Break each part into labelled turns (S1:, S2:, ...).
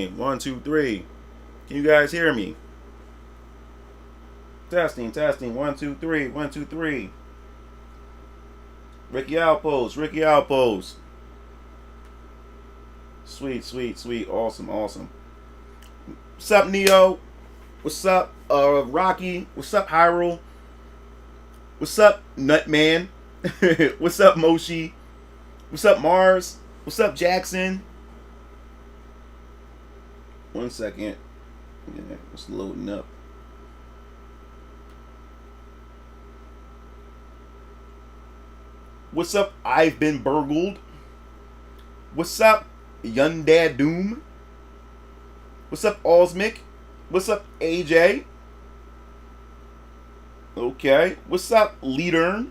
S1: Testing. 1, 2, 3. Can you guys hear me? Testing, testing. 1, 2, 3. 1, 2, 3. Ricky Outpost. Ricky Outpost. Sweet, sweet, sweet. Awesome, awesome. What's up, Neo? What's up, Rocky? What's up, Hyrule? What's up, Nutman? What's up, Moshi? What's up, Mars? What's up, Jackson? 1 second. Yeah, it's loading up. What's up, I've been burgled? What's up, Young Dad Doom? What's up, Osmic? What's up, AJ? Okay. What's up, Leader?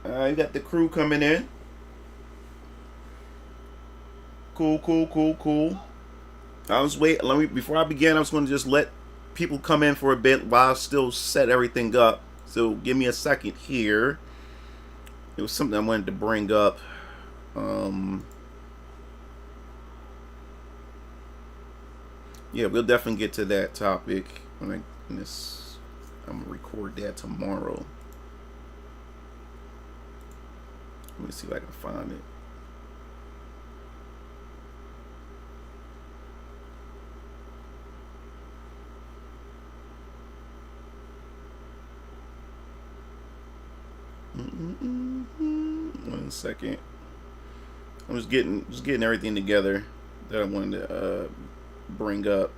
S1: You got the crew coming in. Cool, cool, cool, cool. I was wait. Let me before I begin. I was going to just let people come in for a bit while I still set everything up. So give me a second here. It was something I wanted to bring up. Yeah, we'll definitely get to that topic when I'm gonna record that tomorrow. Let me see if I can find it. One second. I'm just getting everything together that I wanted to bring up.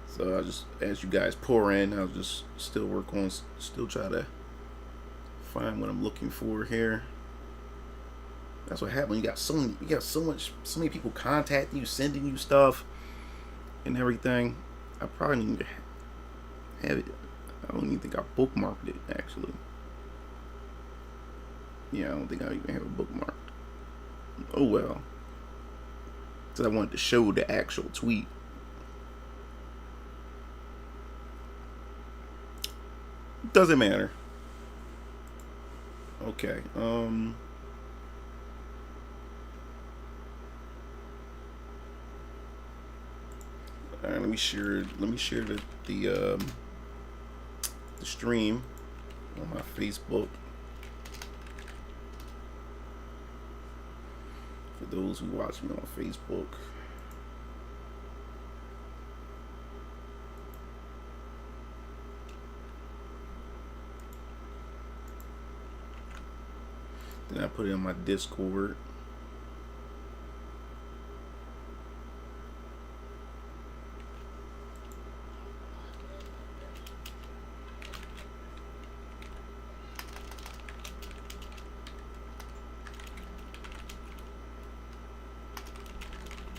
S1: So I just, as you guys pour in, I'll just still try to find what I'm looking for here. That's what happens. You got so many people contacting you, sending you stuff, and everything. I probably need to have it. I don't even think I bookmarked it actually. Yeah, I don't think I even have it bookmarked. Oh well. So I wanted to show the actual tweet. Doesn't matter. Okay. Alright, let me share the stream on my Facebook for those who watch me on Facebook. Then I put it on my Discord.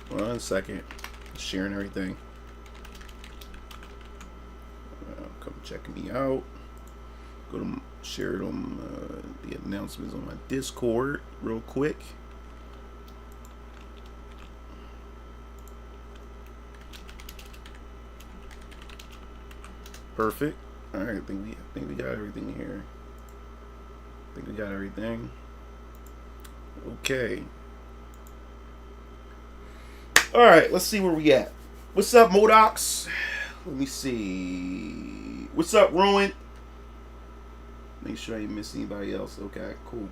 S1: One second. Sharing everything. Come check me out. Go to share it on the announcements on my Discord real quick. Perfect. All right, I think we got everything here. I think we got everything. Okay. All right, let's see where we at. What's up, Modox? Let me see. What's up, Ruin? Make sure I ain't miss anybody else. Okay, cool.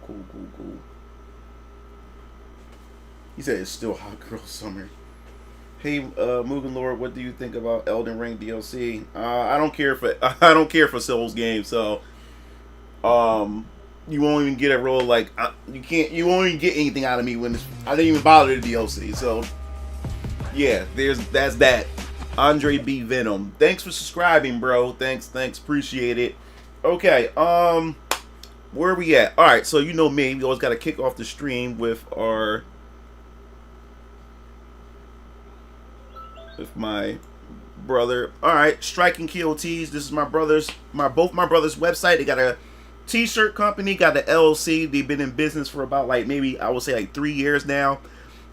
S1: He said it's still hot girl summer. Hey, Mugen Lord, what do you think about Elden Ring DLC? I don't care for Souls games, so you won't even get a role like you won't even get anything out of me when I didn't even bother the DLC. So yeah, that's that. Andre B Venom, thanks for subscribing, bro. Thanks, appreciate it. Okay, where are we at? All right, so you know me, we always got to kick off the stream with my brother. All right, Striking KOTs. This is both my brothers' website. They got a t-shirt company, got the LLC. They've been in business for about maybe I would say 3 years now.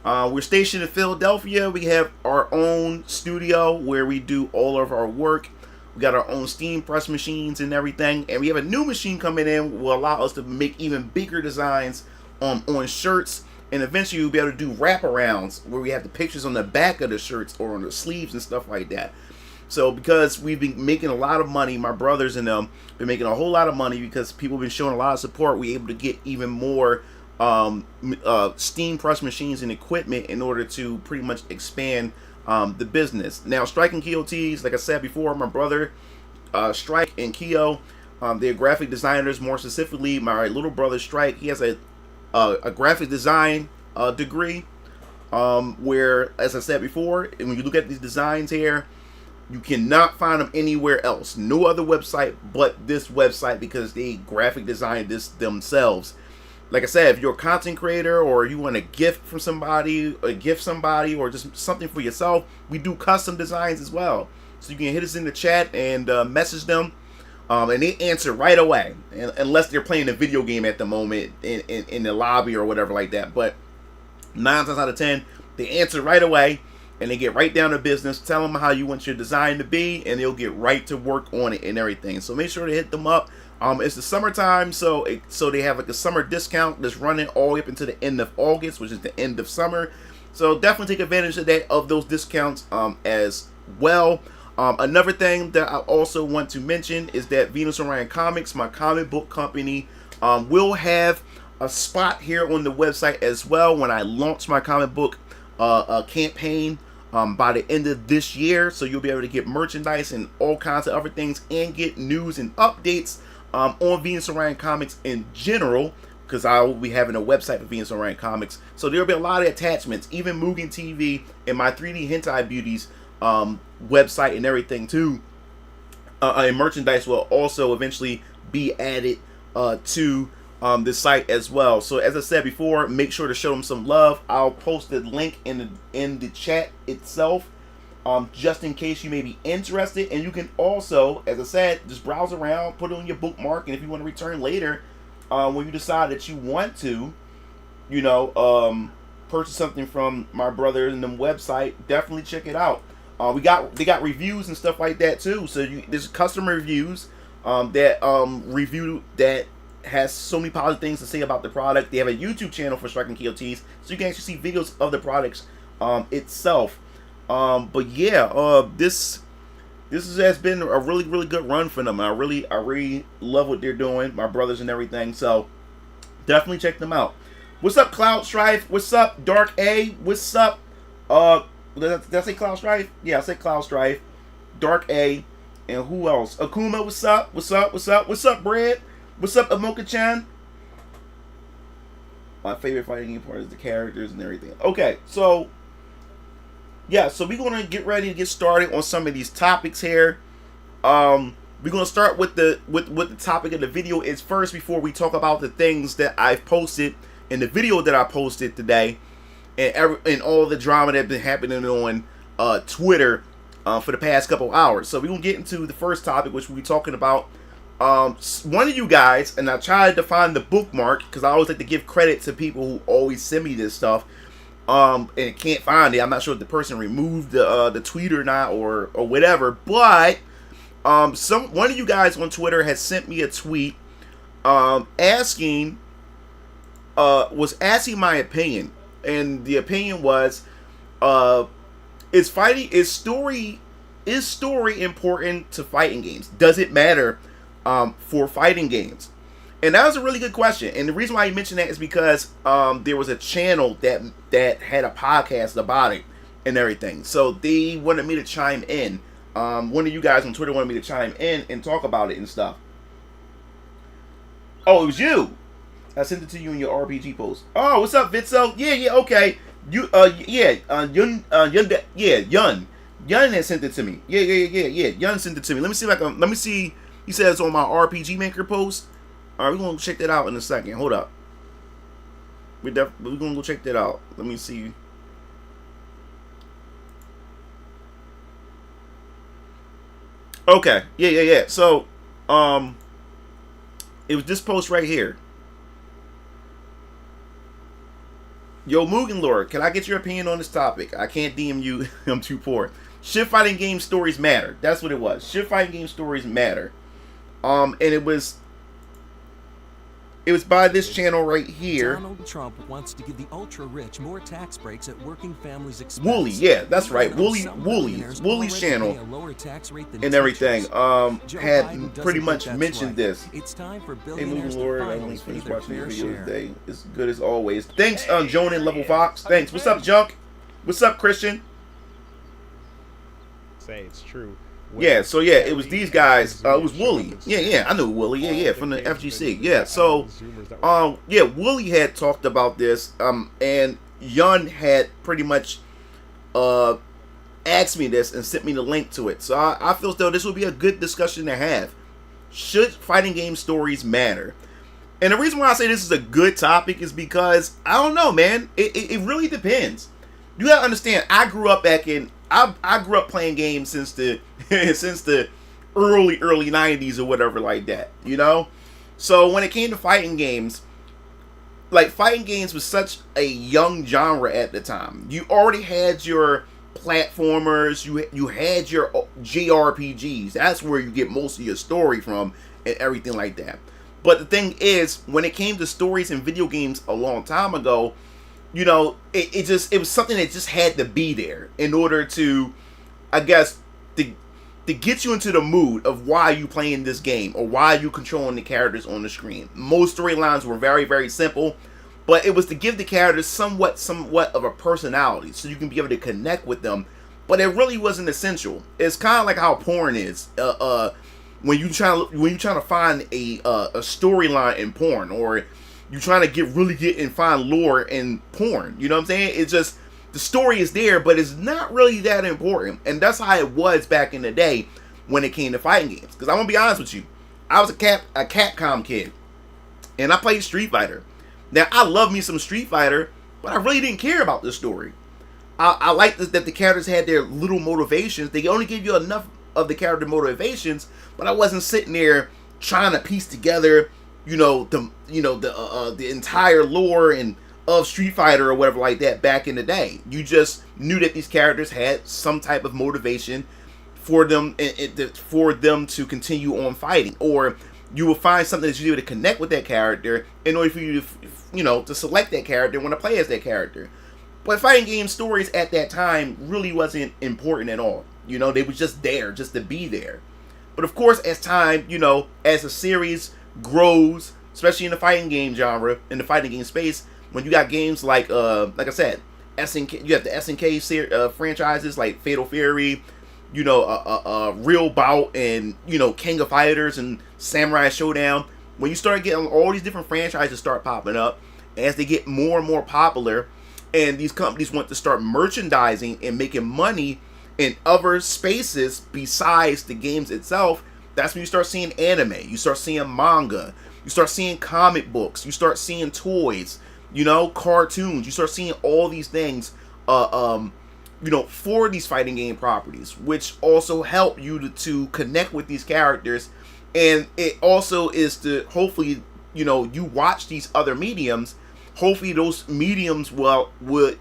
S1: We're stationed in Philadelphia. We have our own studio where we do all of our work. We got our own steam press machines and everything, and we have a new machine coming in will allow us to make even bigger designs on shirts. and eventually you'll be able to do wraparounds where we have the pictures on the back of the shirts or on the sleeves and stuff like that. So because we've been making a lot of money, my brothers and them been making a whole lot of money because people have been showing a lot of support. We're able to get even more steam press machines and equipment in order to pretty much expand the business. Now, Strike and Keo Tees, like I said before, my brother Strike and Keo, they're graphic designers. More specifically, my little brother Strike, he has a graphic design degree, where, as I said before, when you look at these designs here, you cannot find them anywhere else. No other website but this website, because they graphic design this themselves. Like I said, if you're a content creator or you want a gift from somebody, or just something for yourself, we do custom designs as well. So you can hit us in the chat and message them, and they answer right away, unless they're playing a video game at the moment in the lobby or whatever like that. But 9 times out of 10, they answer right away. And they get right down to business. Tell them how you want your design to be, and they'll get right to work on it and everything. So make sure to hit them up. It's the summertime, so they have like a summer discount that's running all the way up into the end of August, which is the end of summer. So definitely take advantage of those discounts as well. Another thing that I also want to mention is that Venus Orion Comics, my comic book company, will have a spot here on the website as well when I launch my comic book campaign by the end of this year. So you'll be able to get merchandise and all kinds of other things, and get news and updates on Venus Orion Comics in general, because I will be having a website for Venus Orion Comics. So there'll be a lot of attachments, even Mugen TV and my 3D Hentai Beauties website and everything too. And merchandise will also eventually be added to the site as well. So as I said before, make sure to show them some love. I'll post the link in the chat itself, just in case you may be interested. And you can also, as I said, just browse around, put it on your bookmark, and if you want to return later, when you decide that you want to, purchase something from my brother and them website, definitely check it out. They got reviews and stuff like that too. So there's customer reviews that review that has so many positive things to say about the product. They have a YouTube channel for Strike and Keo Tees, so you can actually see videos of the products itself. But yeah, this has been a really, really good run for them. I really love what they're doing, my brothers and everything. So definitely check them out. What's up, Cloud Strife? What's up, Dark A? What's up? Did I say Cloud Strife? Yeah, I said Cloud Strife, Dark A, and who else? Akuma, what's up? What's up? What's up? What's up, Bread? What's up, Amoka-chan? My favorite fighting game part is the characters and everything. Okay, so yeah, so we're gonna get ready to get started on some of these topics here. We're gonna start with the topic of the video is first, before we talk about the things that I've posted in the video that I posted today, and all the drama that's been happening on Twitter for the past couple hours. So we're gonna get into the first topic, which we'll be talking about. One of you guys, and I tried to find the bookmark because I always like to give credit to people who always send me this stuff, and can't find it. I'm not sure if the person removed the tweet or not, or whatever. But one of you guys on Twitter has sent me a tweet asking my opinion, and the opinion was, is story important to fighting games? Does it matter for fighting games? And that was a really good question. And the reason why I mentioned that is because there was a channel that had a podcast about it and everything. So they wanted me to chime in. One of you guys on Twitter wanted me to chime in and talk about it and stuff. Oh, it was you. I sent it to you in your RPG post. Oh, what's up, Vitso? Yeah, okay. Yun had sent it to me. Yeah. Yun sent it to me. Let me see. He says on my RPG Maker post. All right, we're gonna check that out in a second. Hold up. We're gonna go check that out. Let me see. Okay. Yeah. So, it was this post right here. Yo, Mugen Lord, can I get your opinion on this topic? I can't DM you. I'm too poor. Should fighting game stories matter? That's what it was. Should fighting game stories matter? And it was It was by this channel right here.
S2: Donald Trump wants to give the ultra-rich more tax breaks at working families' expense.
S1: Wooly, yeah, that's right. Wooly's channel and everything had pretty much mentioned this.
S2: It's time for
S1: Hey, Movie Lord, I only finished watching your videos today. It's good as always. Thanks, Joan and Level Fox. Thanks. What's up, Junk? What's up, Christian?
S3: Say it's true.
S1: Yeah, so yeah, it was these guys. It was Wooly. Yeah, I knew Wooly. Yeah, from the FGC. Yeah, so, yeah, Wooly had talked about this, and Yun had pretty much, asked me this and sent me the link to it. So I feel as though this would be a good discussion to have. Should fighting game stories matter? And the reason why I say this is a good topic is because, I don't know, man. It really depends. You gotta understand, I grew up playing games since the since the early 90s or whatever like that, you know? So when it came to fighting games, like, fighting games was such a young genre at the time. You already had your platformers, you had your JRPGs. That's where you get most of your story from and everything like that. But the thing is, when it came to stories in video games a long time ago, you know, it was something that just had to be there in order to, I guess, to get you into the mood of why you playing this game or why you controlling the characters on the screen. Most storylines were very, very simple, but it was to give the characters somewhat of a personality so you can be able to connect with them. But it really wasn't essential. It's kind of like how porn is. When you trying to find a storyline in porn, or you trying to really get and find lore in porn. You know what I'm saying? It's just, the story is there, but it's not really that important. And that's how it was back in the day when it came to fighting games. Because I'm going to be honest with you, I was a Capcom kid, and I played Street Fighter. Now, I love me some Street Fighter, but I really didn't care about the story. I liked that the characters had their little motivations. They only gave you enough of the character motivations, but I wasn't sitting there trying to piece together, the entire lore and of Street Fighter or whatever like that back in the day. You just knew that these characters had some type of motivation for them to continue on fighting, or you will find something that you're able to connect with that character in order for you to select that character and want to play as that character. But fighting game stories at that time really wasn't important at all. They were just there, just to be there. But of course, as time, as the series grows, especially in the fighting game genre, in the fighting game space, when you got games like I said, SNK, you have the SNK franchises like Fatal Fury, Real Bout, and King of Fighters and Samurai Showdown. When you start getting all these different franchises start popping up, as they get more and more popular, and these companies want to start merchandising and making money in other spaces besides the games itself, that's when you start seeing anime, you start seeing manga, you start seeing comic books, you start seeing toys, cartoons, you start seeing all these things, for these fighting game properties, which also help you to connect with these characters. And it also is to, hopefully, you watch these other mediums, hopefully those mediums would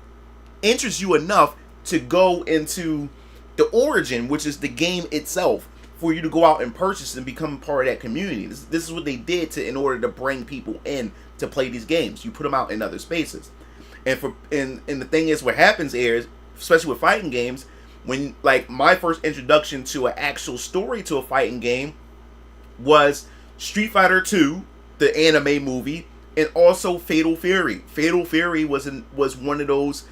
S1: interest you enough to go into the origin, which is the game itself, for you to go out and purchase and become part of that community. This is what they did in order to bring people in to play these games. You put them out in other spaces. And the thing is, what happens is, especially with fighting games, when, like, my first introduction to an actual story to a fighting game was Street Fighter 2, the anime movie, and also Fatal Fury. Fatal Fury was one of those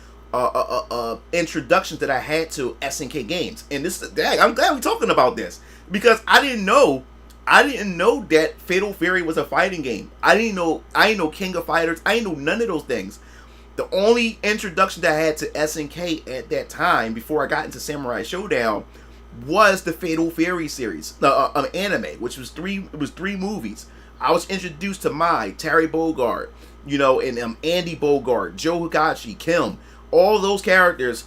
S1: introductions that I had to SNK games. And I'm glad we're talking about this, because I didn't know that Fatal Fury was a fighting game. I didn't know King of Fighters. I didn't know none of those things. The only introduction that I had to SNK at that time, before I got into Samurai Showdown, was the Fatal Fury series, anime, which was three movies. I was introduced to Terry Bogard, and Andy Bogard, Joe Higashi, Kim, all those characters,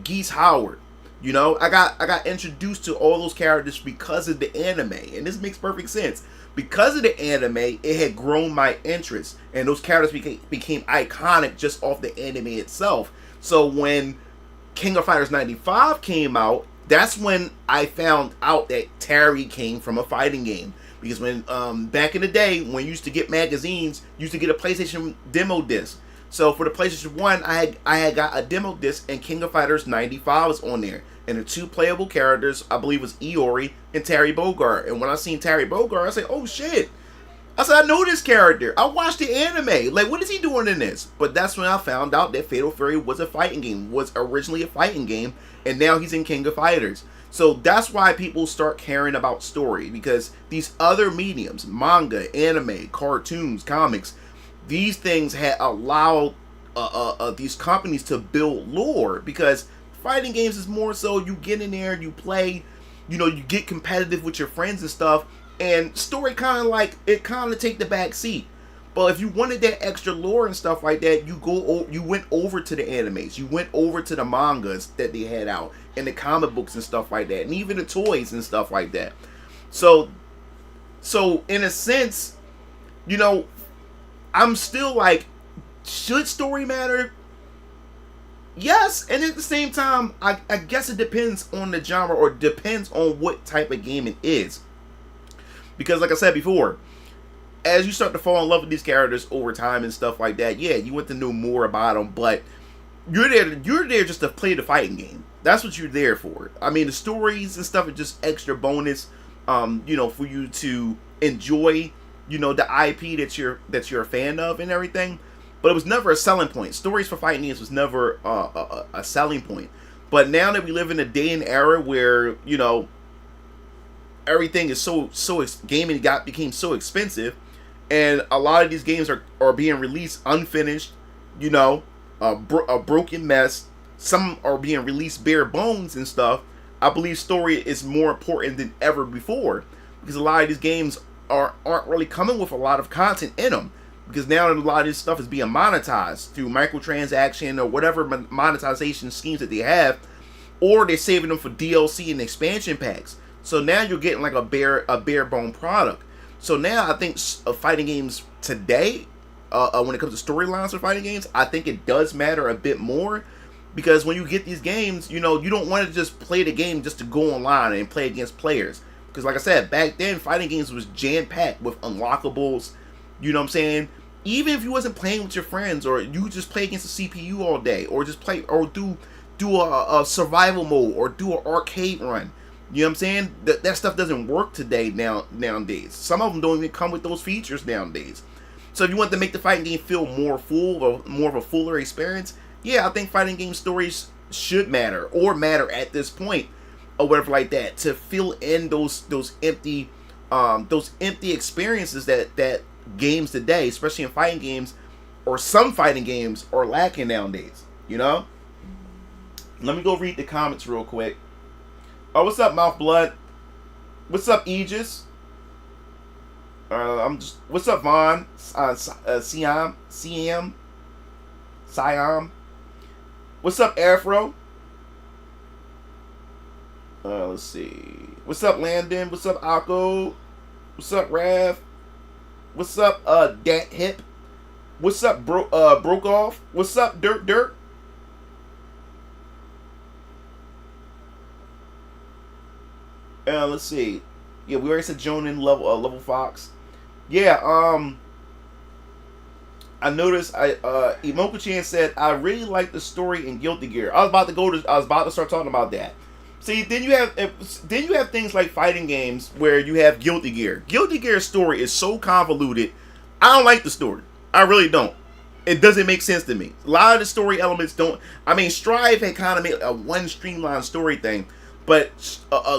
S1: Geese Howard. I got introduced to all those characters because of the anime, and this makes perfect sense. Because of the anime, it had grown my interest, and those characters became iconic just off the anime itself. So when King of Fighters 95 came out, that's when I found out that Terry came from a fighting game. Because when back in the day, when you used to get magazines, you used to get a PlayStation demo disc. So for the PlayStation 1, I had got a demo disc, and King of Fighters 95 was on there. And the two playable characters, I believe, was Iori and Terry Bogard. And when I seen Terry Bogard, I said, oh shit. I said, I know this character. I watched the anime. Like, what is he doing in this? But that's when I found out that Fatal Fury was a fighting game, was originally a fighting game, and now he's in King of Fighters. So that's why people start caring about story, because these other mediums, manga, anime, cartoons, comics, these things had allowed these companies to build lore, because fighting games is more so you get in there, you play, you know, you get competitive with your friends and stuff, and story kind of take the back seat. But if you wanted that extra lore and stuff like that, you went over to the animes, you went over to the mangas that they had out, and the comic books and stuff like that, and even the toys and stuff like that. So in a sense, you know, I'm still like, should story matter? Yes, and at the same time, I guess it depends on the genre, or depends on what type of game it is. Because like I said before, as you start to fall in love with these characters over time and stuff like that, yeah, you want to know more about them, but you're there just to play the fighting game. That's what you're there for. I mean, the stories and stuff are just extra bonus, you know, for you to enjoy, you know, the IP that you're a fan of and everything. But it was never a selling point. Stories for fighting games was never a selling point. But now that we live in a day and era where, you know, everything is gaming became so expensive, and a lot of these games are being released unfinished, you know, a broken mess. Some are being released bare bones and stuff. I believe story is more important than ever before, because a lot of these games aren't really coming with a lot of content in them, because now a lot of this stuff is being monetized through microtransaction or whatever monetization schemes that they have, or they're saving them for DLC and expansion packs. So now you're getting like a bare bone product. So now I think fighting games today, when it comes to storylines for fighting games, I think it does matter a bit more, because when you get these games, you know, you don't want to just play the game just to go online and play against players. Because like I said, back then fighting games was jam-packed with unlockables, you know what I'm saying? Even if you wasn't playing with your friends, or you just play against the CPU all day, or just play, or do a survival mode, or do an arcade run. You know what I'm saying? That stuff doesn't work today nowadays. Some of them don't even come with those features nowadays. So if you want to make the fighting game feel more full, or more of a fuller experience, yeah, I think fighting game stories should matter, or matter at this point, or whatever like that, to fill in those empty experiences that games today, especially in fighting games, or some fighting games, are lacking nowadays. You know? Let me go read the comments real quick. Oh, what's up, Mouth Blood? What's up, Aegis? What's up, Vaughn? Siam. What's up, Afro? Let's see. What's up, Landon? What's up, Akko? What's up, Rav? What's up, Dat Hip? What's up, Broke Off? What's up, Dirt? Let's see. Yeah, we already said Jonan Level Fox. Yeah, I noticed Imoku-chan said, I really like the story in Guilty Gear. I was about to start talking about that. See, then you have things like fighting games where you have Guilty Gear. Guilty Gear's story is so convoluted. I don't like the story. I really don't. It doesn't make sense to me. A lot of the story elements don't. I mean, Strive had kind of made a one streamlined story thing, but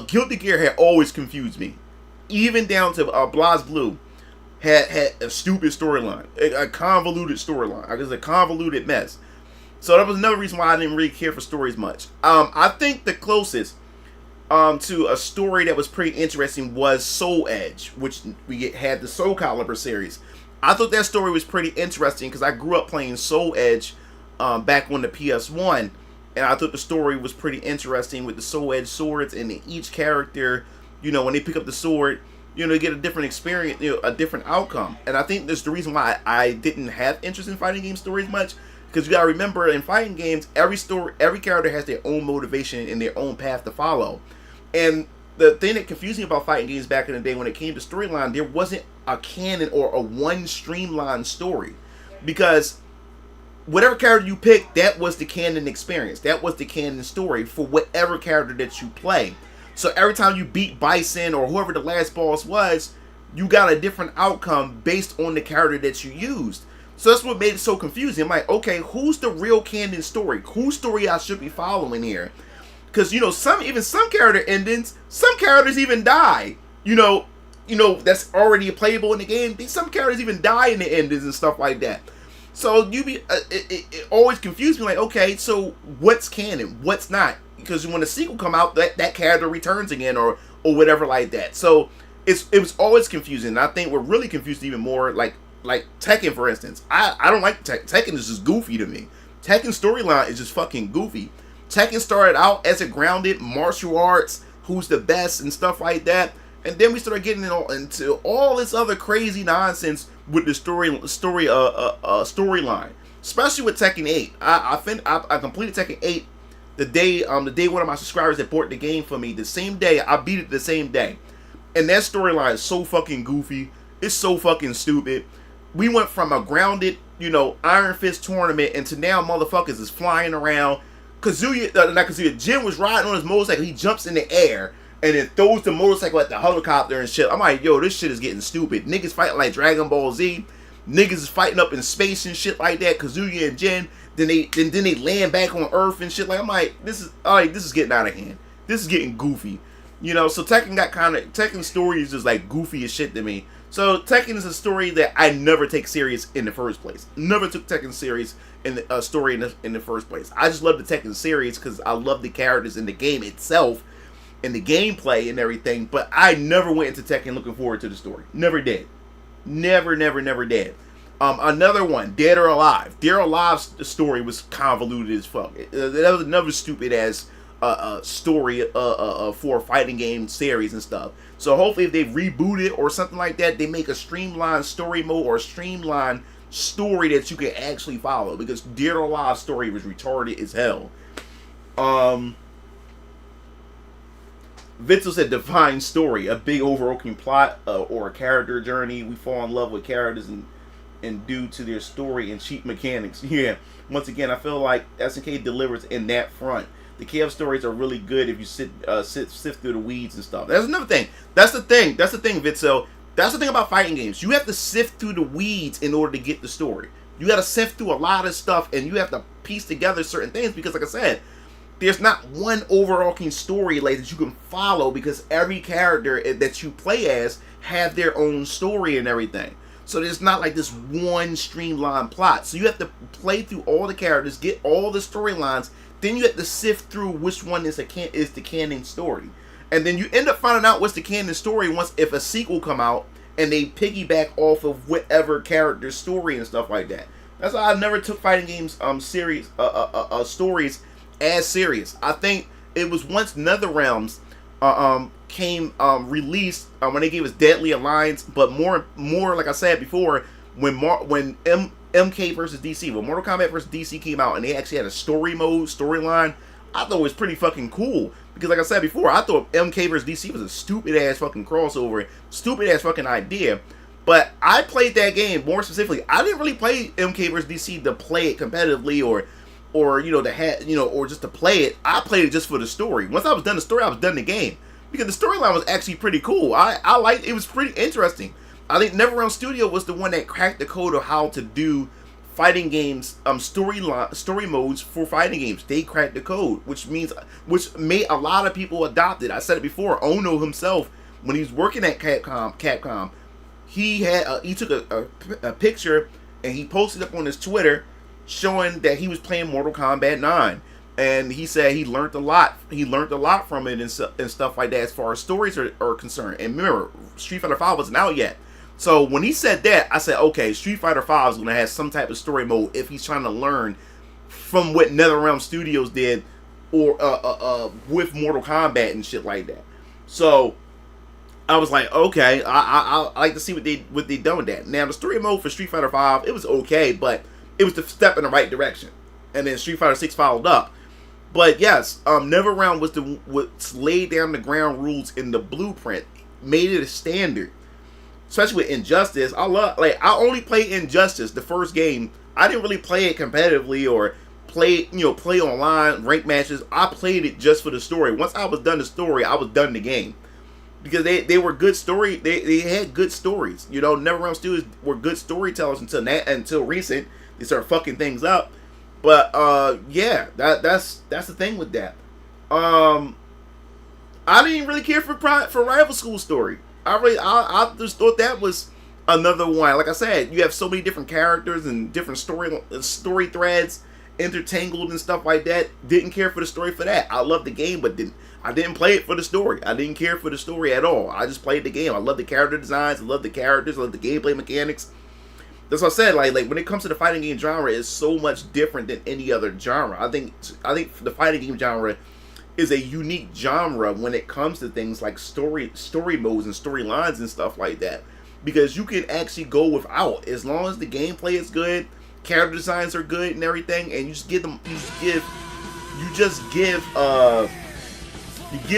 S1: Guilty Gear had always confused me. Even down to BlazBlue had a stupid storyline, a convoluted storyline. It was a convoluted mess. So that was another reason why I didn't really care for stories much. I think the closest to a story that was pretty interesting was Soul Edge, which we had the Soul Calibur series. I thought that story was pretty interesting because I grew up playing Soul Edge back on the PS1, and I thought the story was pretty interesting with the Soul Edge swords, and each character, you know, when they pick up the sword, you know, they get a different experience, you know, a different outcome. And I think that's the reason why I didn't have interest in fighting game stories much, Because you gotta remember, in fighting games, every character has their own motivation and their own path to follow. And the thing that confused me about fighting games back in the day, when it came to storyline, there wasn't a canon or a one streamlined story. Because whatever character you pick, that was the canon experience. That was the canon story for whatever character that you play. So every time you beat Bison or whoever the last boss was, you got a different outcome based on the character that you used. So that's what made it so confusing. I'm like, okay, who's the real canon story? Whose story I should be following here? Because, you know, some character endings, some characters even die. You know, that's already playable in the game. Some characters even die in the endings and stuff like that. So it always confused me. Like, okay, so what's canon? What's not? Because when the sequel come out, that character returns again or whatever like that. So it was always confusing. And I think we're really confused even more. Like Tekken, for instance. I don't like Tekken. Tekken is just goofy to me. Tekken's storyline is just fucking goofy. Tekken started out as a grounded martial arts, who's the best and stuff like that, and then we started getting into all this other crazy nonsense with the storyline, especially with Tekken 8. I completed Tekken 8 the day one of my subscribers that bought the game for me. The same day I beat it, the same day, and that storyline is so fucking goofy. It's so fucking stupid. We went from a grounded, Iron Fist tournament into now motherfuckers is flying around. Jin was riding on his motorcycle. He jumps in the air and then throws the motorcycle at the helicopter and shit. I'm like, yo, this shit is getting stupid. Niggas fighting like Dragon Ball Z. Niggas is fighting up in space and shit like that. Kazuya and Jin. Then they land back on Earth and shit. Like, I'm like, this is getting out of hand. This is getting goofy. So Tekken's story is just like goofy as shit to me. So Tekken is a story that I never take serious in the first place. Never took Tekken serious in the story in the first place. I just love the Tekken series because I love the characters in the game itself and the gameplay and everything. But I never went into Tekken looking forward to the story. Never did. Never did. Another one, Dead or Alive. Dead or Alive's story was convoluted as fuck. That was another stupid ass story for a fighting game series and stuff. So hopefully if they reboot it or something like that, they make a streamlined story mode or a streamlined story that you can actually follow, because Dead or Alive's story was retarded as hell. Vitzel said divine story, a big overarching plot or a character journey. We fall in love with characters and due to their story and cheap mechanics. Yeah, once again, I feel like SNK delivers in that front. The KF stories are really good if you sift through the weeds and stuff. That's another thing. That's the thing, Vitzel. That's the thing about fighting games. You have to sift through the weeds in order to get the story. You got to sift through a lot of stuff, and you have to piece together certain things because, like I said, there's not one overarching story like that you can follow, because every character that you play as have their own story and everything. So there's not like this one streamlined plot. So you have to play through all the characters, get all the storylines. Then you have to sift through which one is the canon story. And then you end up finding out what's the canon story if a sequel come out and they piggyback off of whatever character's story and stuff like that. That's why I never took fighting games stories as serious. I think it was once NetherRealms came released when they gave us Deadly Alliance, but more like I said before, when MK versus DC, when Mortal Kombat versus DC came out and they actually had a storyline, I thought it was pretty fucking cool. Because like I said before, I thought MK versus DC was a stupid ass fucking crossover, stupid ass fucking idea. But I played that game, more specifically, I didn't really play MK versus DC to play it competitively or or just to play it. I played it just for the story. Once I was done the story, I was done the game. Because the storyline was actually pretty cool. I liked it. Was pretty interesting. I think NetherRealm Studio was the one that cracked the code of how to do fighting games, story modes for fighting games. They cracked the code, which made a lot of people adopt it. I said it before. Ono himself, when he was working at Capcom, he took a picture and he posted up on his Twitter showing that he was playing Mortal Kombat 9. And he said he learned a lot. He learned a lot from it and stuff like that as far as stories are concerned. And remember, Street Fighter V wasn't out yet. So when he said that, I said, okay, Street Fighter V is going to have some type of story mode if he's trying to learn from what NetherRealm Studios did or with Mortal Kombat and shit like that. So I was like, okay, I like to see what they done with that. Now the story mode for Street Fighter V, it was okay, but it was the step in the right direction. And then Street Fighter 6 followed up. But yes, NetherRealm was what's laid down the ground rules in the blueprint, made it a standard. Especially with Injustice, I only played Injustice the first game. I didn't really play it competitively or play online rank matches. I played it just for the story. Once I was done the story, I was done the game. Because they were good story. They had good stories. NetherRealm Studios were good storytellers until recent. They started fucking things up. But yeah, that's the thing with that. I didn't really care for Rival School Story. I just thought that was another one. Like I said, you have so many different characters and different story threads intertangled and stuff like that. Didn't care for the story for that. I loved the game, but I didn't play it for the story. I didn't care for the story at all. I just played the game. I love the character designs. I love the characters. I love the gameplay mechanics. That's what I said. Like when it comes to the fighting game genre, it's so much different than any other genre. I think the fighting game genre is a unique genre when it comes to things like story modes and storylines and stuff like that. Because you can actually go without, as long as the gameplay is good, character designs are good and everything, and you give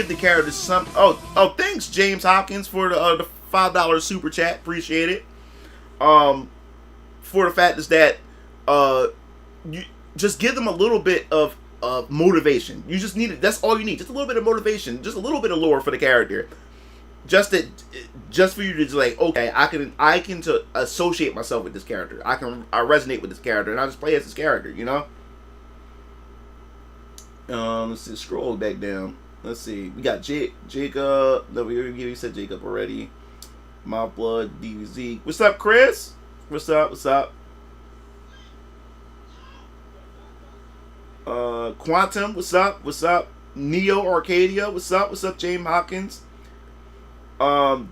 S1: the characters some. Oh, thanks James Hopkins for the $5 super chat. Appreciate it. For the fact is that you just give them a little bit of motivation. You just need it. That's all you need. Just a little bit of motivation. Just a little bit of lore for the character. Just for you to just like, okay, I can to associate myself with this character. I resonate with this character, and I just play as this character. Let's see, scroll back down. Let's see. We got Jacob. No, we said Jacob already. My Blood DZ. What's up, Chris? What's up? Quantum, what's up? Neo Arcadia, what's up, James Hopkins?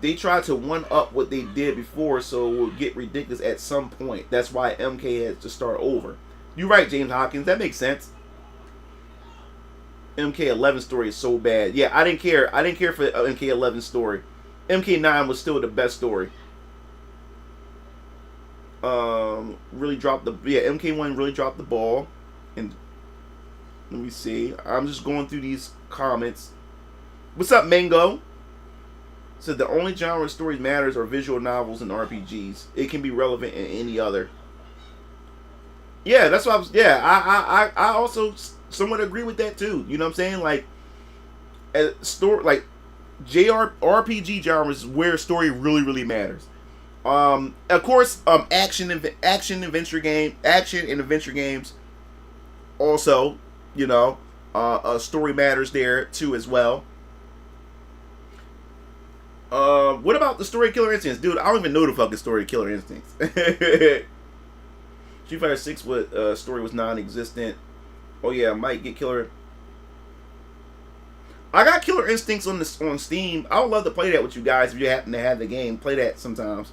S1: They tried to one-up what they did before, so it will get ridiculous at some point. That's why MK has to start over. You're right, James Hopkins, that makes sense. MK11 story is so bad. Yeah, I didn't care for MK11 story. MK9 was still the best story. MK1 really dropped the ball. And let me see. I'm just going through these comments. What's up, Mango? So the only genre of stories matters are visual novels and RPGs. It can be relevant in any other. Yeah, that's what I was. Yeah, I also somewhat agree with that too. You know what I'm saying? like RPG genres where story really matters. Of course, action and adventure games. Also, story matters there too as well. What about the story of Killer Instincts, dude? I don't even know the fucking story of Killer Instincts. Street Fighter 6 story was non-existent. Oh yeah, I might get Killer. I got Killer Instincts on Steam. I would love to play that with you guys if you happen to have the game. Play that sometimes.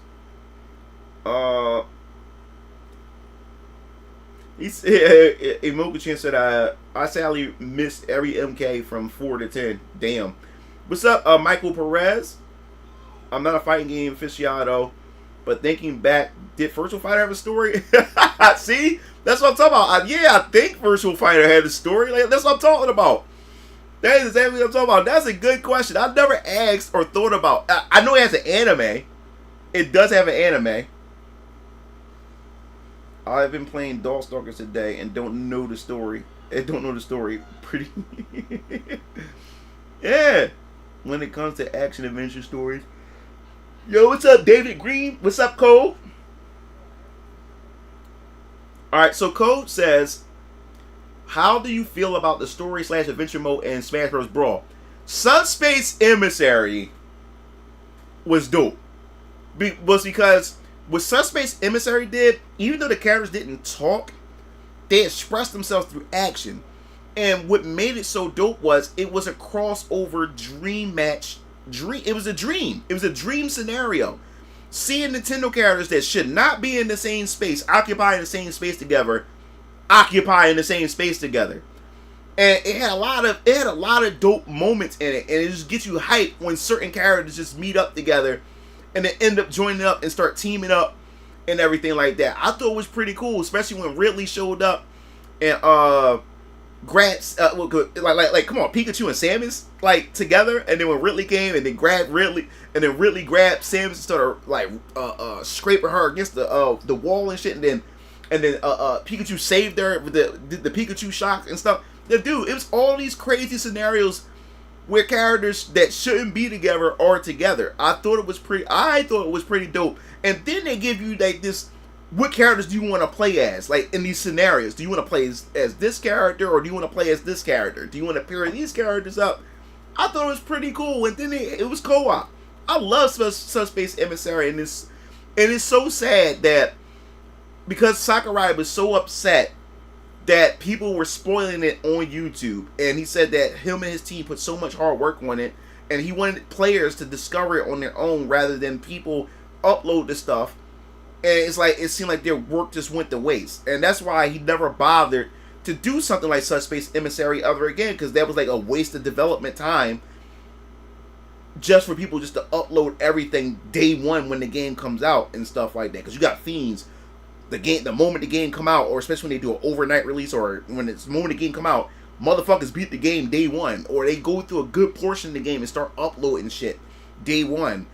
S1: He said, Imoku-chan said, I sadly missed every MK from 4 to 10. Damn. What's up, Michael Perez? I'm not a fighting game aficionado, but thinking back, did Virtua Fighter have a story? See? That's what I'm talking about. I think Virtua Fighter had a story. That's what I'm talking about. That is exactly what I'm talking about. That's a good question. I've never asked or thought about. I know it has an anime. It does have an anime. I've been playing Darkstalkers today and don't know the story. Pretty. Yeah. When it comes to action adventure stories. Yo, what's up, David Green? What's up, Cole? Alright, so Code says, how do you feel about the story/adventure mode in Smash Bros. Brawl? Sunspace Emissary was dope. Because what Sunspace Emissary did, even though the characters didn't talk, they expressed themselves through action. And what made it so dope was it was a crossover dream match. It was a dream. It was a dream scenario. Seeing Nintendo characters that should not be in the same space, occupying the same space together. And it had a lot of dope moments in it, and it just gets you hyped when certain characters just meet up together and then end up joining up and start teaming up and everything like that. I thought it was pretty cool, especially when Ridley showed up and grabbed like come on, Pikachu and Samus like together, and then when Ridley came and then grabbed Ridley, and then Ridley grabbed Samus and started like scraping her against the wall and shit, and then Pikachu saved her with the Pikachu shock and stuff. Dude, it was all these crazy scenarios where characters that shouldn't be together are together. I thought it was pretty dope. And then they give you like this, what characters do you want to play as? Like in these scenarios, do you want to play as this character, or do you want to play as this character? Do you want to pair these characters up? I thought it was pretty cool. And then it was co-op. I love Subspace Emissary, and it's so sad that because Sakurai was so upset that people were spoiling it on YouTube, and he said that him and his team put so much hard work on it, and he wanted players to discover it on their own rather than people upload the stuff. And it's like it seemed like their work just went to waste, and that's why he never bothered to do something like Subspace Emissary ever again, because that was like a waste of development time just for people just to upload everything day one when the game comes out and stuff like that. Because you got fiends. The moment the game come out, or especially when they do an overnight release, or when it's the moment the game come out, motherfuckers beat the game day one, or they go through a good portion of the game and start uploading shit day one.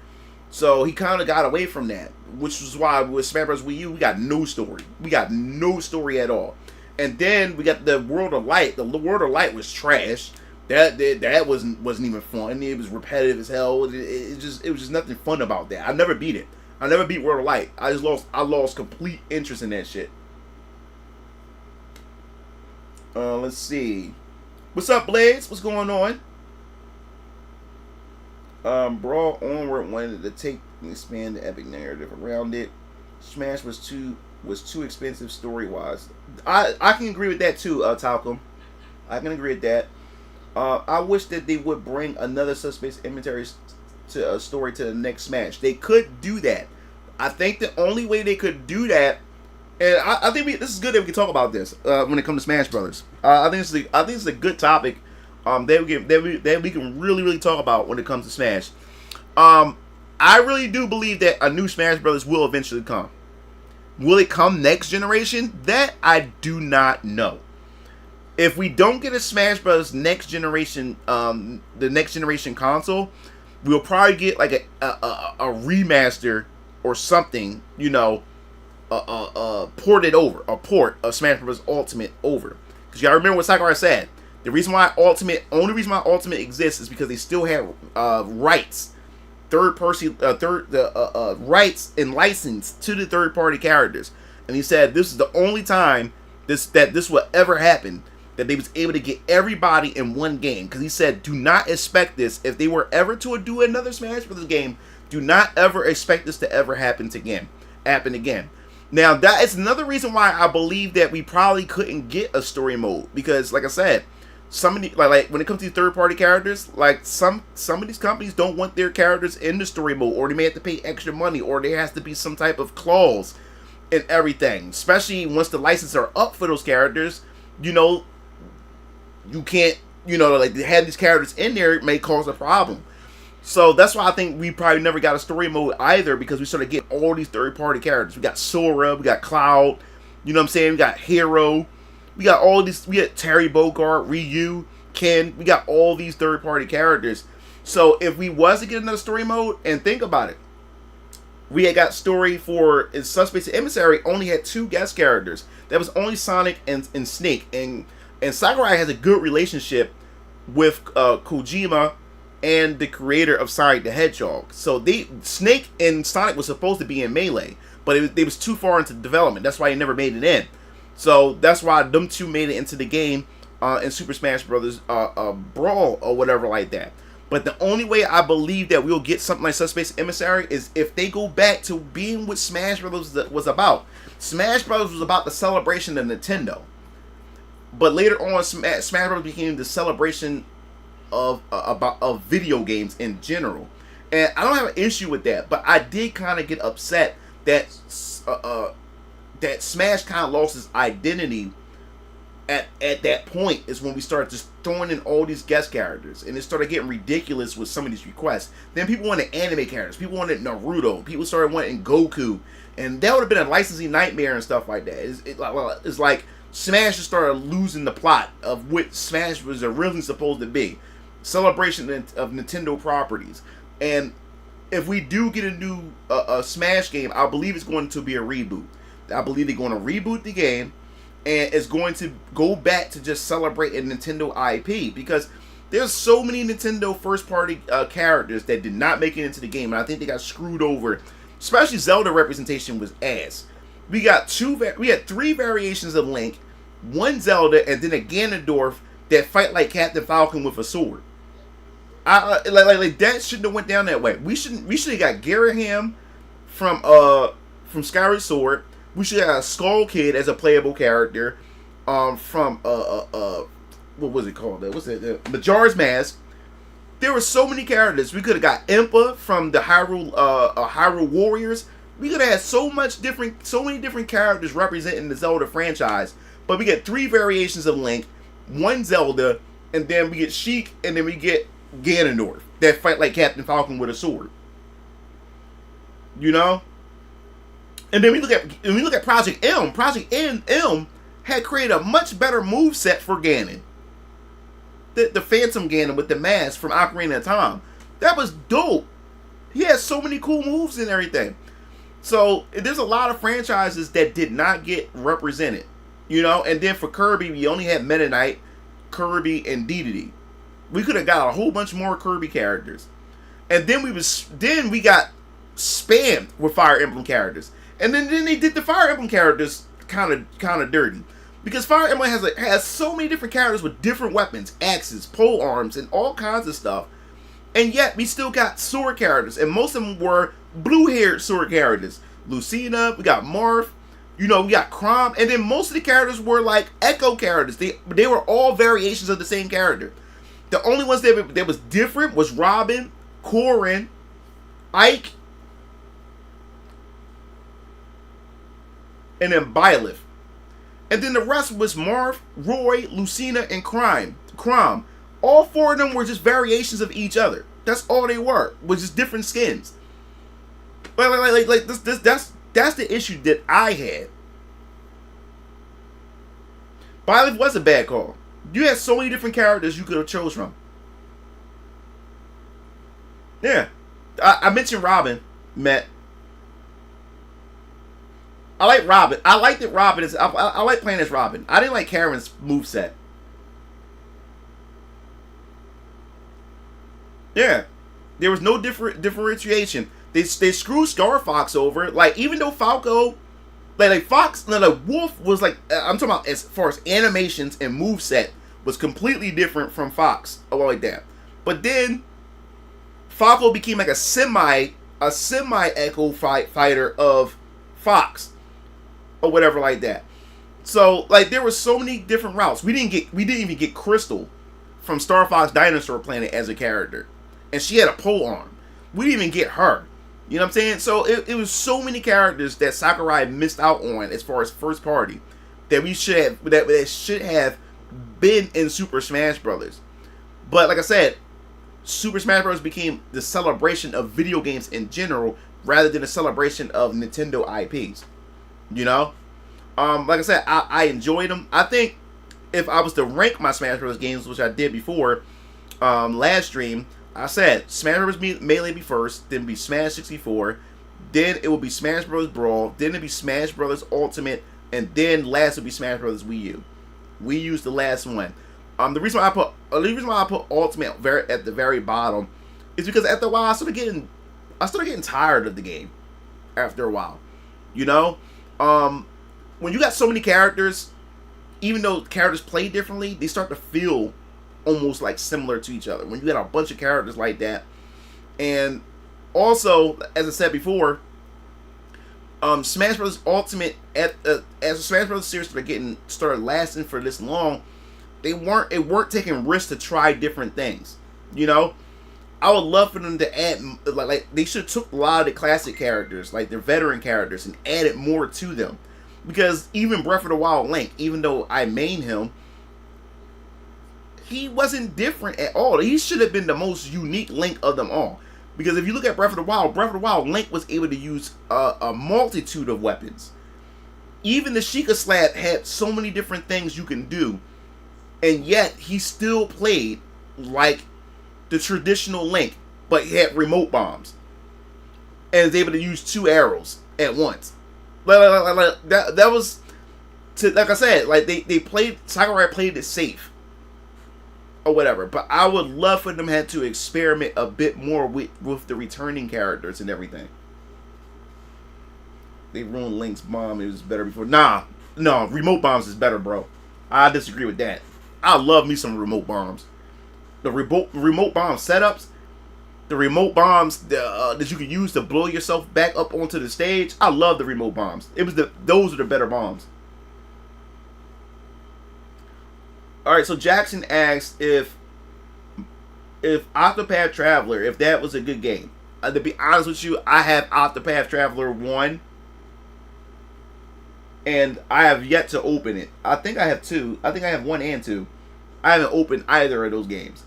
S1: So he kind of got away from that, which was why with Smash Bros. Wii U, we got no story. We got no story at all. And then we got the World of Light. The World of Light was trash. That wasn't even fun. It was repetitive as hell. It was just nothing fun about that. I never beat it. I never beat World of Light. I lost complete interest in that shit. Let's see. What's up, Blades? What's going on? Brawl Onward wanted to take and expand the epic narrative around it. Smash was too expensive story wise. I can agree with that too, Talcum. I can agree with that. I wish that they would bring another Subspace Inventory to a story to the next Smash. They could do that. I think the only way they could do that, and I think this is good that we can talk about this when it comes to Smash Brothers. I think it's a good topic that we can really talk about when it comes to Smash. I really do believe that a new Smash Brothers will eventually come. Will it come next generation? That I do not know. If we don't get a Smash Bros. Next generation, the next generation console, we'll probably get like a remaster or something, ported over, a port of Smash Bros. Ultimate over. Because you gotta remember what Sakurai said. The only reason why Ultimate exists is because they still have rights, rights and license to the third party characters. And he said this is the only time this will ever happen, that they was able to get everybody in one game. Because he said, do not expect this. If they were ever to do another Smash Bros. Game, do not ever expect this to ever happen again. Now, that is another reason why I believe that we probably couldn't get a story mode. Because, like I said, like when it comes to third-party characters, like some of these companies don't want their characters in the story mode, or they may have to pay extra money, or there has to be some type of clause and everything. Especially once the licenses are up for those characters, you can't, like to have these characters in there, it may cause a problem. So that's why I think we probably never got a story mode either, because we started getting all these third-party characters. We got Sora, we got Cloud, you know what I'm saying? We got Hero, we got all these, we got Terry Bogard, Ryu, Ken, we got all these third-party characters. So if we was to get another story mode, and think about it, we had got story for Subspace Emissary only had 2 guest characters. That was only Sonic and Snake, and Sakurai has a good relationship with Kojima and the creator of Sonic the Hedgehog. So Snake and Sonic was supposed to be in Melee, but they was too far into development. That's why he never made it in. So that's why them two made it into the game in Super Smash Brothers Brawl or whatever like that. But the only way I believe that we'll get something like Subspace Emissary is if they go back to being what Smash Brothers was about. Smash Brothers was about the celebration of Nintendo. But later on, Smash Bros. Became the celebration of video games in general, and I don't have an issue with that. But I did kind of get upset that that Smash kind of lost its identity at that point is when we started just throwing in all these guest characters, and it started getting ridiculous with some of these requests. Then people wanted anime characters, people wanted Naruto, people started wanting Goku, and that would have been a licensing nightmare and stuff like that. It's like Smash just started losing the plot of what Smash was originally supposed to be, celebration of Nintendo properties. And if we do get a new Smash game, I believe it's going to be a reboot. I believe they're going to reboot the game, and it's going to go back to just celebrate a Nintendo IP, because there's so many Nintendo first-party characters that did not make it into the game, and I think they got screwed over. Especially Zelda representation was ass. We had 3 variations of Link, 1 Zelda, and then a Ganondorf that fight like Captain Falcon with a sword. Like that shouldn't have went down that way. We should have got Garaham from Skyward Sword. We should have got a Skull Kid as a playable character from what was it called? What's it? Majora's Mask. There were so many characters. We could have got Impa from the Hyrule Warriors. We could have had so many different characters representing the Zelda franchise. But we get 3 variations of Link, 1 Zelda, and then we get Sheik, and then we get Ganondorf that fight like Captain Falcon with a sword. You know? And then we look at Project M. Project M had created a much better moveset for Ganon. The Phantom Ganon with the mask from Ocarina of Time. That was dope. He has so many cool moves and everything. So there's a lot of franchises that did not get represented. You know, and then for Kirby, we only had Meta Knight, Kirby, and Dedede. We could have got a whole bunch more Kirby characters. And then we got spammed with Fire Emblem characters. And then they did the Fire Emblem characters kind of dirty. Because Fire Emblem has so many different characters with different weapons, axes, pole arms, and all kinds of stuff. And yet, we still got sword characters. And most of them were blue-haired sword characters. Lucina, we got Marth, you know, we got Chrom. And then most of the characters were like Echo characters. They were all variations of the same character. The only ones that was different was Robin, Corrin, Ike, and then Byleth. And then the rest was Marth, Roy, Lucina, and Chrom. All 4 of them were just variations of each other. That's all they were, was just different skins. Like that's the issue that I had. Byleth was a bad call. You had so many different characters you could have chose from. Yeah, I mentioned Robin, Matt. I like Robin. I like that Robin is. I like playing as Robin. I didn't like Karen's moveset. Yeah, there was no differentiation. They screwed Star Fox over. Like, even though Falco, like Fox, Wolf was like, I'm talking about as far as animations and moveset was completely different from Fox, like that. But then Falco became like a semi Echo fighter of Fox, or whatever like that. So like there were so many different routes. We didn't even get Crystal from Star Fox Dinosaur Planet as a character, and she had a pole arm. We didn't even get her. You know what I'm saying? So it was so many characters that Sakurai missed out on as far as first party that we should have that should have been in Super Smash Brothers. But like I said, Super Smash Bros. Became the celebration of video games in general rather than a celebration of Nintendo IPs. You know? Like I said, I enjoyed them. I think if I was to rank my Smash Bros. Games, which I did before last stream, I said Smash Bros. Melee be first, then be Smash 64, then it will be Smash Bros. Brawl, then it'll be Smash Bros. Ultimate, and then last will be Smash Bros. Wii U. Wii U's the last one. The reason why I put Ultimate at the very bottom is because after a while I started getting tired of the game. After a while, you know, when you got so many characters, even though characters play differently, they start to feel almost like similar to each other. When you got a bunch of characters like that, and also as I said before, Smash Bros. Ultimate as the Smash Bros. Series started lasting for this long, they weren't taking risks to try different things. You know, I would love for them to add like they should have took a lot of the classic characters, like their veteran characters, and added more to them. Because even Breath of the Wild Link, even though I main him, he wasn't different at all. He should have been the most unique Link of them all. Because if you look at Breath of the Wild, Link was able to use a multitude of weapons. Even the Sheikah Slab had so many different things you can do, and yet he still played like the traditional Link, but he had remote bombs and was able to use 2 arrows at once. That was, like I said, like they played, Sakurai played it safe or whatever. But I would love for them had to experiment a bit more with the returning characters and everything. They ruined Link's bomb. It was better before. No, remote bombs is better, bro. I disagree with that. I love me some remote bombs. The remote bomb setups, the remote bombs that you can use to blow yourself back up onto the stage. I love the remote bombs. Those are the better bombs. All right, so Jackson asked if Octopath Traveler, if that was a good game. To be honest with you, I have Octopath Traveler 1. And I have yet to open it. I think I have 2. I think I have 1 and 2. I haven't opened either of those games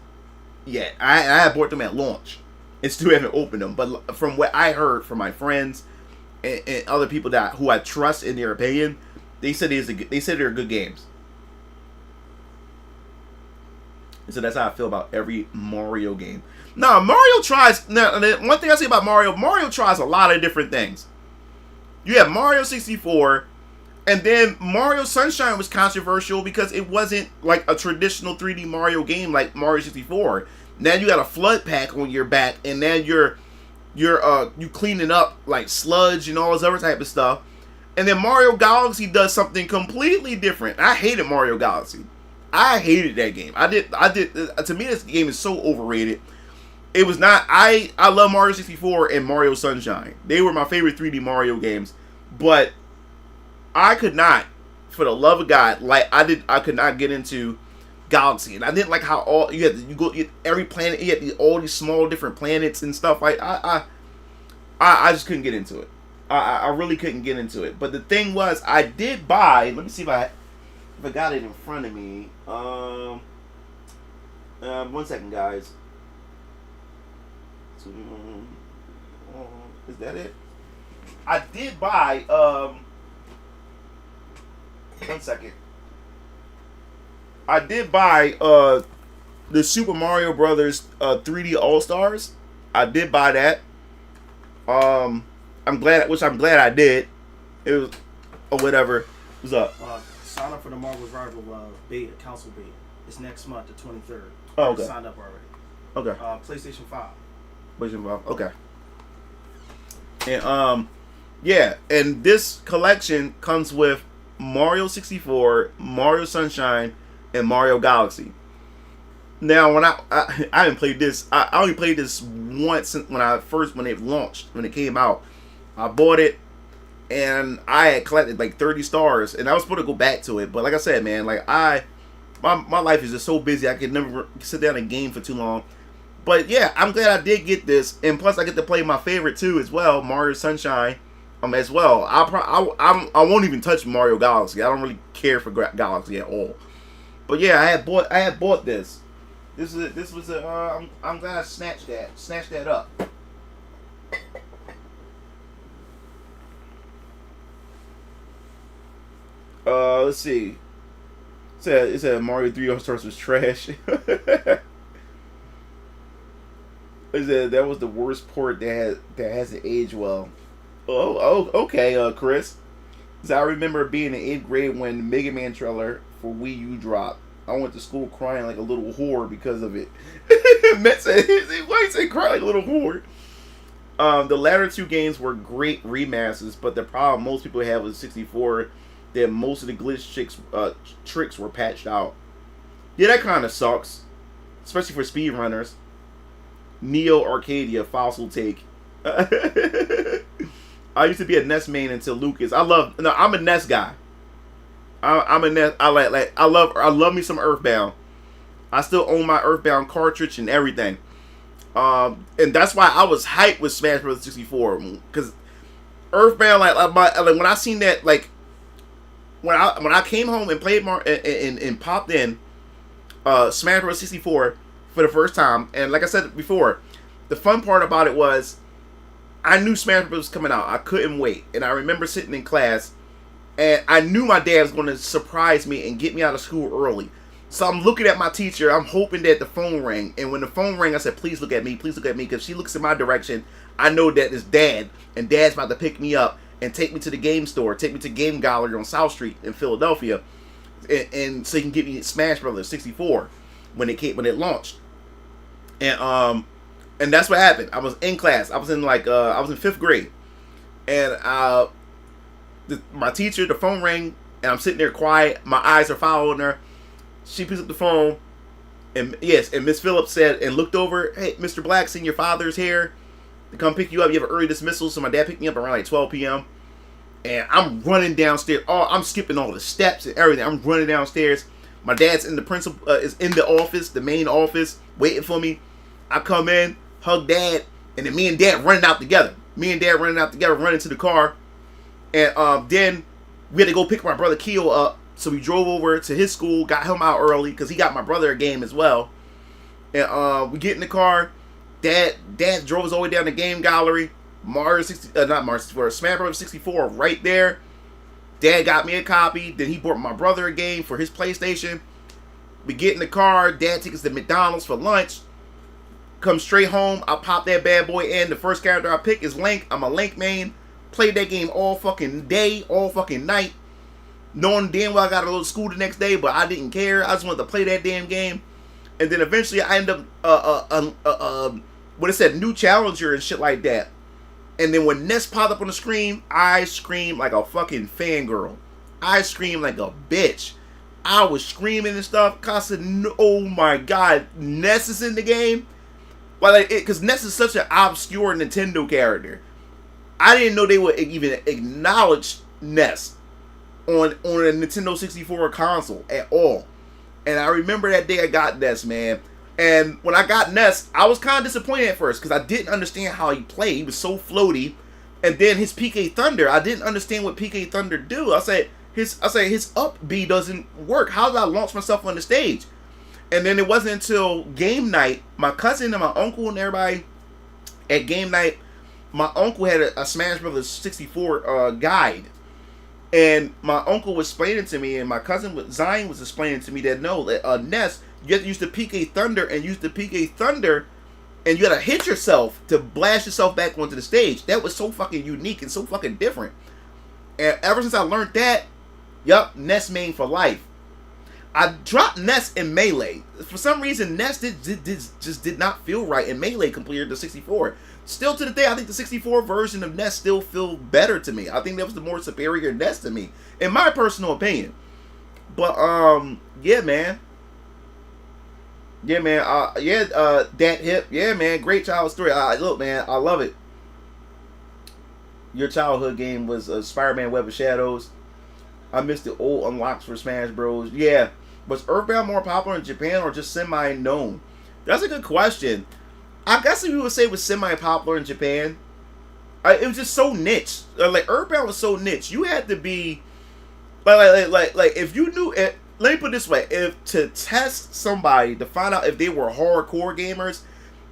S1: yet. I have bought them at launch and still haven't opened them. But from what I heard from my friends and other people who I trust in their opinion, they said they're good games. So that's how I feel about every Mario game. Now, Mario tries. Now, one thing I say about Mario tries a lot of different things. You have Mario 64. And then Mario Sunshine was controversial because it wasn't like a traditional 3D Mario game like Mario 64. Now you got a flood pack on your back, and then you're cleaning up like sludge and all this other type of stuff. And then Mario Galaxy does something completely different. I hated Mario Galaxy. I hated that game. I did. To me, this game is so overrated. It was not. I love Mario 64 and Mario Sunshine. They were my favorite 3D Mario games, but I could not, for the love of God, I could not get into Galaxy, and I didn't like how every planet, you had all these small different planets and stuff. I just couldn't get into it. I really couldn't get into it. But the thing was, I did buy. Let me see if I got it in front of me. 1 second, guys. Is that it? I did buy. 1 second. I did buy the Super Mario Brothers 3D All Stars. I did buy that. I'm glad I did. It was or whatever. What's up?
S3: Sign up for the Marvel's Rival beta, council beta. It's next month, the 23rd.
S1: Oh, okay.
S3: Signed up already.
S1: Okay.
S3: PlayStation 5.
S1: PlayStation 5. Okay. And yeah, and this collection comes with Mario 64, Mario Sunshine, and Mario Galaxy. Now, when I haven't played this, I only played this once when it launched, when it came out. I bought it, and I had collected like 30 stars, and I was supposed to go back to it. But like I said, man, like my life is just so busy, I could never sit down and game for too long. But yeah, I'm glad I did get this, and plus I get to play my favorite too as well, Mario Sunshine. As well, I won't even touch Mario Galaxy. I don't really care for Galaxy at all. But yeah, I had bought this. This was I'm glad I snatched that up. Let's see. It said Mario 3 All Stars was trash. It said that was the worst port that hasn't aged well. Oh, okay, Chris. So I remember being in 8th grade when the Mega Man trailer for Wii U dropped. I went to school crying like a little whore because of it. Matt said, why you say cry like a little whore? The latter 2 games were great remasters, but the problem most people have with 64 that most of the glitch tricks were patched out. Yeah, that kind of sucks, especially for speedrunners. Neo Arcadia Fossil Take. I used to be a NES main until Lucas. I'm a NES guy. I'm a NES. I love me some Earthbound. I still own my Earthbound cartridge and everything. And that's why I was hyped with Smash Bros. 64, because Earthbound, like when I seen that, like when I came home and played and popped in Smash Bros. 64 for the first time, and like I said before, the fun part about it was I knew Smash Bros. Was coming out. I couldn't wait, and I remember sitting in class, and I knew my dad was going to surprise me and get me out of school early. So I'm looking at my teacher. I'm hoping that the phone rang, and when the phone rang, I said, "Please look at me, please look at me," because she looks in my direction. I know that it's Dad, and Dad's about to pick me up and take me to the game store, take me to Game Gallery on South Street in Philadelphia, and so he can get me Smash Brothers 64 when it launched, and that's what happened. I was in class. I was in I was in 5th grade, and my teacher, the phone rang, and I'm sitting there quiet. My eyes are following her. She picks up the phone, and Miss Phillips said and looked over. "Hey, Mr. Blackson, your father's here to come pick you up. You have an early dismissal." So my dad picked me up around like 12 p.m. And I'm running downstairs. Oh, I'm skipping all the steps and everything. I'm running downstairs. My dad's in the principal is in the office, the main office, waiting for me. I come in, hug Dad, and then me and Dad running out together. Running to the car, and then we had to go pick my brother Keo up. So we drove over to his school, got him out early because he got my brother a game as well. And we get in the car. Dad drove us all the way down to Game Gallery. Smash Bros. 64 right there. Dad got me a copy. Then he bought my brother a game for his PlayStation. We get in the car. Dad takes us to McDonald's for lunch. Come straight home. I pop that bad boy in. The first character I pick is Link. I'm a Link main. Played that game all fucking day, all fucking night. Knowing damn well I got to go to school the next day, but I didn't care. I just wanted to play that damn game. And then eventually I end up new challenger and shit like that. And then when Ness popped up on the screen, I screamed like a fucking fangirl. I screamed like a bitch. I was screaming and stuff. Cause I said, "Oh my god, Ness is in the game." Well, because Ness is such an obscure Nintendo character. I didn't know they would even acknowledge Ness on a Nintendo 64 console at all. And I remember that day I got Ness, man. And when I got Ness, I was kind of disappointed at first because I didn't understand how he played. He was so floaty. And then his PK Thunder, I didn't understand what PK Thunder do. I said his up B doesn't work. How did I launch myself on the stage? And then it wasn't until game night, my cousin and my uncle and everybody at game night, my uncle had a Smash Brothers 64 guide. And my uncle was explaining to me, and my cousin Zion was explaining to me that Ness, you have to use the PK Thunder and use the PK Thunder, and you gotta hit yourself to blast yourself back onto the stage. That was so fucking unique and so fucking different. And ever since I learned that, Ness main for life. I dropped Ness in Melee. For some reason, Ness just did not feel right in Melee compared to 64. Still to the day, I think the 64 version of Ness still feel better to me. I think that was the more superior Ness to me, in my personal opinion. But yeah, man. Dat Hip. Yeah, man, great childhood story. Look, man, I love it. Your childhood game was Spider-Man Web of Shadows. I missed the old unlocks for Smash Bros. Yeah. Was Earthbound more popular in Japan or just semi-known? That's a good question. I guess we would say it was semi-popular in Japan. It was just so niche. Like, Earthbound was so niche. You had to be... Like if you knew... Let me put it this way. If to test somebody to find out if they were hardcore gamers,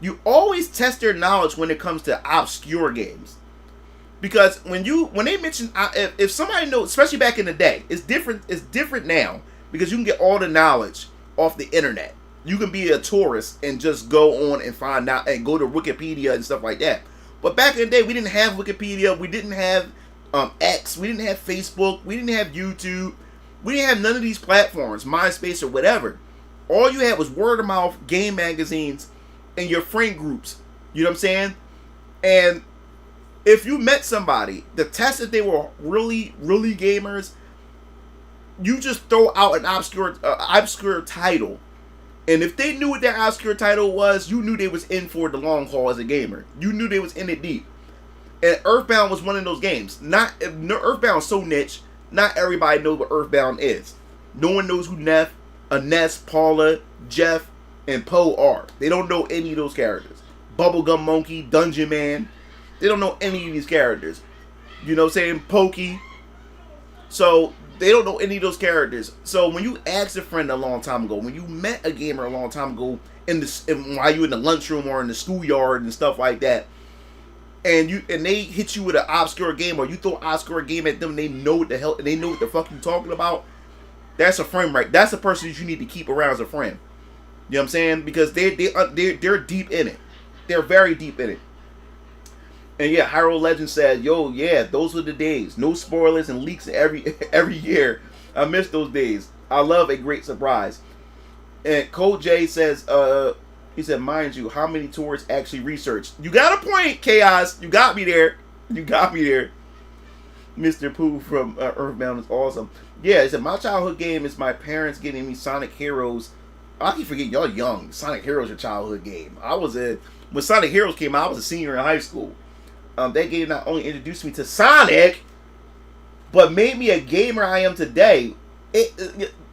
S1: you always test their knowledge when it comes to obscure games. Because when they mention... If somebody knows... Especially back in the day. It's different now. Because you can get all the knowledge off the internet. You can be a tourist and just go on and find out and go to Wikipedia and stuff like that. But back in the day, we didn't have Wikipedia. We didn't have X. We didn't have Facebook. We didn't have YouTube. We didn't have none of these platforms, MySpace or whatever. All you had was word of mouth, game magazines, and your friend groups. You know what I'm saying? And if you met somebody, the test if they were really, really gamers, you just throw out an obscure title. And if they knew what that obscure title was, you knew they was in for the long haul as a gamer. You knew they was in it deep. And Earthbound was one of those games. Earthbound is so niche, not everybody knows what Earthbound is. No one knows who Ness, Paula, Jeff, and Poe are. They don't know any of those characters. Bubblegum Monkey, Dungeon Man. They don't know any of these characters. You know what I'm saying? Pokey. So They don't know any of those characters. So when you asked a friend a long time ago, when you met a gamer a long time ago while you in the lunchroom or in the schoolyard and stuff like that, and they hit you with an obscure game, or you throw an obscure game at them, they know what the fuck you talking about. That's a friend, right? That's a person that you need to keep around as a friend. You know what I'm saying? Because they're deep in it. They're very deep in it. And yeah, Hyrule Legend said, "Yo, yeah, those were the days. No spoilers and leaks every year. I miss those days. I love a great surprise." And Code J says, he said, "Mind you, how many tours actually researched?" You got a point, Chaos. You got me there. You got me there. Mr. Pooh from Earthbound is awesome. Yeah, he said, "My childhood game is my parents getting me Sonic Heroes." I keep forgetting y'all young. Sonic Heroes your childhood game. When Sonic Heroes came out, I was a senior in high school. That game not only introduced me to Sonic, but made me a gamer I am today.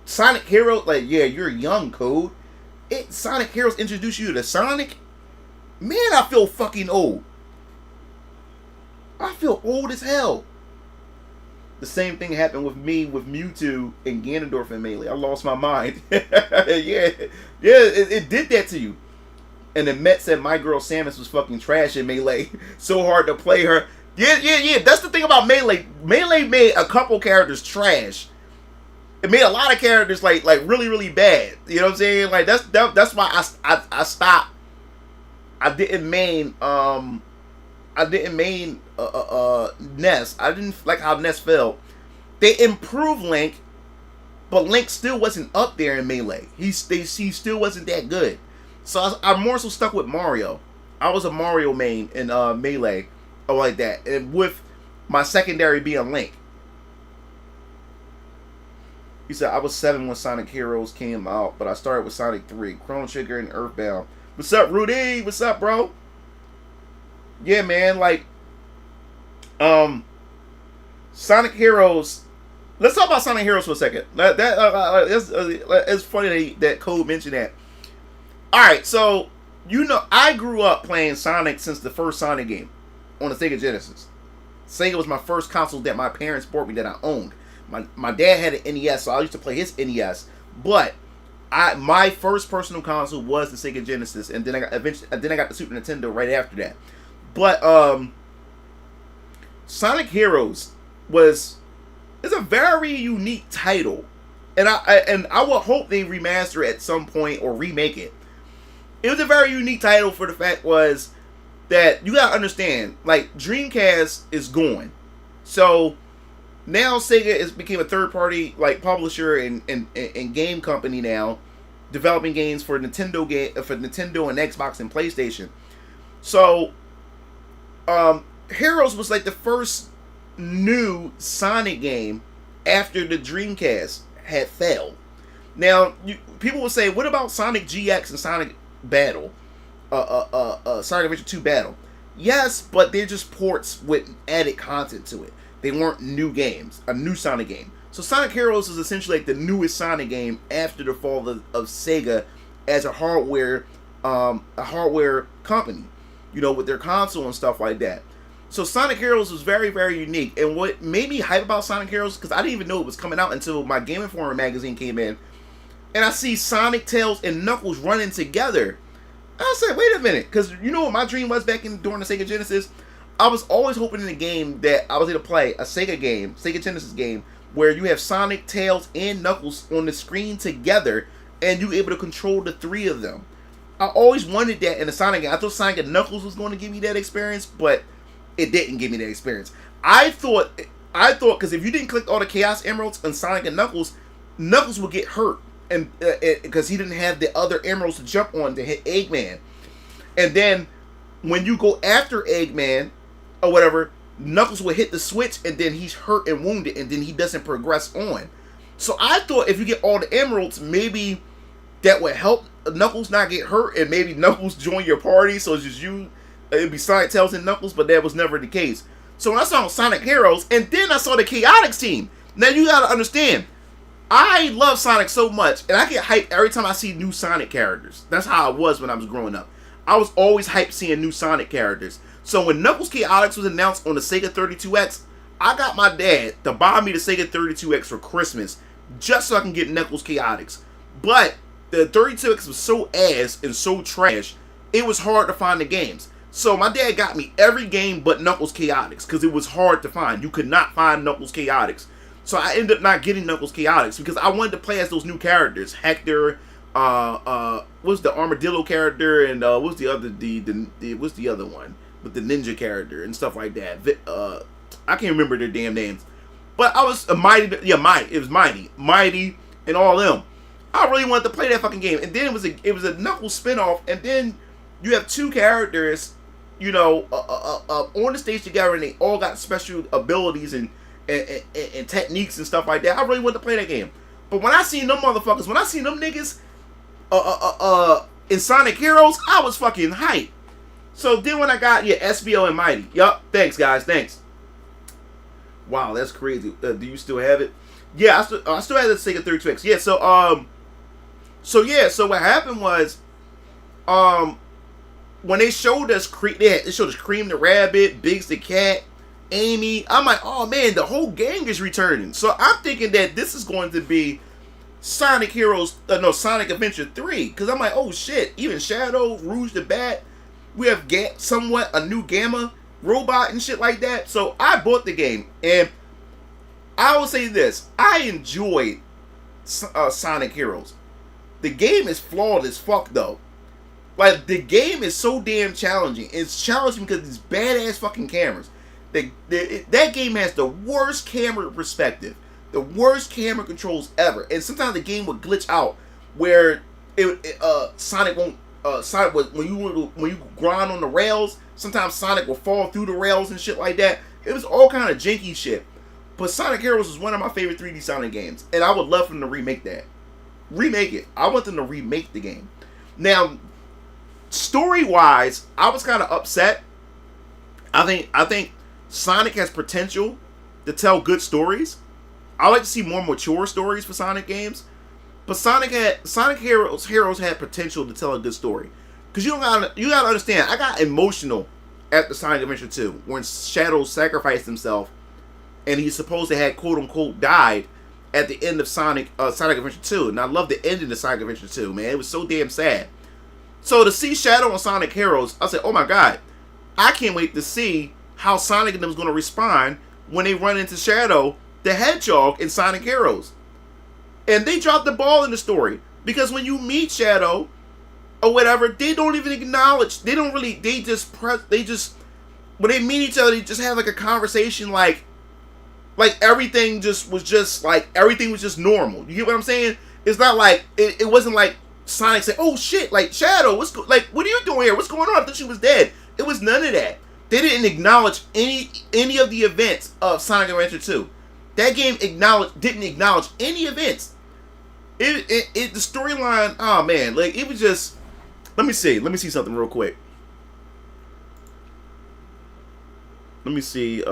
S1: Sonic Heroes, like, yeah, you're young, Code. Sonic Heroes introduced you to Sonic? Man, I feel fucking old. I feel old as hell. The same thing happened with me with Mewtwo and Ganondorf in Melee. I lost my mind. It did that to you. And then Met said my girl Samus was fucking trash in Melee. So hard to play her. Yeah. That's the thing about Melee. Melee made a couple characters trash. It made a lot of characters like really, really bad. You know what I'm saying? Like that's why I stopped. I didn't main Ness. I didn't like how Ness felt. They improved Link, but Link still wasn't up there in Melee. He still wasn't that good. So I'm more so stuck with Mario. I was a Mario main in Melee, or like that, and with my secondary being Link. He said, "I was 7 when Sonic Heroes came out, but I started with Sonic 3, Chrono Trigger, and Earthbound." What's up, Rudy? What's up, bro? Yeah, man, like, Sonic Heroes. Let's talk about Sonic Heroes for a second. It's funny that Code mentioned that. Alright, so, I grew up playing Sonic since the first Sonic game on the Sega Genesis. Sega was my first console that my parents bought me that I owned. My dad had an NES, so I used to play his NES. But my first personal console was the Sega Genesis, and then I got the Super Nintendo right after that. But Sonic Heroes is a very unique title, and I would hope they remaster it at some point or remake it. It was a very unique title for the fact was that you gotta understand, like, Dreamcast is gone, so now Sega became a third party like publisher and game company now, developing games for Nintendo and Xbox and PlayStation. So Heroes was like the first new Sonic game after the Dreamcast had failed. Now, people will say, what about Sonic GX and Sonic Battle? Sonic Adventure 2 Battle. Yes, but they're just ports with added content to it. They weren't new games, a new Sonic game. So Sonic Heroes is essentially like the newest Sonic game after the fall of Sega as a hardware company, with their console and stuff like that. So Sonic Heroes was very, very unique. And what made me hype about Sonic Heroes, because I didn't even know it was coming out until my Game Informer magazine came in, and I see Sonic, Tails, and Knuckles running together. I said, wait a minute, because you know what my dream was during the Sega Genesis? I was always hoping in a game that I was able to play a Sega Genesis game, where you have Sonic, Tails, and Knuckles on the screen together, and you're able to control the three of them. I always wanted that in a Sonic game. I thought Sonic and Knuckles was going to give me that experience, but it didn't give me that experience. I thought, because if you didn't collect all the Chaos Emeralds on Sonic and Knuckles would get hurt, and because he didn't have the other emeralds to jump on to hit Eggman. And then when you go after Eggman or whatever, Knuckles will hit the switch, and then he's hurt and wounded, and then he doesn't progress on. So I thought if you get all the emeralds, maybe that would help Knuckles not get hurt, and maybe Knuckles join your party, so it's just you. It'd be Sonic, Tails, and Knuckles, but that was never the case. So when I saw Sonic Heroes, and then I saw the Chaotix team. Now you gotta understand, I love Sonic so much, and I get hyped every time I see new Sonic characters. That's how I was when I was growing up. I was always hyped seeing new Sonic characters. So when Knuckles Chaotix was announced on the Sega 32X, I got my dad to buy me the Sega 32X for Christmas just so I can get Knuckles Chaotix. But the 32X was so ass and so trash, it was hard to find the games. So my dad got me every game but Knuckles Chaotix because it was hard to find. You could not find Knuckles Chaotix. So I ended up not getting Knuckles Chaotix because I wanted to play as those new characters. Hector, what's the armadillo character, and what's the other one with the ninja character and stuff like that. I can't remember their damn names. But I was Mighty. It was Mighty, and all of them. I really wanted to play that fucking game, and then it was a Knuckles spinoff, and then you have two characters, you know, on the stage together, and they all got special abilities and techniques and stuff like that. I really wanted to play that game. But when I seen them motherfuckers, when I seen them niggas in Sonic Heroes, I was fucking hyped. So then when I got SBO and Mighty. Yup, thanks guys, thanks. Wow, that's crazy. Do you still have it? Yeah, I still have the Sega 32X. Yeah, so what happened was, when they showed us they showed us Cream the Rabbit, Biggs the Cat, Amy. I'm like, oh man, the whole gang is returning. So I'm thinking that this is going to be Sonic Adventure 3. Because I'm like, oh shit, even Shadow, Rouge the Bat, we have somewhat a new Gamma robot and shit like that. So I bought the game, and I will say this: I enjoyed Sonic Heroes. The game is flawed as fuck though. Like, the game is so damn challenging. It's challenging because it's badass fucking cameras. That game has the worst camera perspective, the worst camera controls ever, and sometimes the game would glitch out where Sonic won't. When you grind on the rails, sometimes Sonic will fall through the rails and shit like that. It was all kind of janky shit. But Sonic Heroes is one of my favorite 3D Sonic games, and I would love for them to remake that. Remake it. I want them to remake the game. Now, story-wise, I was kind of upset. I think Sonic has potential to tell good stories. I like to see more mature stories for Sonic games. But Sonic Heroes had potential to tell a good story. Because you gotta understand, I got emotional after Sonic Adventure 2 when Shadow sacrificed himself and he's supposed to have quote unquote died at the end of Sonic Adventure 2. And I love the ending of Sonic Adventure 2, man. It was so damn sad. So to see Shadow on Sonic Heroes, I said, oh my god, I can't wait to see how Sonic and them is going to respond when they run into Shadow the Hedgehog in Sonic Heroes. And they dropped the ball in the story. Because when you meet Shadow or whatever, they don't even acknowledge. When they meet each other, they just have like a conversation like everything was just normal. You get what I'm saying? It's not like, it wasn't like Sonic said, oh shit, like Shadow, what are you doing here? What's going on? I thought she was dead. It was none of that. They didn't acknowledge any of the events of Sonic Adventure 2. That game didn't acknowledge any events. The storyline, oh man, like it was just. Let me see something real quick. Let me see.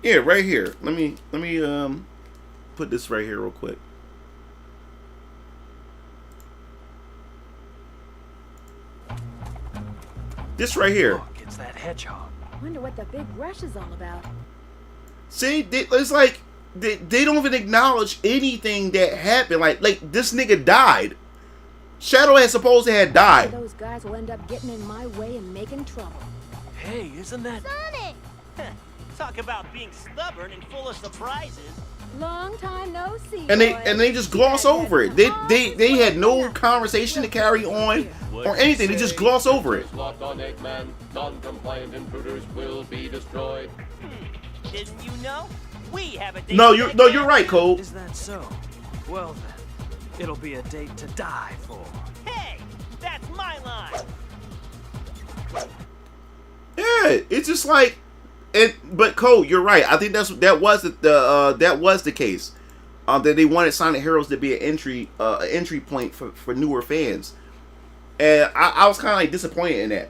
S1: Yeah, right here. Let me put this right here real quick. This right here.
S4: Look, it's that hedgehog.
S5: Wonder what the big rush is all about.
S1: See, it's like they don't even acknowledge anything that happened. Like this nigga died. Shadow had supposed to have died.
S5: Those guys will end up getting in my way and making trouble.
S4: Hey, isn't that...
S6: Sonic! Talk about being stubborn and full of surprises.
S5: Long time no see.
S1: And they just gloss over it. They had no conversation to carry on or anything. They just gloss over it.
S7: Locked on Eggman, non-compliant intruders will be destroyed.
S6: Didn't you know? We have a date.
S1: No, you're right, Cole.
S4: Is that so? Well then, it'll be a date to die for.
S6: Hey, that's my line.
S1: Yeah, it's just like, but Cole, you're right. I think that was the case. That they wanted Sonic Heroes to be an entry point for newer fans, and I was kind of like disappointed in that.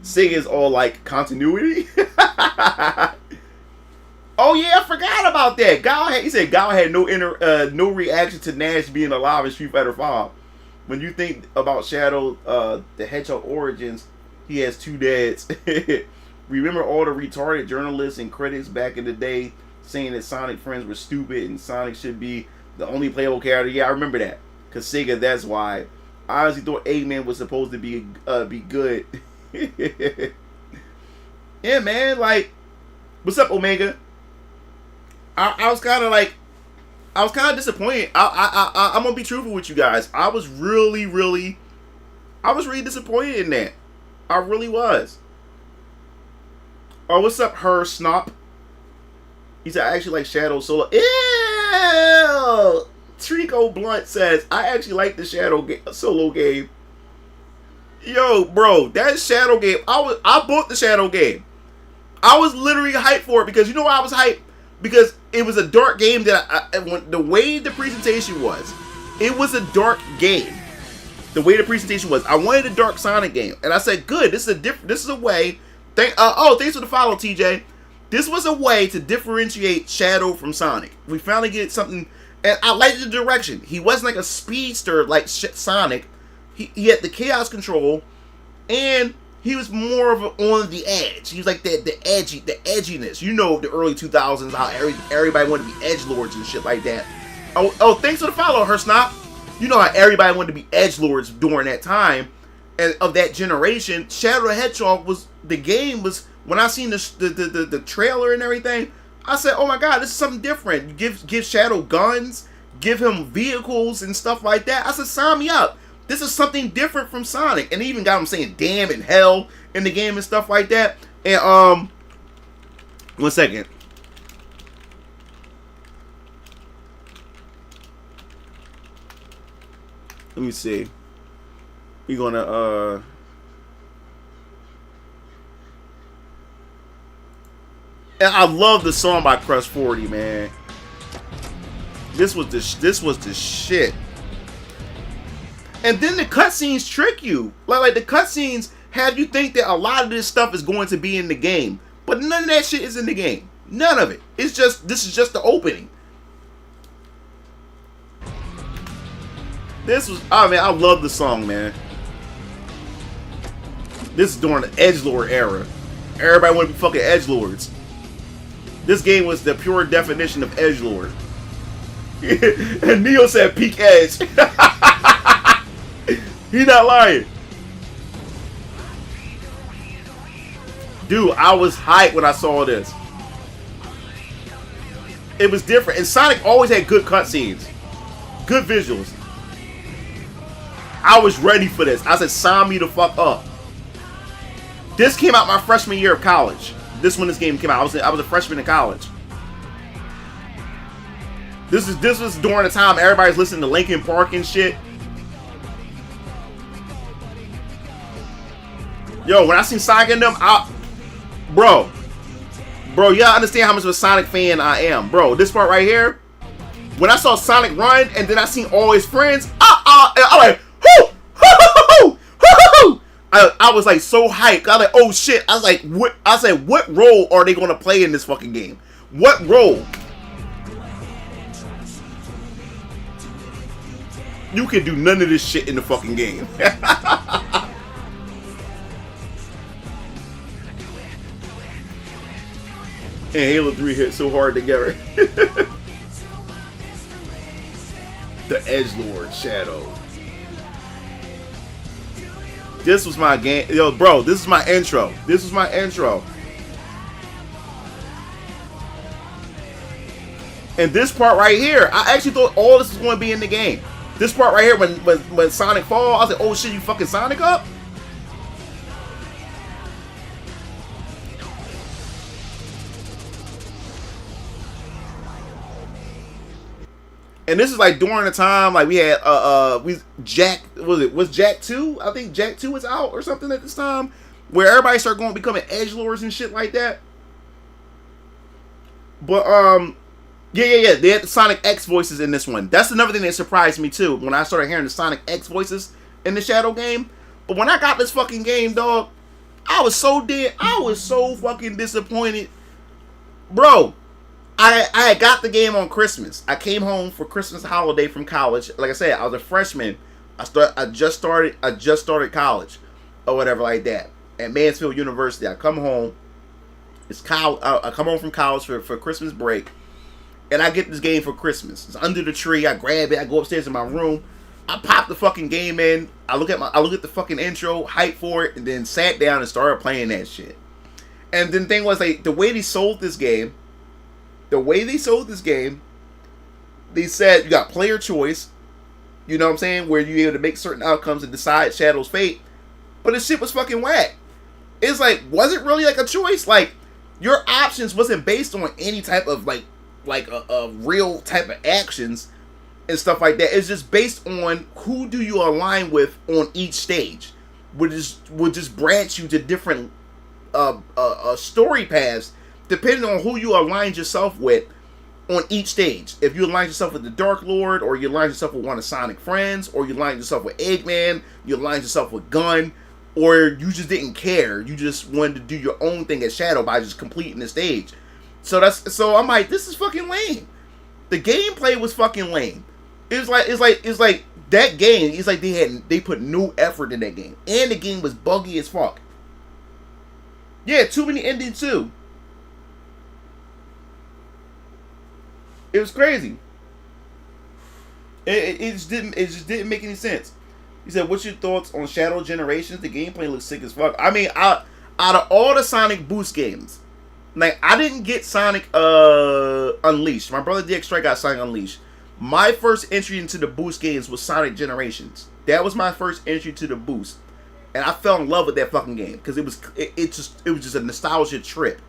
S1: Sega's all like continuity. Oh yeah, I forgot about that. He said Gal had no reaction to Nash being alive in Street Fighter V. When you think about Shadow the Hedgehog origins, he has 2 dads. Remember all the retarded journalists and critics back in the day saying that Sonic friends were stupid and Sonic should be the only playable character? Yeah, I remember that. Cause Sega, that's why. I honestly thought Eggman was supposed to be good. Yeah, man. Like, what's up, Omega? I was kind of disappointed. I'm gonna be truthful with you guys. I was really disappointed in that. I really was. Oh, what's up, her snop? He said, I actually like Shadow Solo. Ew! Trico Blunt says, I actually like the Shadow Solo game. Yo, bro, that Shadow game, I bought the Shadow game. I was literally hyped for it because you know why I was hyped? Because it was a dark game that the way the presentation was, it was a dark game. The way the presentation was, I wanted a dark Sonic game, and I said, "Good, this is a way." Thanks for the follow, TJ. This was a way to differentiate Shadow from Sonic. We finally get something, and I liked the direction. He wasn't like a speedster like Sonic. He had the chaos control, and he was more of on the edge. He was like the edginess. You know, the early 2000s, how everybody wanted to be edgelords and shit like that. Oh, thanks for the follow, her snop. You know how everybody wanted to be edgelords during that time, and of that generation. Shadow the Hedgehog was the game. Was when I seen the trailer and everything, I said, oh my god, this is something different. Give Shadow guns, give him vehicles and stuff like that. I said, sign me up. This is something different from Sonic. And they even got him saying damn and hell in the game and stuff like that. And, 1 second. Let me see. We're gonna, and I love the song by Crush 40, man. This was the shit. And then the cutscenes trick you. Like the cutscenes have you think that a lot of this stuff is going to be in the game. But none of that shit is in the game. None of it. This is just the opening. This was, oh man, I love the song, man. This is during the edgelord era. Everybody wanted to be fucking edgelords. This game was the pure definition of edgelord. And Neo said peak edge. He not lying. Dude, I was hyped when I saw this. It was different. And Sonic always had good cutscenes. Good visuals. I was ready for this. I said, sign me the fuck up. This came out my freshman year of college. This when this game came out. I was a freshman in college. This was during the time everybody's listening to Linkin Park and shit. Yo, when I seen Sonic in them, bro, y'all understand how much of a Sonic fan I am, bro. This part right here, when I saw Sonic run and then I seen all his friends, I'm like, hoo, hoo, hoo, hoo. I was like so hyped. I was like, oh shit. I was like, what? I said, what role are they gonna play in this fucking game? What role? You can do none of this shit in the fucking game. And Halo 3 hit so hard together. The edgelord Shadow. This was my game. Yo, bro, this is my intro. This was my intro. And this part right here, I actually thought all this was going to be in the game. This part right here, when Sonic fall, I was like, oh shit, you fucking Sonic up? And this is like during the time like we had Jack, was Jack 2? I think Jack 2 was out or something at this time, where everybody started going becoming edgelords and shit like that. But yeah. They had the Sonic X voices in this one. That's another thing that surprised me too when I started hearing the Sonic X voices in the Shadow game. But when I got this fucking game, dog, I was so fucking disappointed. Bro, I had got the game on Christmas. I came home for Christmas holiday from college. Like I said, I was a freshman. I just started college or whatever like that at Mansfield University. I come home. I come home from college for Christmas break, and I get this game for Christmas. It's under the tree. I grab it. I go upstairs in my room. I pop the fucking game in. I look at the fucking intro, hype for it, and then sat down and started playing that shit. And then the thing was, like, the way they sold this game, they said you got player choice. You know what I'm saying? Where you're able to make certain outcomes and decide Shadow's fate. But this shit was fucking whack. It's like, was it really like a choice? Like, your options wasn't based on any type of like a real type of actions and stuff like that. It's just based on who do you align with on each stage. Would just branch you to different story paths depending on who you aligned yourself with on each stage. If you align yourself with the Dark Lord, or you align yourself with one of Sonic friends, or you align yourself with Eggman, you align yourself with Gun, or you just didn't care. You just wanted to do your own thing as Shadow by just completing the stage. So I'm like, this is fucking lame. The gameplay was fucking lame. It's like that game. It's like they put no effort in that game, and the game was buggy as fuck. Yeah, too many endings too. It was crazy. It just didn't make any sense. He said, "What's your thoughts on Shadow Generations? The gameplay looks sick as fuck." I mean, out of all the Sonic Boost games, like, I didn't get Sonic Unleashed. My brother DX Strike got Sonic Unleashed. My first entry into the Boost games was Sonic Generations. That was my first entry to the Boost, and I fell in love with that fucking game because it was just a nostalgia trip.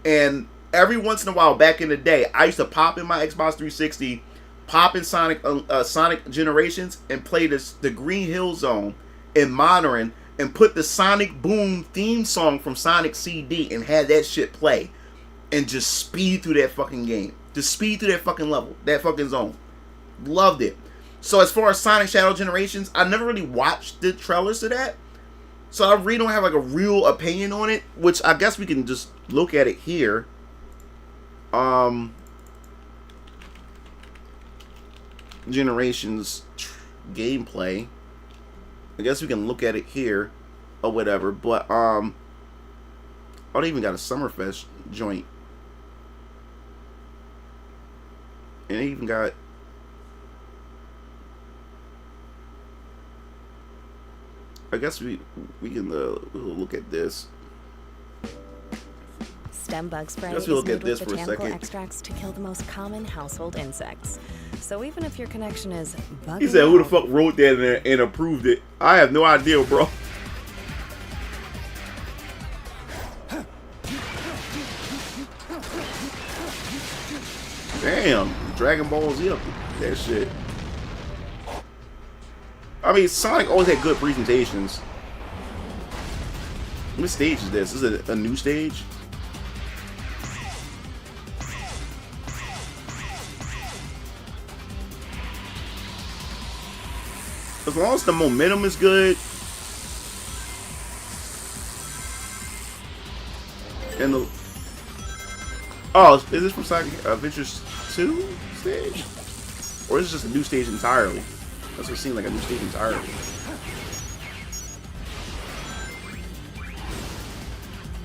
S1: And every once in a while, back in the day, I used to pop in my Xbox 360, pop in Sonic Generations, and play the Green Hill Zone in Modern, and put the Sonic Boom theme song from Sonic CD and had that shit play, and just speed through that fucking game. Just speed through that fucking level, that fucking zone. Loved it. So as far as Sonic Shadow Generations, I never really watched the trailers to that, so I really don't have like a real opinion on it, which I guess we can just look at it here. Generations gameplay. I guess we can look at it here or whatever, but oh, they even got a Summerfest joint. And they even got I guess we can look at this.
S8: Stem bug spray
S1: Let's
S8: is
S1: look
S8: made
S1: at this
S8: with
S1: for a
S8: botanical
S1: second.
S8: extracts to kill the most common household insects. So even if your connection is bugging
S1: He said, "Who the
S8: out,
S1: fuck wrote that and approved it?" I have no idea, bro. Damn, Dragon Ball Z up that shit. I mean, Sonic always had good presentations. What stage is this? Is it a new stage? As long as the momentum is good, and the is this from Sonic Adventures 2 stage, or is this just a new stage entirely? That's what it seemed like, a new stage entirely.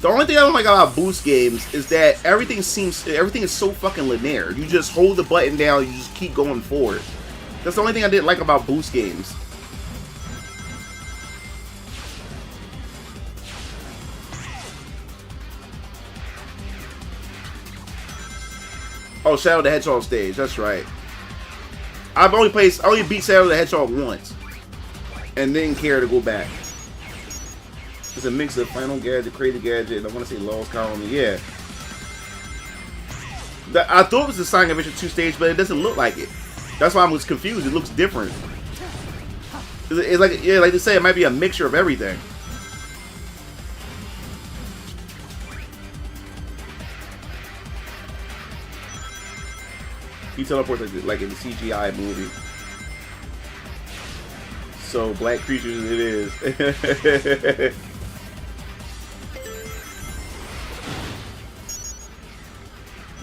S1: The only thing I don't like about Boost games is that everything is so fucking linear. You just hold the button down, you just keep going forward. That's the only thing I didn't like about Boost games. Oh, Shadow the Hedgehog stage. That's right. I only beat Shadow the Hedgehog once, and didn't care to go back. It's a mix of Final Gadget, Crazy Gadget, and I want to say Lost Colony. Yeah. I thought it was the Sonic Adventure 2 stage, but it doesn't look like it. That's why I was confused. It looks different. It's like, yeah, like they say, it might be a mixture of everything. He teleports like in the CGI movie. So black creatures it is.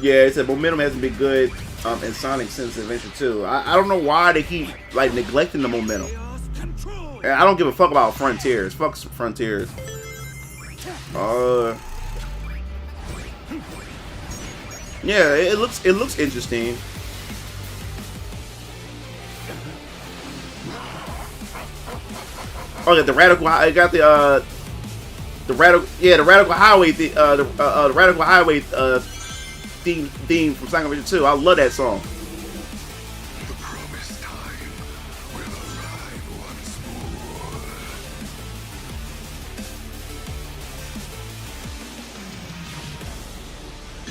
S1: Yeah, it said momentum hasn't been good in Sonic since Adventure 2. I don't know why they keep like neglecting the momentum. And I don't give a fuck about Frontiers. Fuck Frontiers. Yeah, it looks interesting. Oh, yeah, the Radical. I got the Radical Highway. The Radical Highway theme from Sonic Adventure 2. I love that song.
S9: The promised time will arrive once more.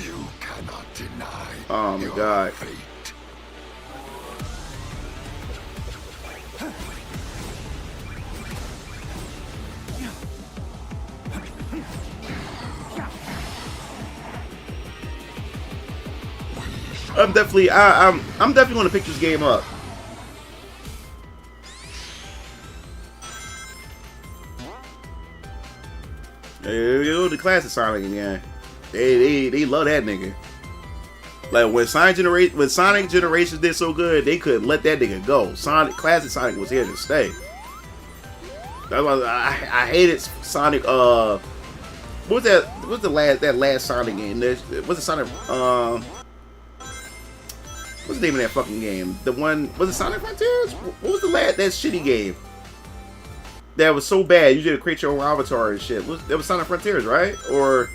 S9: You cannot deny
S1: Oh my
S9: your
S1: God.
S9: fate.
S1: I'm definitely going to pick this game up. There you go, the classic Sonic again. They love that nigga. Like when Sonic Generations did so good, they couldn't let that nigga go. Classic Sonic was here to stay. That's why I hated Sonic. What's that last Sonic game? What's the Sonic? What's the name of that fucking game? The one, was it Sonic Frontiers? What was that shitty game? That was so bad, you had to create your own avatar and shit. That was Sonic Frontiers, right? Or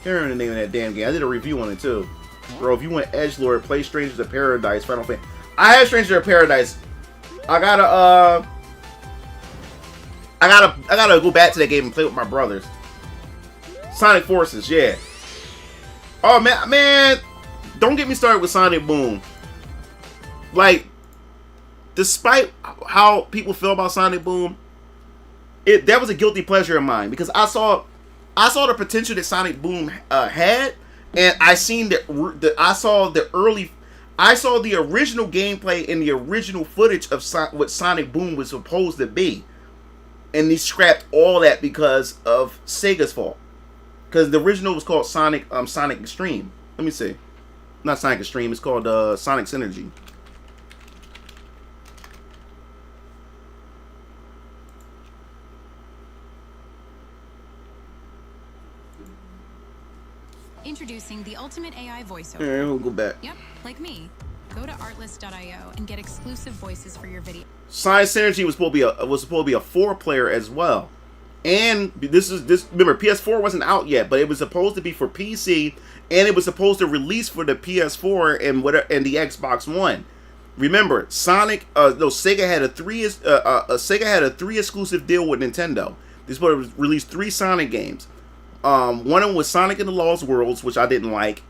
S1: can't remember the name of that damn game. I did a review on it too. Bro, if you want edgelord, play Strangers of Paradise, Final Fantasy. I have Strangers of Paradise. I gotta go back to that game and play with my brothers. Sonic Forces, yeah. Oh man. Don't get me started with Sonic Boom. Like, despite how people feel about Sonic Boom, that was a guilty pleasure of mine because I saw the potential that Sonic Boom had, and I saw the original gameplay and the original footage of what Sonic Boom was supposed to be, and they scrapped all that because of Sega's fault. Because the original was called Sonic Extreme. Let me see. Not Sonic Extreme, it's called Sonic Synergy.
S10: Introducing the ultimate AI voiceover.
S1: Alright, we'll go back.
S10: Yep, like me. Go to artlist.io and get exclusive voices for your video.
S1: Sonic Synergy was supposed to be a 4-player as well. And remember, PS4 wasn't out yet, but it was supposed to be for PC, and it was supposed to release for the PS4 and the Xbox One. Remember, Sega had a 3 exclusive deal with Nintendo. They were supposed to release 3 Sonic games. One of them was Sonic in the Lost Worlds, which I didn't like,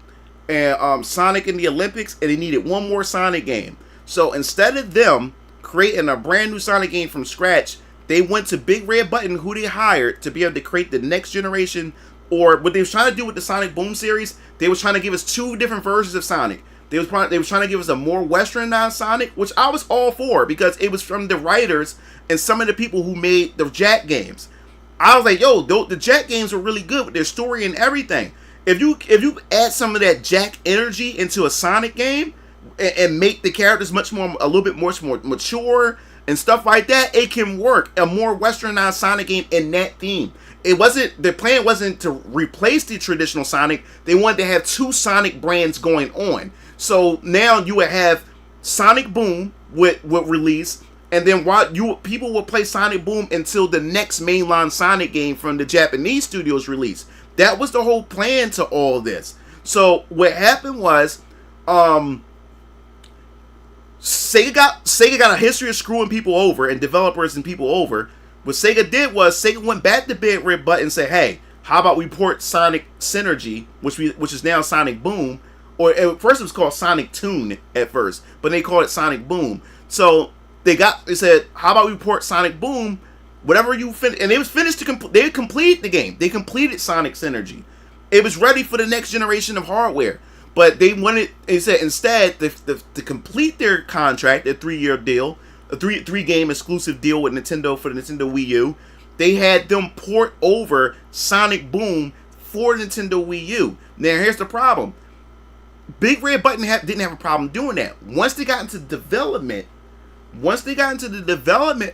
S1: and Sonic in the Olympics, and they needed one more Sonic game. So instead of them creating a brand new Sonic game from scratch, they went to Big Red Button, who they hired to be able to create the next generation, or what they was trying to do with the Sonic Boom series. They was trying to give us 2 different versions of Sonic. They was trying to give us a more westernized Sonic, which I was all for because it was from the writers and some of the people who made the Jack games. I was like, yo, the Jack games were really good with their story and everything. If you add some of that Jack energy into a Sonic game and make the characters a little bit more mature and stuff like that, it can work. A more westernized Sonic game in that theme. The plan wasn't to replace the traditional Sonic. They wanted to have 2 Sonic brands going on. So now you would have Sonic Boom would release, and then people would play Sonic Boom until the next mainline Sonic game from the Japanese studios release. That was the whole plan to all this. So what happened was, Sega got a history of screwing people over and developers and people over. What Sega did was Sega went back to Big Red Button and said, "Hey, how about we port Sonic Synergy, which is now Sonic Boom, or at first it was called Sonic Tune at first, but they called it Sonic Boom." So they said, "How about we port Sonic Boom, whatever you finish?" And it was finished they completed the game. They completed Sonic Synergy. It was ready for the next generation of hardware. But they said instead to complete their contract, their 3-year deal, a 3-game exclusive deal with Nintendo for the Nintendo Wii U, they had them port over Sonic Boom for Nintendo Wii U. Now here's the problem. Big Red Button didn't have a problem doing that. Once they got into development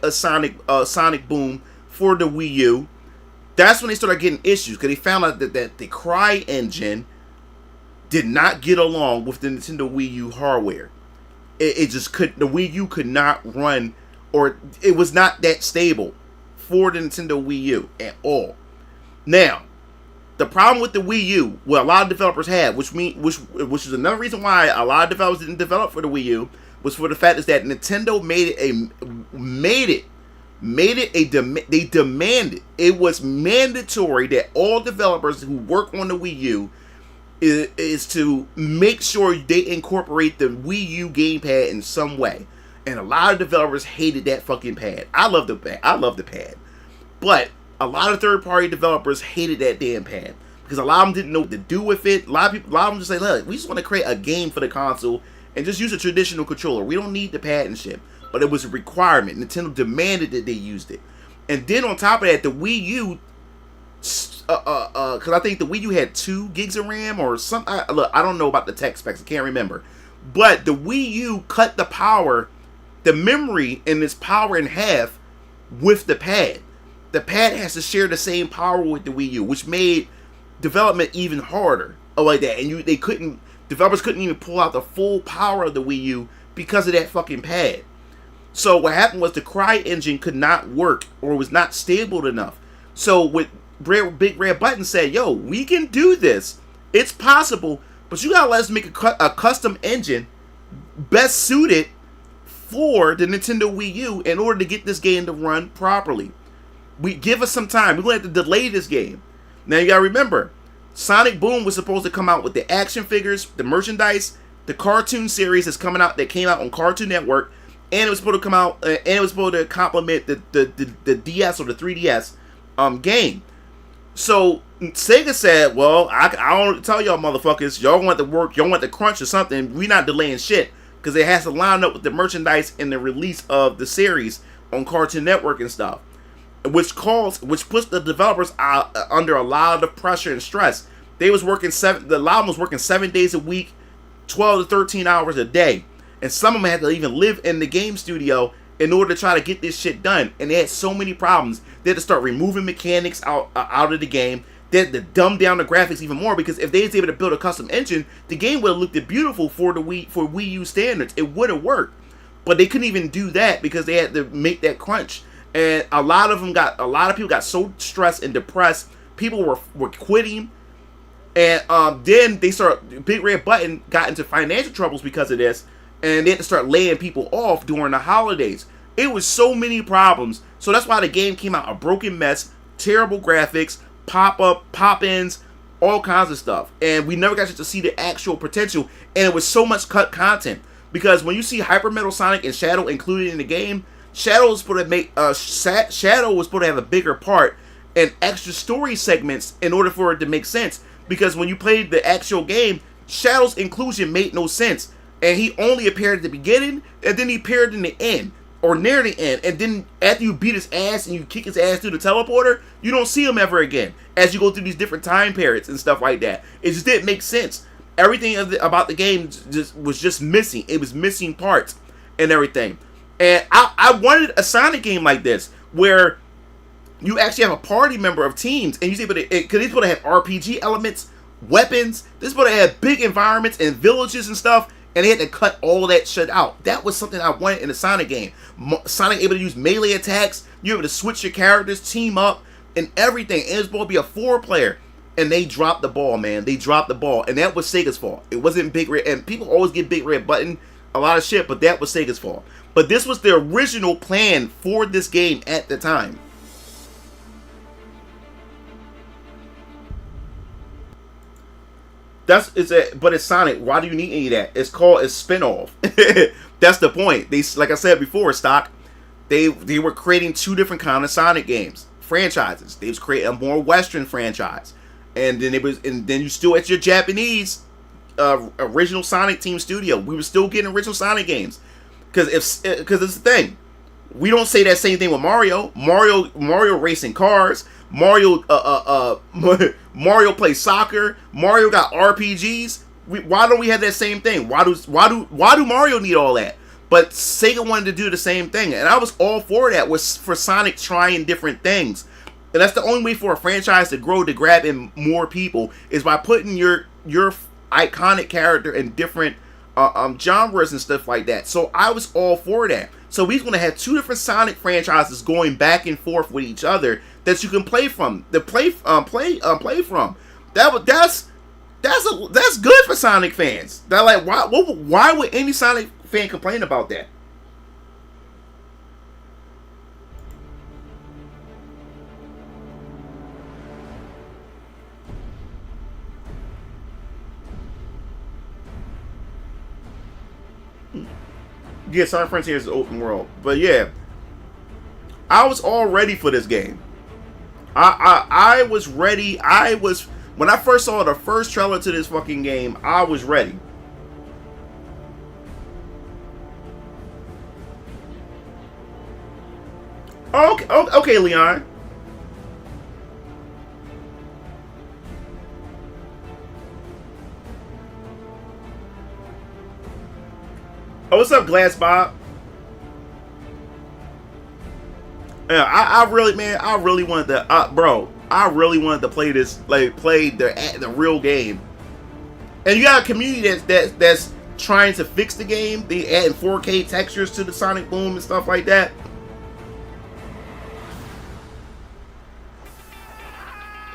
S1: of Sonic Boom for the Wii U, that's when they started getting issues, because they found out that the Cry engine did not get along with the Nintendo Wii U hardware. It just couldn't. The Wii U could not run, or it was not that stable for the Nintendo Wii U at all. Now, the problem with the Wii U, what a lot of developers had, which is another reason why a lot of developers didn't develop for the Wii U, was for the fact is that Nintendo they demanded, it was mandatory that all developers who work on the Wii U is to make sure they incorporate the Wii U gamepad in some way. And a lot of developers hated that fucking pad. I love the pad. But a lot of third-party developers hated that damn pad, because a lot of them didn't know what to do with it. A lot of them just say, look, we just want to create a game for the console and just use a traditional controller. We don't need the pad and shit. But it was a requirement. Nintendo demanded that they used it. And then on top of that, the Wii U, because I think the Wii U had 2 gigs of RAM or something. Look, I don't know about the tech specs. I can't remember. But the Wii U cut the memory and its power in half with the pad. The pad has to share the same power with the Wii U, which made development even harder. Like that. And developers couldn't even pull out the full power of the Wii U because of that fucking pad. So what happened was the Cry engine could not work, or was not stable enough. So what Big Red Button said, yo, we can do this. It's possible, but you gotta let us make a custom engine best suited for the Nintendo Wii U in order to get this game to run properly. Give us some time. We're going to have to delay this game. Now you gotta remember, Sonic Boom was supposed to come out with the action figures, the merchandise, the cartoon series that came out on Cartoon Network, and it was supposed to come out, and it was supposed to complement the DS or the 3DS game. So Sega said, well, I don't tell y'all motherfuckers, y'all want to work, y'all want the crunch or something. We're not delaying shit, because it has to line up with the merchandise and the release of the series on Cartoon Network and stuff, which puts the developers under a lot of pressure and stress. The lot was working 7 days a week, 12 to 13 hours a day, and some of them had to even live in the game studio in order to try to get this shit done. And they had so many problems. They had to start removing mechanics out of the game. They had to dumb down the graphics even more, because if they was able to build a custom engine, the game would have looked beautiful for Wii U standards. It would have worked, but they couldn't even do that because they had to make that crunch. And a lot of people got so stressed and depressed. People were quitting, and then Big Red Button got into financial troubles because of this, and they had to start laying people off during the holidays. It was so many problems. So that's why the game came out a broken mess, terrible graphics, pop-ins, all kinds of stuff. And we never got to see the actual potential, and it was so much cut content. Because when you see Hyper Metal Sonic and Shadow included in the game, Shadow was supposed to have a bigger part and extra story segments in order for it to make sense. Because when you played the actual game, Shadow's inclusion made no sense. And he only appeared at the beginning, and then he appeared in the end, or near the end. And then after you beat his ass and you kick his ass through the teleporter, you don't see him ever again as you go through these different time periods and stuff like that. It just didn't make sense. Everything about the game was just missing. It was missing parts and everything. And I wanted a Sonic game like this, where you actually have a party member of teams, and you're able to, because it's supposed to have RPG elements, weapons. This is supposed to have big environments and villages and stuff, and they had to cut all of that shit out. That was something I wanted in a Sonic game. Sonic able to use melee attacks, you're able to switch your characters, team up, and everything. And it was supposed to be a 4-player. And they dropped the ball, man. They dropped the ball. And that was Sega's fault. It wasn't Big Red. And people always give Big Red Button a lot of shit, but that was Sega's fault. But this was the original plan for this game at the time. But it's Sonic. Why do you need any of that? It's called a spin-off. That's the point. Like I said before, Stock, they were creating 2 different kind of Sonic games, franchises. They was creating a more Western franchise, and then you still at your Japanese original Sonic Team studio. We were still getting original Sonic games, because it's the thing. We don't say that same thing with Mario. Mario racing cars. Mario Mario plays soccer. Mario got RPGs. Why don't we have that same thing? Why do Mario need all that? But Sega wanted to do the same thing, and I was all for that. Was for Sonic trying different things, and that's the only way for a franchise to grow, to grab in more people, is by putting your iconic character in different genres and stuff like that. So I was all for that. So we're gonna have 2 different Sonic franchises going back and forth with each other that you can play from. Play from. That's good for Sonic fans. They're like, why would any Sonic fan complain about that? Yeah, Sonic Frontier is open world, but yeah, I was all ready for this game. I was ready. When I first saw the first trailer to this fucking game, I was ready. Okay, Leon. Oh, what's up, Glass Bob? Yeah, I really wanted to, bro. I really wanted to play this, like, play the real game. And you got a community that's trying to fix the game. They adding 4K textures to the Sonic Boom and stuff like that.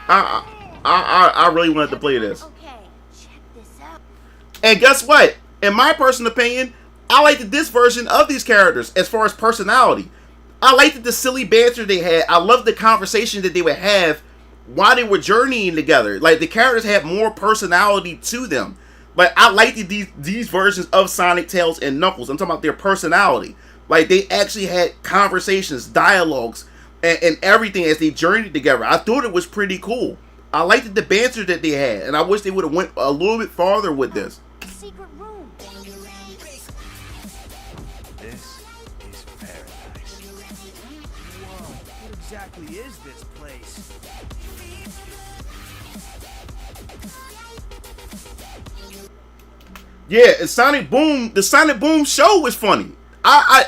S1: I really wanted to play this.
S5: Okay, check this out.
S1: And guess what? In my personal opinion, I liked this version of these characters as far as personality. I liked the silly banter they had. I loved the conversation that they would have while they were journeying together. Like, the characters had more personality to them. Like, I liked these versions of Sonic, Tails, and Knuckles. I'm talking about their personality. Like, they actually had conversations, dialogues, and everything as they journeyed together. I thought it was pretty cool. I liked the banter that they had, and I wish they would have went a little bit farther with this.
S5: Secret room.
S4: This is paradise. Whoa, what exactly is this place?
S1: Yeah, and Sonic Boom, the Sonic Boom show was funny. I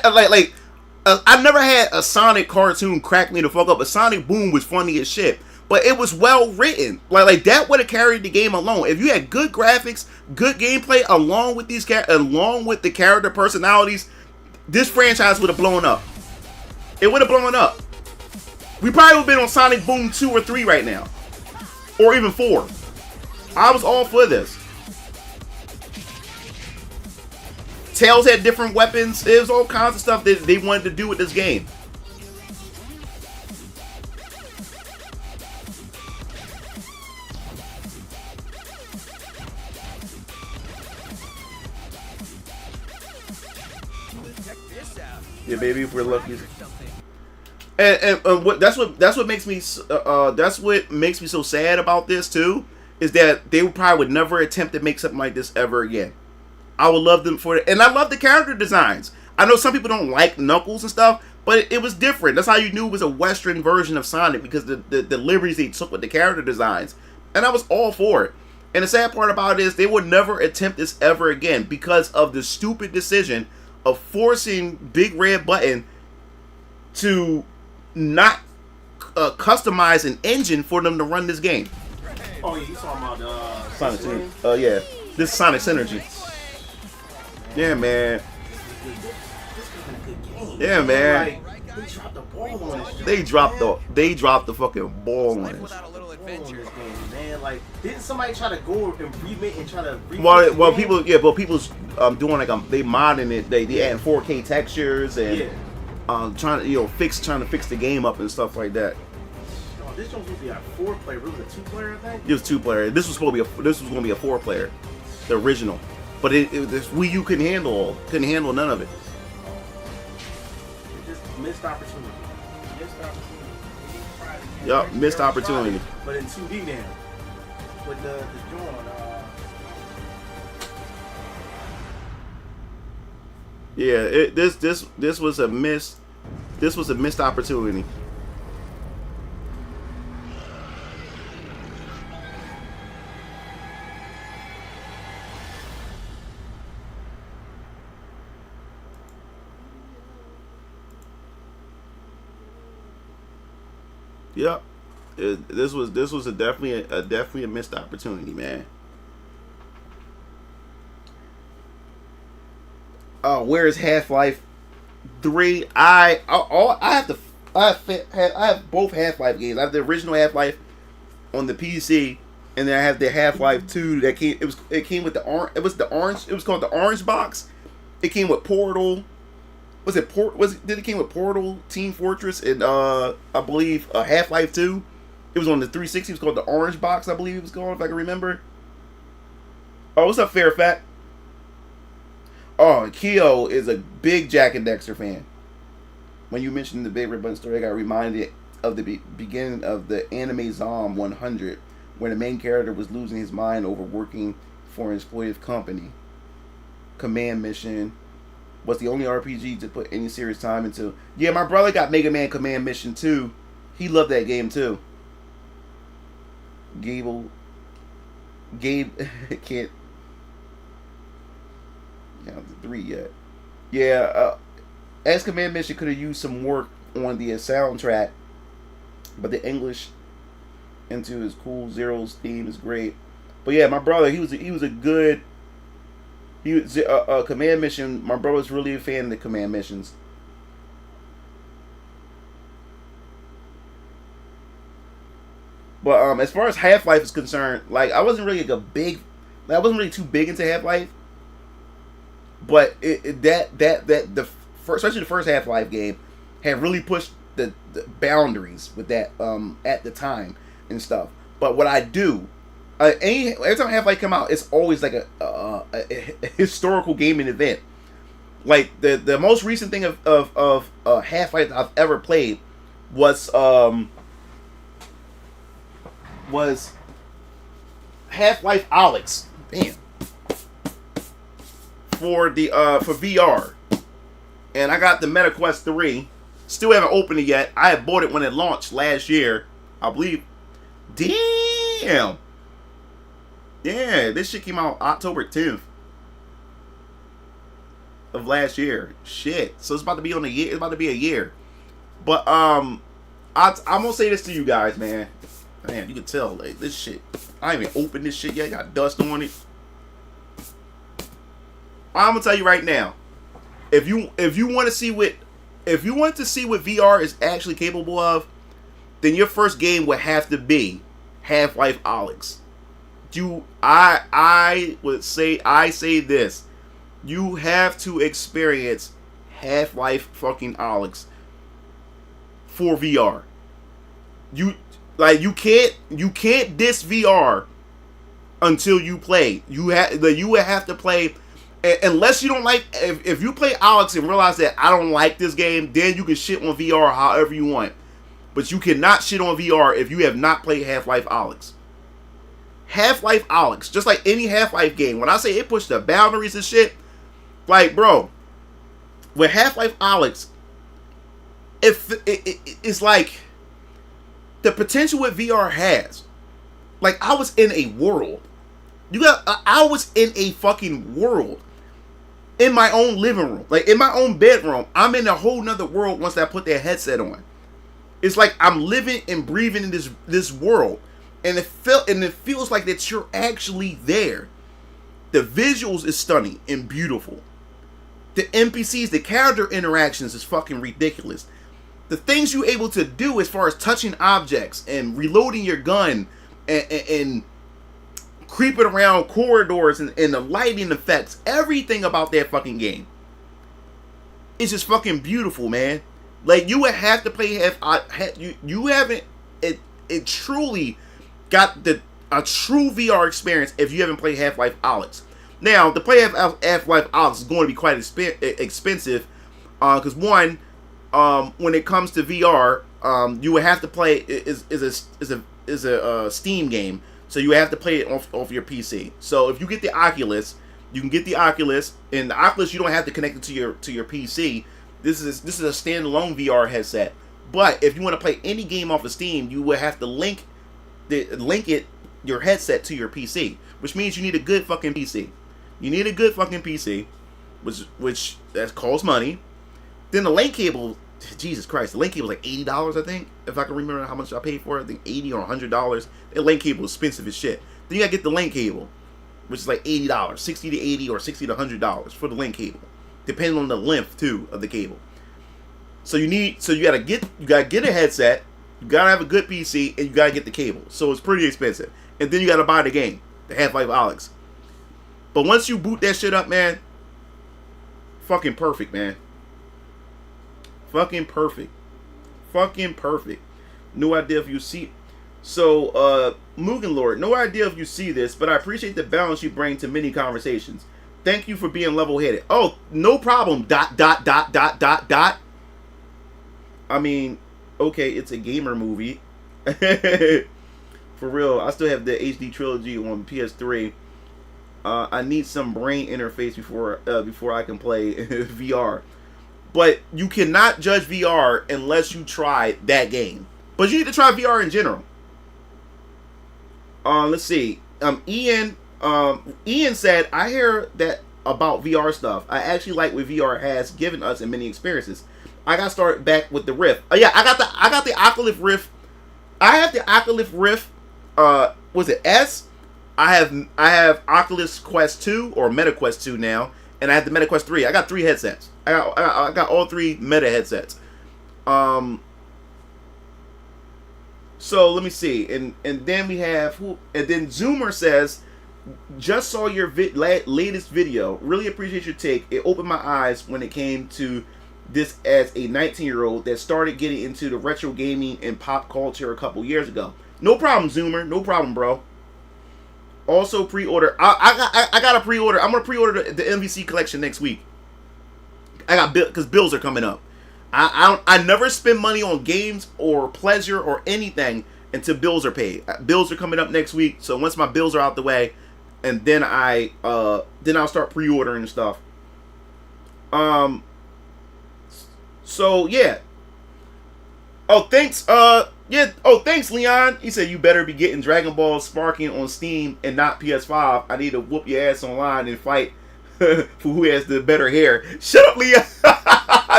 S1: never had a Sonic cartoon crack me the fuck up, but Sonic Boom was funny as shit. But it was well written. Like that would have carried the game alone. If you had good graphics, good gameplay, along with the character personalities, this franchise would have blown up. It would have blown up. We probably would have been on Sonic Boom 2 or 3 right now, or even 4. I was all for this. Tails had different weapons. It was all kinds of stuff that they wanted to do with this game. Yeah, baby, if we're lucky. And that's what makes me so sad about this too, is that they probably would never attempt to make something like this ever again. I would love them for it, and I love the character designs. I know some people don't like Knuckles and stuff, but it was different. That's how you knew it was a Western version of Sonic, because the liberties they took with the character designs, and I was all for it. And the sad part about it is they would never attempt this ever again because of the stupid decision of forcing Big Red Button to not customize an engine for them to run this game.
S3: Oh yeah, you talking about
S1: Sonic Synergy. Yeah, this is Sonic Synergy. Yeah, man. Yeah, man.
S3: They dropped the ball on this.
S1: They dropped the fucking ball on this.
S3: Man, like, didn't somebody try to go and remake and try to?
S1: Well, people's doing like they modding it. They adding 4K textures and trying to fix the game up and stuff like that.
S3: Oh, this one's supposed to be a 4-player. It was a 2-player, I think.
S1: It was 2-player. This was going to be a 4-player, the original. But this Wii U couldn't handle none of it.
S3: Just missed opportunity.
S1: Yup, missed opportunity.
S3: But in 2D now, with the drawing.
S1: Yeah, this was a missed This was a missed opportunity. Yep. This was definitely a missed opportunity, man. Where is Half-Life 3? I have both Half-Life games. I have the original Half-Life on the PC, and then I have the Half-Life 2 that came. It came with the orange. It was called the Orange Box. It came with Portal. Did it came with Portal, Team Fortress, and I believe Half-Life 2. It was on the 360. It was called the Orange Box, I believe it was called, if I can remember. Oh, what's up, Fairfax? Oh, Keo is a big Jack and Dexter fan. When you mentioned the Big Red Button story, I got reminded of the beginning of the anime Zom 100, where the main character was losing his mind over working for an exploitive company. Command Mission was the only RPG to put any serious time into. Yeah, my brother got Mega Man Command Mission 2. He loved that game too. Gabe can't count to 3 yet. Yeah, as Command Mission could have used some work on the soundtrack, but the English into his Cool Zero's theme is great. But yeah, my brother, he was a good. He was Command Mission. My brother was really a fan of the Command Missions. But as far as Half-Life is concerned, like I wasn't really too big into Half-Life. But especially the first Half-Life game had really pushed the boundaries with that at the time and stuff. But what I do, every time Half-Life come out, it's always like a historical gaming event. Like the most recent thing of Half-Life I've ever played was Half-Life Alyx. Damn. For VR. And I got the MetaQuest 3. Still haven't opened it yet. I had bought it when it launched last year, I believe. Damn. Yeah, this shit came out October 10th of last year. Shit. So it's about to be on a year. It's about to be a year. But I'm gonna say this to you guys, man. Man, you can tell, like, this shit. I ain't even opened this shit yet. Got dust on it. I'm gonna tell you right now. If you want to see what VR is actually capable of, then your first game would have to be Half-Life Alyx. I say this. You have to experience Half-Life fucking Alyx for VR. You can't diss VR until you play. You would have to play, unless you don't like. If you play Alyx and realize that I don't like this game, then you can shit on VR however you want. But you cannot shit on VR if you have not played Half-Life Alyx. Half-Life Alyx, just like any Half-Life game. When I say it pushed the boundaries and shit, like, bro, with Half-Life Alyx, it's like the potential what VR has. Like, I was in a world. I was in a fucking world. In my own living room. Like, in my own bedroom. I'm in a whole nother world once I put that headset on. It's like I'm living and breathing in this world. And it feels like that you're actually there. The visuals is stunning and beautiful. The NPCs, the character interactions is fucking ridiculous. The things you're able to do as far as touching objects and reloading your gun and creeping around corridors and the lighting effects, everything about that fucking game is just fucking beautiful, man. Like, you would have to play you haven't it truly got a true VR experience if you haven't played Half-Life Alyx. Now, to play Half-Life Alyx is going to be quite expensive, because one, when it comes to VR, you would have to play is a Steam game, so you have to play it off your PC. So if you get the Oculus, you can get the Oculus, and the Oculus you don't have to connect it to your PC. This is a standalone VR headset. But if you want to play any game off of Steam, you would have to link your headset to your PC, which means you need a good fucking PC. You need a good fucking PC, which that costs money. Then the link cable, Jesus Christ, the link cable is like $80, I think, if I can remember how much I paid for it. I think $80 or $100. The link cable is expensive as shit. Then you gotta get the link cable, which is like $80, $60 to $80 or $60 to $100 for the link cable, depending on the length too of the cable. So you gotta get a headset, you gotta have a good PC, and you gotta get the cable. So it's pretty expensive. And then you gotta buy the game, the Half-Life Alyx. But once you boot that shit up, man, fucking perfect, man. Fucking perfect. Fucking perfect. No idea if you see. So, Mugen Lord, no idea if you see this, but I appreciate the balance you bring to many conversations. Thank you for being level-headed. Oh, no problem. ... I mean, okay, it's a gamer movie. For real, I still have the HD trilogy on PS3. I need some brain interface before I can play VR. But you cannot judge VR unless you try that game. But you need to try VR in general. Let's see. Ian said, I hear that about VR stuff. I actually like what VR has given us in many experiences. I got started back with the Rift. Yeah, I got the Oculus Rift. I have the Oculus Rift. Was it S? I have Oculus Quest 2 or Meta Quest 2 now, and I have the Meta Quest 3. I got 3 headsets. I got all 3 Meta headsets. So let me see, and then we have and then Zoomer says, just saw your latest video. Really appreciate your take. It opened my eyes when it came to this as a 19-year-old that started getting into the retro gaming and pop culture a couple years ago. No problem, Zoomer. No problem, bro. Also pre-order. I got a pre-order. I'm gonna pre-order the MVC collection next week. I got because bills are coming up. I never spend money on games or pleasure or anything until bills are paid. Bills are coming up next week, so once my bills are out the way, and then I'll start pre-ordering stuff. So yeah. Oh, thanks. Yeah. Oh, thanks, Leon. He said you better be getting Dragon Ball Sparking on Steam and not PS5. I need to whoop your ass online and fight for who has the better hair. Shut up, Leon.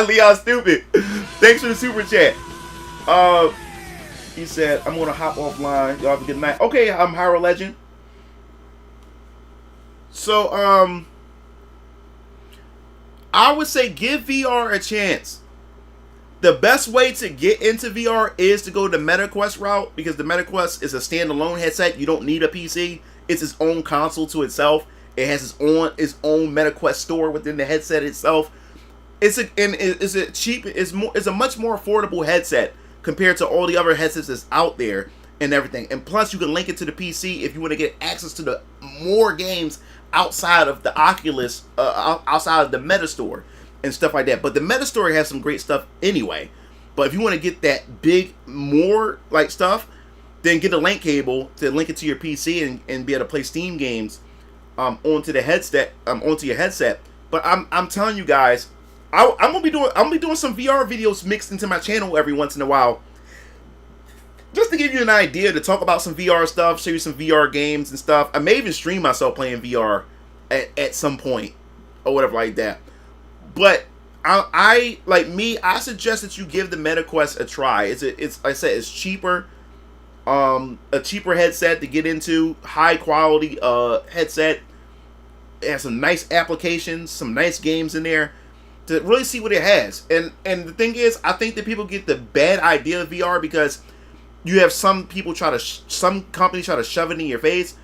S1: Leon, stupid. Thanks for the super chat. He said I'm gonna hop offline. Y'all have a good night. Okay, I'm Hyro Legend. So I would say give VR a chance. The best way to get into VR is to go the MetaQuest route, because the MetaQuest is a standalone headset. You don't need a PC. It's its own console to itself. It has its own MetaQuest store within the headset itself. It's a much more affordable headset compared to all the other headsets that's out there and everything. And plus, you can link it to the PC if you want to get access to the more games outside of the Oculus, outside of the Meta store and stuff like that. But the Meta store has some great stuff anyway. But if you want to get that big, more like stuff, then get a link cable to link it to your PC and be able to play Steam games onto the headset, onto your headset. But I'm telling you guys, I'm gonna be doing some VR videos mixed into my channel every once in a while, just to give you an idea, to talk about some VR stuff, show you some VR games and stuff. I may even stream myself playing VR at some point or whatever like that. But I suggest that you give the MetaQuest a try. It's like I said, it's cheaper, a cheaper headset to get into, high quality headset. It has some nice applications, some nice games in there to really see what it has. And the thing is, I think that people get the bad idea of VR because you have some people some companies try to shove it in your face.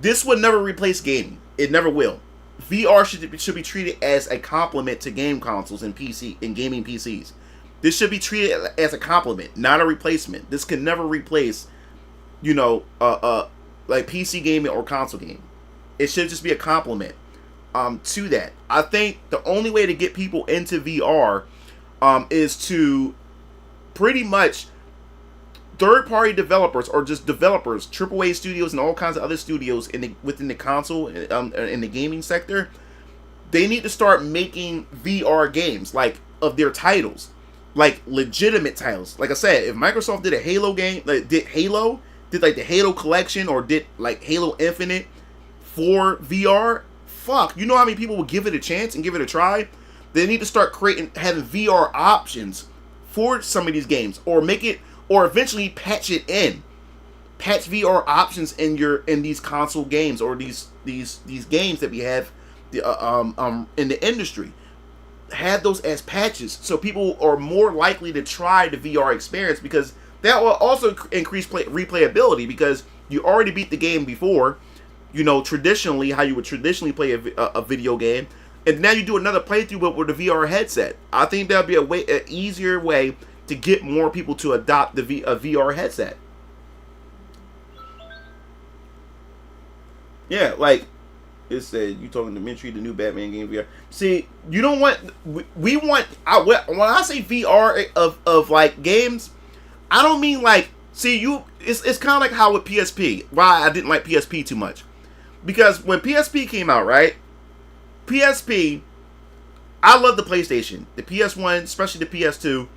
S1: This would never replace gaming. It never will. VR should be treated as a complement to game consoles and gaming PCs. This should be treated as a complement, not a replacement. This can never replace, like PC gaming or console gaming. It should just be a complement to that. I think the only way to get people into VR is to pretty much third-party developers or just developers, AAA studios and all kinds of other studios within the console in the gaming sector. They need to start making VR games. Like of their titles, like legitimate titles. Like I said, if Microsoft did a Halo game, like did like the Halo collection or did like Halo Infinite for VR, fuck, you know how many people would give it a chance and give it a try? They need to start having VR options for some of these games, or make it, or eventually patch VR options in these console games, or these games that we have in the industry. Have those as patches, so people are more likely to try the VR experience, because that will also increase replayability, because you already beat the game before, you know, traditionally, how you would traditionally play a video game, and now you do another playthrough but with a VR headset. I think that would be an easier way to get more people to adopt a VR headset. Yeah, like it said, you talking to Mitri, the new Batman game VR. See, you don't want, we want, when I say VR of like games, I don't mean like, see, it's kind of like how with PSP, why I didn't like PSP too much. Because when PSP came out, right, PSP, I love the PlayStation, the PS1, especially the PS2,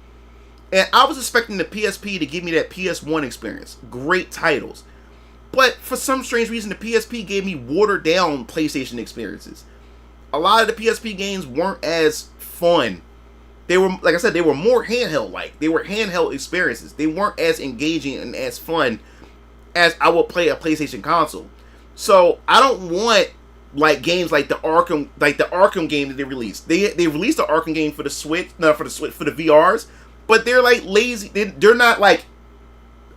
S1: and I was expecting the PSP to give me that PS1 experience, great titles. But for some strange reason, the PSP gave me watered down PlayStation experiences. A lot of the PSP games weren't as fun. They were, like I said, they were more handheld-like. They were handheld experiences. They weren't as engaging and as fun as I would play a PlayStation console. So I don't want like games like the Arkham game that they released. They released the Arkham game for the Switch, not for the Switch, for the VRs, but they're like lazy. They're not like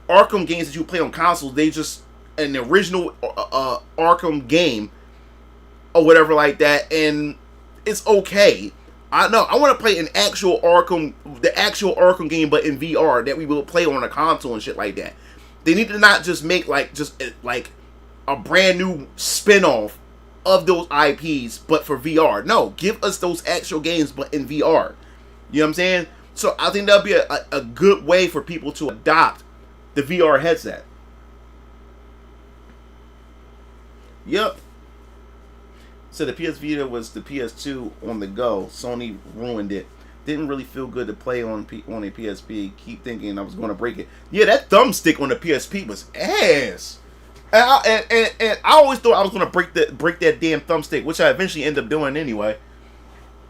S1: Arkham games that you play on consoles. They just an original Arkham game or whatever like that, and it's okay. I know I want to play the actual Arkham game, but in VR that we will play on a console and shit like that. They need to not just make like a brand new spin-off of those IPs, but for VR. No, give us those actual games, but in VR. You know what I'm saying? So I think that'll be a good way for people to adopt the VR headset. Yep. So the PS Vita was the PS2 on the go. Sony ruined it. Didn't really feel good to play on a PSP. Keep thinking I was going to break it. Yeah, that thumbstick on the PSP was ass. And I always thought I was going to break that damn thumbstick, which I eventually ended up doing anyway.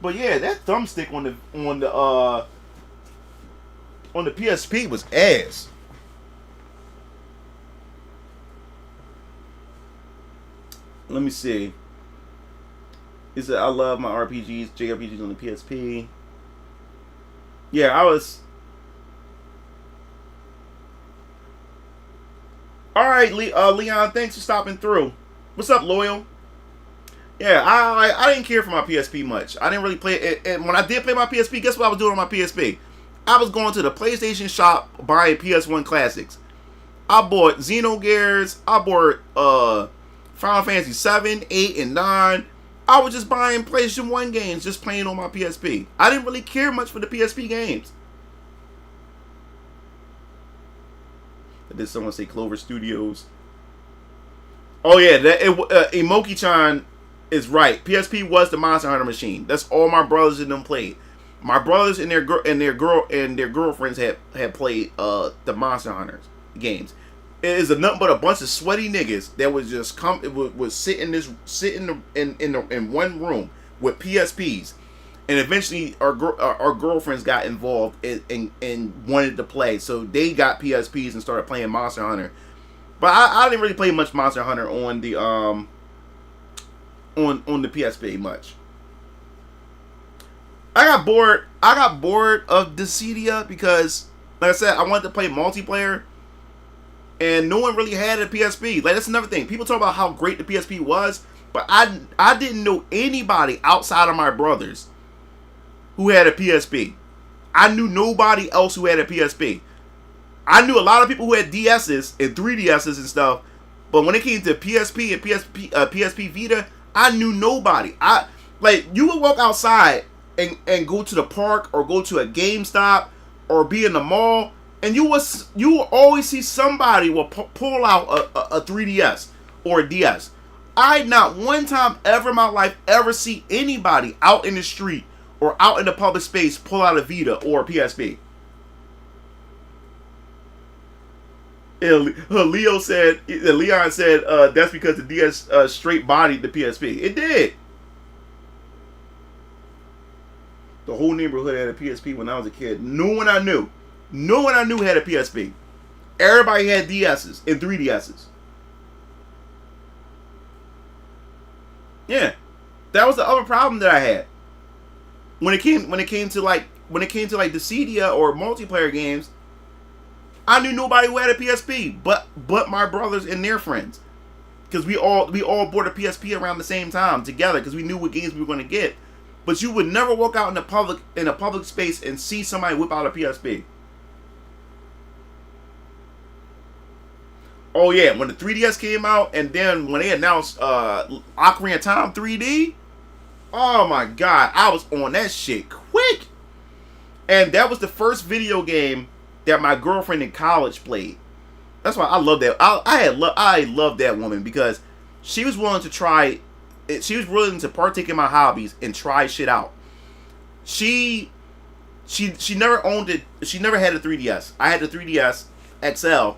S1: But yeah, that thumbstick on the PSP was ass. Let me see. He said, I love my JRPGs on the PSP. Yeah, I was... Alright, Leon, thanks for stopping through. What's up, Loyal? Yeah, I didn't care for my PSP much. I didn't really play it. And when I did play my PSP, guess what I was doing on my PSP? I was going to the PlayStation shop buying PS1 classics. I bought Xenogears. I bought Final Fantasy 7, 8, and 9. I was just buying PlayStation 1 games, just playing on my PSP. I didn't really care much for the PSP games. Did someone say Clover Studios? Oh yeah, Emoki-chan is right. PSP was the Monster Hunter machine. That's all my brothers and them played. My brothers and their girlfriends had played the Monster Hunter games. It is nothing but a bunch of sweaty niggas that would just come. It would sit in one room with PSPs, and eventually our girlfriends got involved and wanted to play, so they got PSPs and started playing Monster Hunter. But I didn't really play much Monster Hunter on the on the PSP much. I got bored of Dissidia because, like I said, I wanted to play multiplayer, and no one really had a PSP. Like, that's another thing. People talk about how great the PSP was, but I didn't know anybody outside of my brothers who had a PSP. I knew nobody else who had a PSP. I knew a lot of people who had DSs and 3DSs and stuff, but when it came to PSP and PSP Vita, I knew nobody. You would walk outside and go to the park or go to a GameStop or be in the mall, and you will always see somebody will pull out a 3DS or a DS. I not one time ever in my life ever see anybody out in the street or out in the public space pull out a Vita or a PSP? And Leon said that's because the DS straight bodied the PSP. It did. The whole neighborhood had a PSP when I was a kid. No one I knew had a PSP. Everybody had DSs and 3DSs. Yeah, that was the other problem that I had when it came to like the Cydia or multiplayer games. I knew nobody who had a PSP, but my brothers and their friends, because we all bought a PSP around the same time together because we knew what games we were going to get. But you would never walk out in a public space and see somebody whip out a PSP. Oh yeah, when the 3DS came out, and then when they announced Ocarina of Time 3D, oh my god, I was on that shit quick. And that was the first video game that my girlfriend in college played. That's why I love that. I love that woman because she was willing to try. She was willing to partake in my hobbies and try shit out. She never owned it. She never had a 3DS. I had the 3DS XL,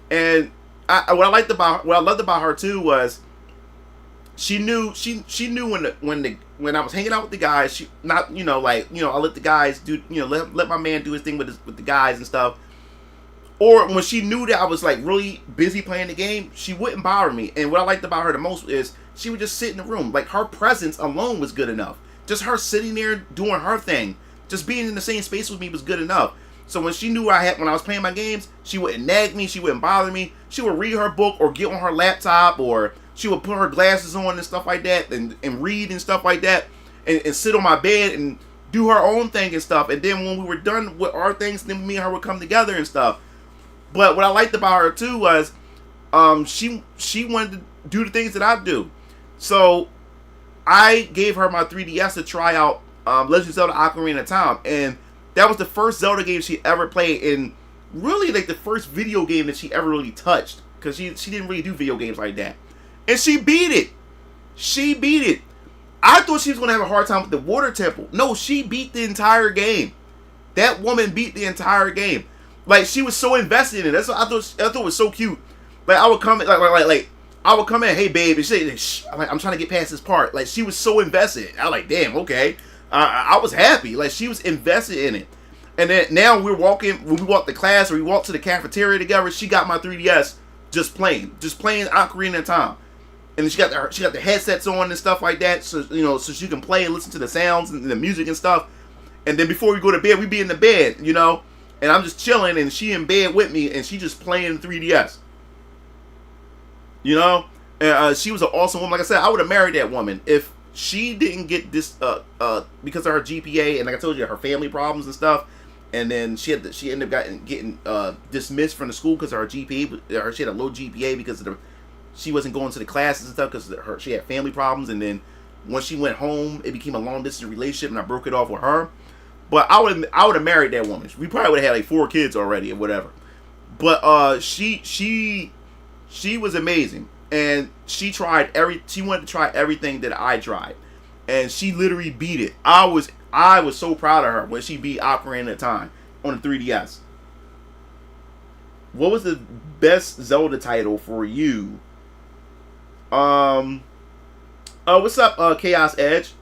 S1: and what I loved about her too was she knew when I was hanging out with the guys. I let the guys do let my man do his thing with the guys and stuff. Or when she knew that I was like really busy playing the game, she wouldn't bother me. And what I liked about her the most is she would just sit in the room. Like her presence alone was good enough. Just her sitting there doing her thing, just being in the same space with me was good enough. So when she knew when I was playing my games, she wouldn't nag me, she wouldn't bother me. She would read her book or get on her laptop, or she would put her glasses on and stuff like that and read and stuff like that and sit on my bed and do her own thing and stuff. And then when we were done with our things, then me and her would come together and stuff. But what I liked about her too was she wanted to do the things that I do. So I gave her my 3DS to try out Legend of Zelda Ocarina of Time, and that was the first Zelda game she ever played, and really like the first video game that she ever really touched, because she didn't really do video games like that. And she beat it. She beat it. I thought she was going to have a hard time with the water temple. No, she beat the entire game. That woman beat the entire game. Like, she was so invested in it. That's what I thought it was so cute. Like, I would come in, I would come in, hey babe, and she'd say, shh, I'm trying to get past this part. Like, she was so invested. I was like, damn, okay. I was happy. Like, she was invested in it. And then now when we walk to class or we walk to the cafeteria together, she got my 3DS just playing Ocarina of Time. And then she got the headsets on and stuff like that, so so she can play and listen to the sounds and the music and stuff. And then before we go to bed, we be in the bed, and I'm just chilling, and she in bed with me, and she just playing 3DS. And she was an awesome woman. Like I said, I would have married that woman if she didn't get this because of her GPA, and like I told you, her family problems and stuff. And then she ended up getting dismissed from the school because of her GPA. She had a low GPA because of she wasn't going to the classes and stuff because she had family problems. And then once she went home, it became a long distance relationship, and I broke it off with her. But I would have married that woman. We probably would have had like 4 kids already or whatever. But she was amazing, and she wanted to try everything that I tried, and she literally beat it. I was so proud of her when she beat Ocarina of Time on the 3DS. What was the best Zelda title for you? What's up, Chaos Edge?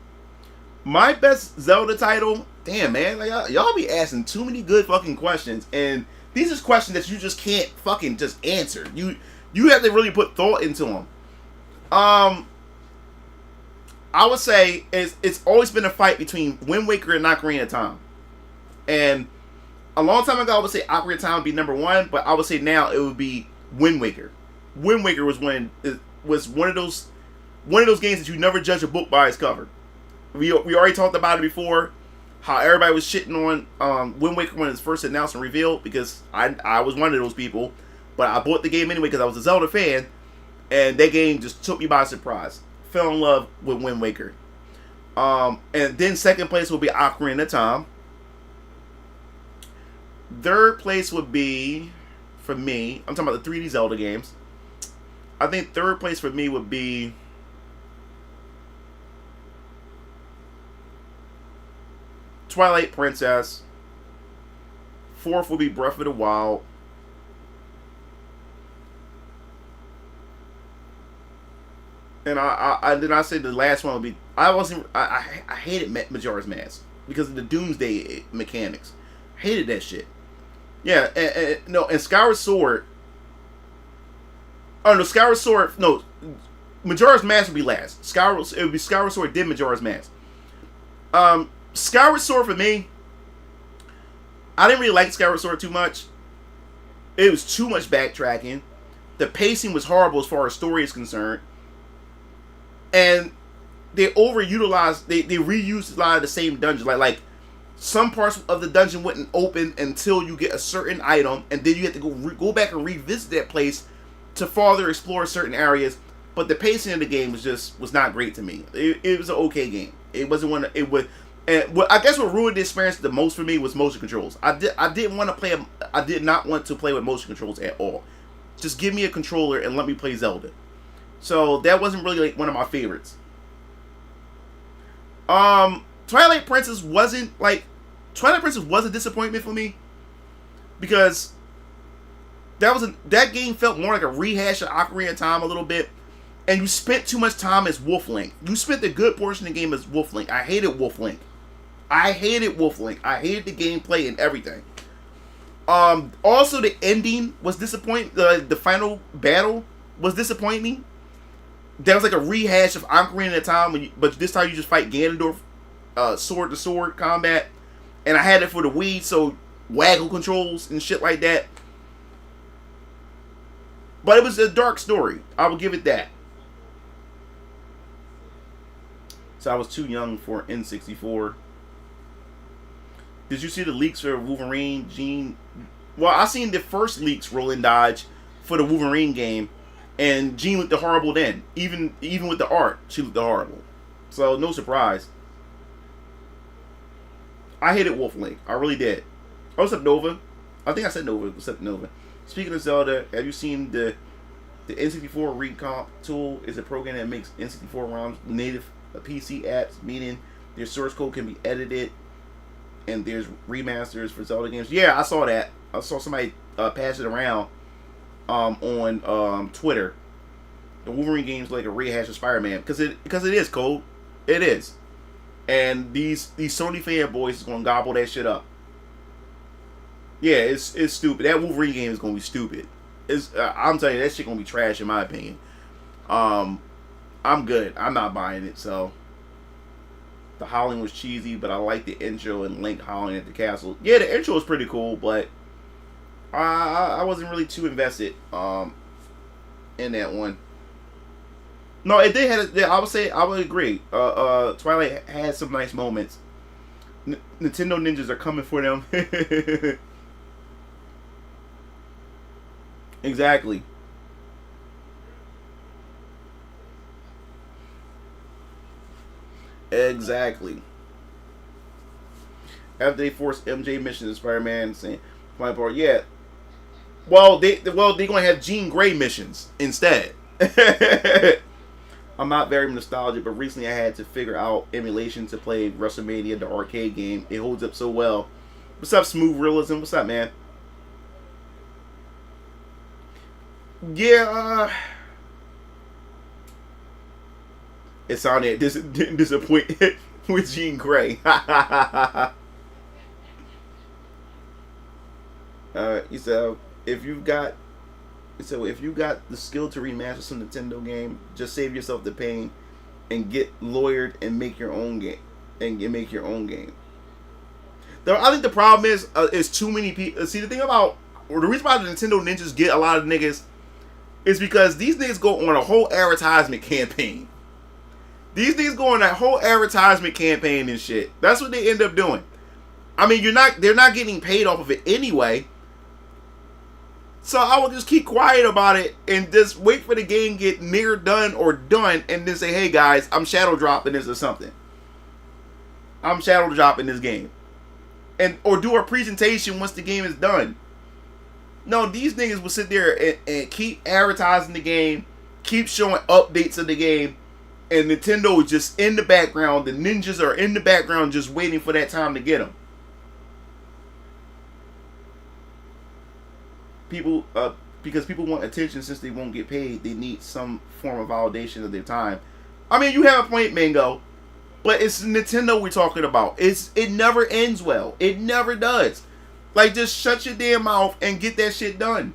S1: My best Zelda title. Damn, man, like, y'all be asking too many good fucking questions, and these are questions that you just can't fucking just answer. You have to really put thought into them. I would say it's always been a fight between Wind Waker and Ocarina of Time. And a long time ago, I would say Ocarina of Time would be number 1, but I would say now it would be Wind Waker. Wind Waker was one of those games that you never judge a book by its cover. We already talked about it before, how everybody was shitting on Wind Waker when it was first announced and revealed, because I was one of those people. But I bought the game anyway because I was a Zelda fan, and that game just took me by surprise. Fell in love with Wind Waker. And then second place would be Ocarina of Time. Third place would be, for me, I'm talking about the 3D Zelda games. I think third place for me would be Twilight Princess. 4th will be Breath of the Wild. And then I said the last one would be. I hated Majora's Mask because of the Doomsday mechanics. Hated that shit. Yeah, and Skyward Sword. Oh no, Skyward Sword. No, Majora's Mask would be last. It would be Skyward Sword, then Majora's Mask. Skyward Sword for me. I didn't really like Skyward Sword too much. It was too much backtracking. The pacing was horrible as far as story is concerned. And they overutilized, they reused a lot of the same dungeons. Like some parts of the dungeon wouldn't open until you get a certain item, and then you have to go back and revisit that place to further explore certain areas. But the pacing of the game was not great to me. It was an okay game. It wasn't one. It was, and I guess what ruined the experience the most for me was motion controls. I did not want to play with motion controls at all. Just give me a controller and let me play Zelda. So that wasn't really like one of my favorites. Twilight Princess wasn't a disappointment for me because that game felt more like a rehash of Ocarina of Time a little bit, and you spent too much time as Wolf Link. You spent a good portion of the game as Wolf Link. I hated Wolf Link. I hated the gameplay and everything. Also, the ending was disappointing. The final battle was disappointing. That was like a rehash of Ocarina of Time, but this time you just fight Ganondorf, sword to sword combat, and I had it for the Wii, so waggle controls and shit like that. But it was a dark story. I will give it that. So I was too young for N64. Did you see the leaks for Wolverine, Jean? Well, I seen the first leaks rolling Dodge for the Wolverine game, and Jean looked horrible then. Even with the art, she looked horrible. So no surprise. I hated Wolf Link. I really did. Oh, except Nova. I think I said Nova, except Nova. Speaking of Zelda, have you seen the N64 Recomp tool? Is a program that makes N64 ROMs native PC apps, meaning their source code can be edited, and there's remasters for Zelda games. Yeah, I saw that. I saw somebody pass it around on Twitter. The Wolverine game's like a rehash of Spider-Man because it is cold. It is, and these Sony fanboys is gonna gobble that shit up. Yeah, it's stupid. That Wolverine game is gonna be stupid. I'm telling you, that shit gonna be trash in my opinion. I'm good. I'm not buying it. So the howling was cheesy, but I like the intro and Link howling at the castle. Yeah, the intro was pretty cool, but I wasn't really too invested in that one. No, it did have. I would agree. Twilight had some nice moments. Nintendo ninjas are coming for them. Exactly. Exactly. After they forced MJ missions in Spider-Man, saying, "My part, yeah." Well, they're gonna have Jean Grey missions instead. I'm not very nostalgic, but recently I had to figure out emulation to play WrestleMania, the arcade game. It holds up so well. What's up, Smooth Realism? What's up, man? Yeah. It sounded disappointed with Jean Grey. He said, if you got the skill to remaster some Nintendo game, just save yourself the pain and get lawyered and make your own game. I think the problem is too many people. See, the thing about, or the reason why the Nintendo ninjas get a lot of niggas is because these niggas go on a whole advertisement campaign. These niggas go on that whole advertisement campaign and shit. That's what they end up doing. I mean, they're not getting paid off of it anyway. So I will just keep quiet about it and just wait for the game get near done or done, and then say, hey guys, I'm shadow dropping this or something. I'm shadow dropping this game. Or do a presentation once the game is done. No, these niggas will sit there and keep advertising the game, keep showing updates of the game, and Nintendo is just in the background. The ninjas are in the background just waiting for that time to get them. People, because people want attention since they won't get paid, they need some form of validation of their time. I mean, you have a point, Mango, but it's Nintendo we're talking about. It never ends well. It never does. Like, just shut your damn mouth and get that shit done.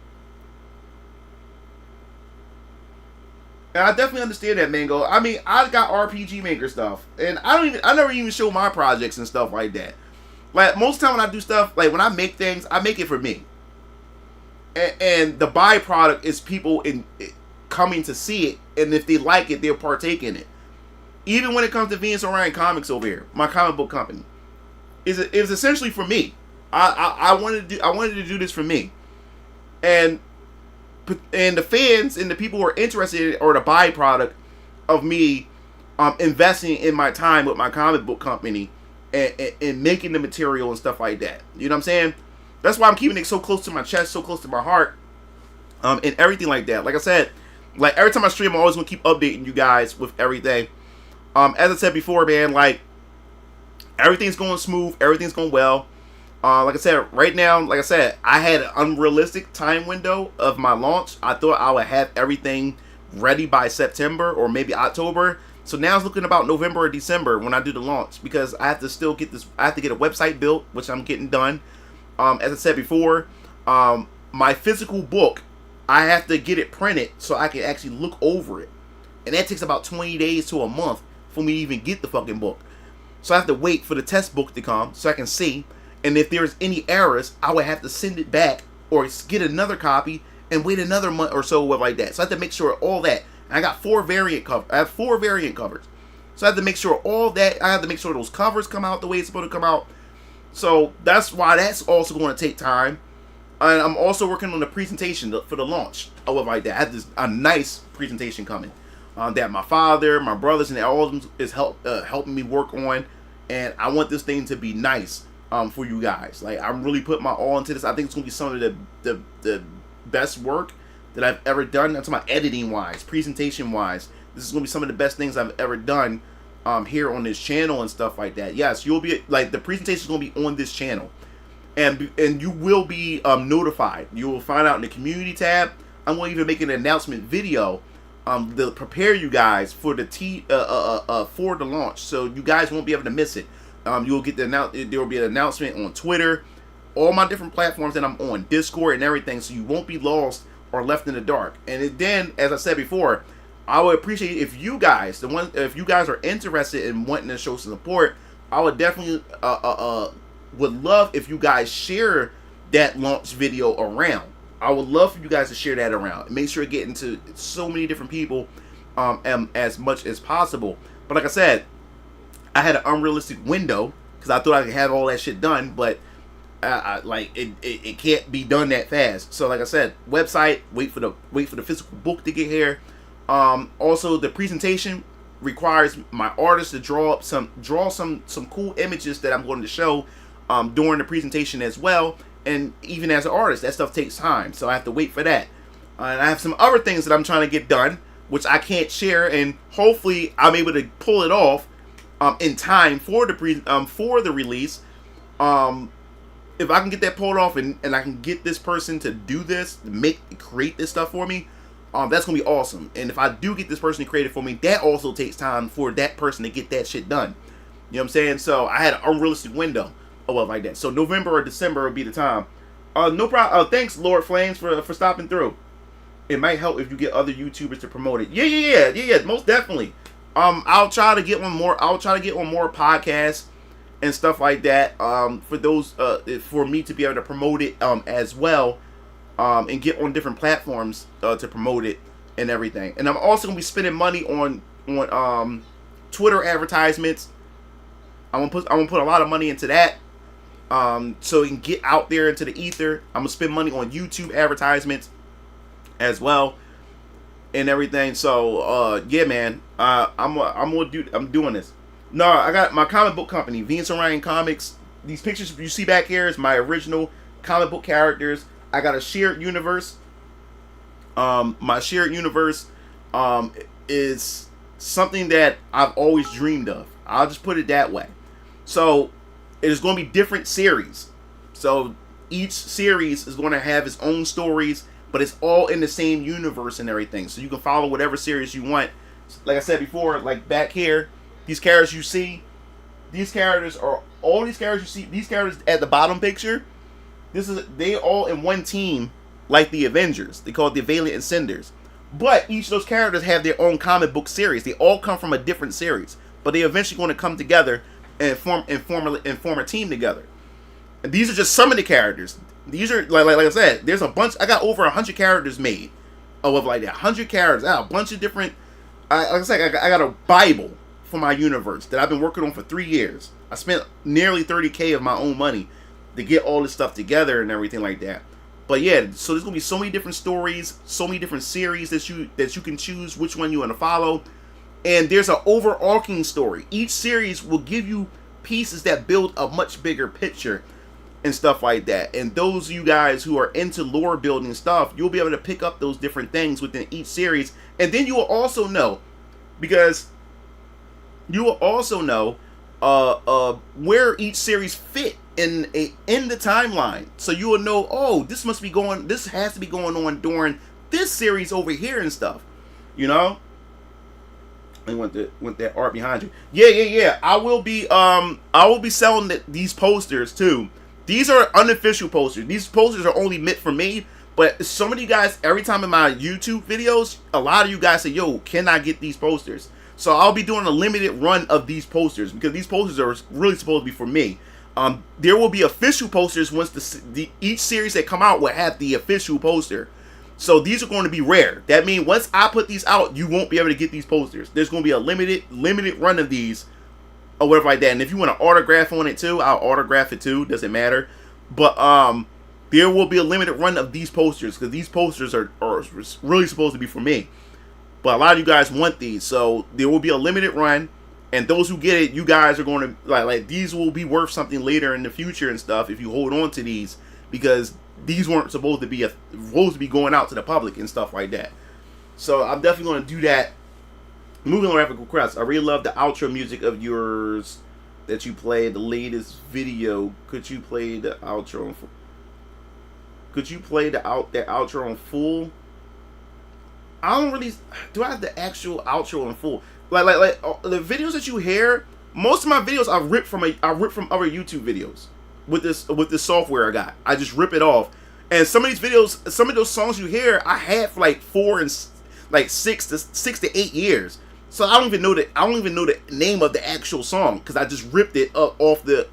S1: And I definitely understand that, Mango. I mean, I got RPG Maker stuff, and I never even show my projects and stuff like that. Like, most of the time when I do stuff, like when I make things, I make it for me. And the byproduct is people coming to see it, and if they like it, they'll partake in it. Even when it comes to Venus Orion Comics over here, my comic book company, it was essentially for me. I wanted to do this for me, and the fans and the people who are interested are the byproduct of me investing in my time with my comic book company and making the material and stuff like that. You know what I'm saying? That's why I'm keeping it so close to my chest, so close to my heart, and everything like that. Like I said, like every time I stream, I'm always gonna keep updating you guys with everything. As I said before, man, like everything's going smooth, everything's going well. Like I said, right now, like I said, I had an unrealistic time window of my launch. I thought I would have everything ready by September or maybe October. So now it's looking about November or December when I do the launch, because I have to still get this. I have to get a website built, which I'm getting done. As I said before, my physical book, I have to get it printed so I can actually look over it. And that takes about 20 days to a month for me to even get the fucking book. So I have to wait for the test book to come so I can see. And if there's any errors, I would have to send it back or get another copy and wait another month or so like that. So I have to make sure all that. And I got 4 variant covers. I have 4 variant covers. So I have to make sure all that. I have to make sure those covers come out the way it's supposed to come out. So that's why that's also going to take time. And I'm also working on the presentation for the launch of it like that. I have a nice presentation coming that my father, my brothers, and all of them is helping me work on. And I want this thing to be nice for you guys. Like, I'm really putting my all into this. I think it's going to be some of the best work that I've ever done. That's my editing wise, presentation wise. This is going to be some of the best things I've ever done here on this channel and stuff like that. Yes, you'll be like, the presentation is going to be on this channel, and you will be notified. You will find out in the community tab. I'm going to even make an announcement video to prepare you guys for the for the launch, so you guys won't be able to miss it. You'll get there will be an announcement on Twitter, all my different platforms that I'm on, Discord and everything, so you won't be lost or left in the dark. And then, as I said before, I would appreciate if you guys, if you guys are interested in wanting to show some support, I would definitely would love if you guys share that launch video around. I would love for you guys to share that around. Make sure to get into so many different people as much as possible. But like I said, I had an unrealistic window because I thought I could have all that shit done, but it can't be done that fast. So like I said, website, wait for the physical book to get here. Also, the presentation requires my artist to draw some cool images that I'm going to show during the presentation as well. And even as an artist, that stuff takes time, so I have to wait for that. And I have some other things that I'm trying to get done, which I can't share, and hopefully I'm able to pull it off in time for the release. If I can get that pulled off and I can get this person to do this, create this stuff for me, that's gonna be awesome. And if I do get this person to create it for me, that also takes time for that person to get that shit done. You know what I'm saying? So I had an unrealistic window of like that. So November or December would be the time. No problem. Thanks, Lord Flames, for stopping through. It might help if you get other YouTubers to promote it. Yeah, most definitely. I'll try to get one more. I'll try to get on more podcasts and stuff like that. For those, for me to be able to promote it as well, and get on different platforms to promote it and everything. And I'm also gonna be spending money on Twitter advertisements. I'm gonna put a lot of money into that. So you can get out there into the ether. I'm gonna spend money on YouTube advertisements as well and everything. So yeah, man, I'm doing this. No, I got my comic book company, Venus Orion Comics. These pictures you see back here is my original comic book characters. I got a shared universe. My shared universe is something that I've always dreamed of. I'll just put it that way. So it's going to be different series. So each series is going to have its own stories, but it's all in the same universe and everything. So you can follow whatever series you want. Like I said before, like back here, these characters you see, these characters at the bottom picture, they all in one team, like the Avengers. They call it the Valiant Ascenders. But each of those characters have their own comic book series. They all come from a different series, but they're eventually going to come together and form a team together. And these are just some of the characters. These are like I said, there's a bunch. I got over 100 characters made. Of like that, 100 characters. I got a bunch of different. Like I said, I got a Bible for my universe that I've been working on for 3 years. I spent nearly $30,000 of my own money to get all this stuff together and everything like that. But yeah, so there's gonna be so many different stories, so many different series that you can choose which one you want to follow. And there's an overarching story. Each series will give you pieces that build a much bigger picture and stuff like that. And those of you guys who are into lore building stuff, you'll be able to pick up those different things within each series. And then you will also know, because you will also know where each series fit in the timeline. So you will know, oh, this has to be going on during this series over here and stuff. You know? I want that art behind you. Yeah. I will be selling these posters too. These are unofficial posters. These posters are only meant for me. But so many guys, every time in my YouTube videos, a lot of you guys say, yo, can I get these posters? So I'll be doing a limited run of these posters, because these posters are really supposed to be for me. There will be official posters once each series that come out will have the official poster. So these are going to be rare. That means once I put these out, you won't be able to get these posters. There's going to be a limited run of these or whatever like that. And if you want an autograph on it too, I'll autograph it too. Doesn't matter. But there will be a limited run of these posters, because these posters are really supposed to be for me. But a lot of you guys want these, so there will be a limited run. And those who get it, you guys are going to like these will be worth something later in the future and stuff if you hold on to these, because these weren't supposed to be going out to the public and stuff like that. So I'm definitely going to do that. Moving on, Epical Crest. I really love the outro music of yours that you played, the latest video. Could you play the outro? Could you play the outro in full? I don't really. Do I have the actual outro in full? Like the videos that you hear. Most of my videos I rip from other YouTube videos with this software I got. I just rip it off. And some of these videos, some of those songs you hear, I had for like 6 to 8 years. So I don't even know the name of the actual song, because I just ripped it up off a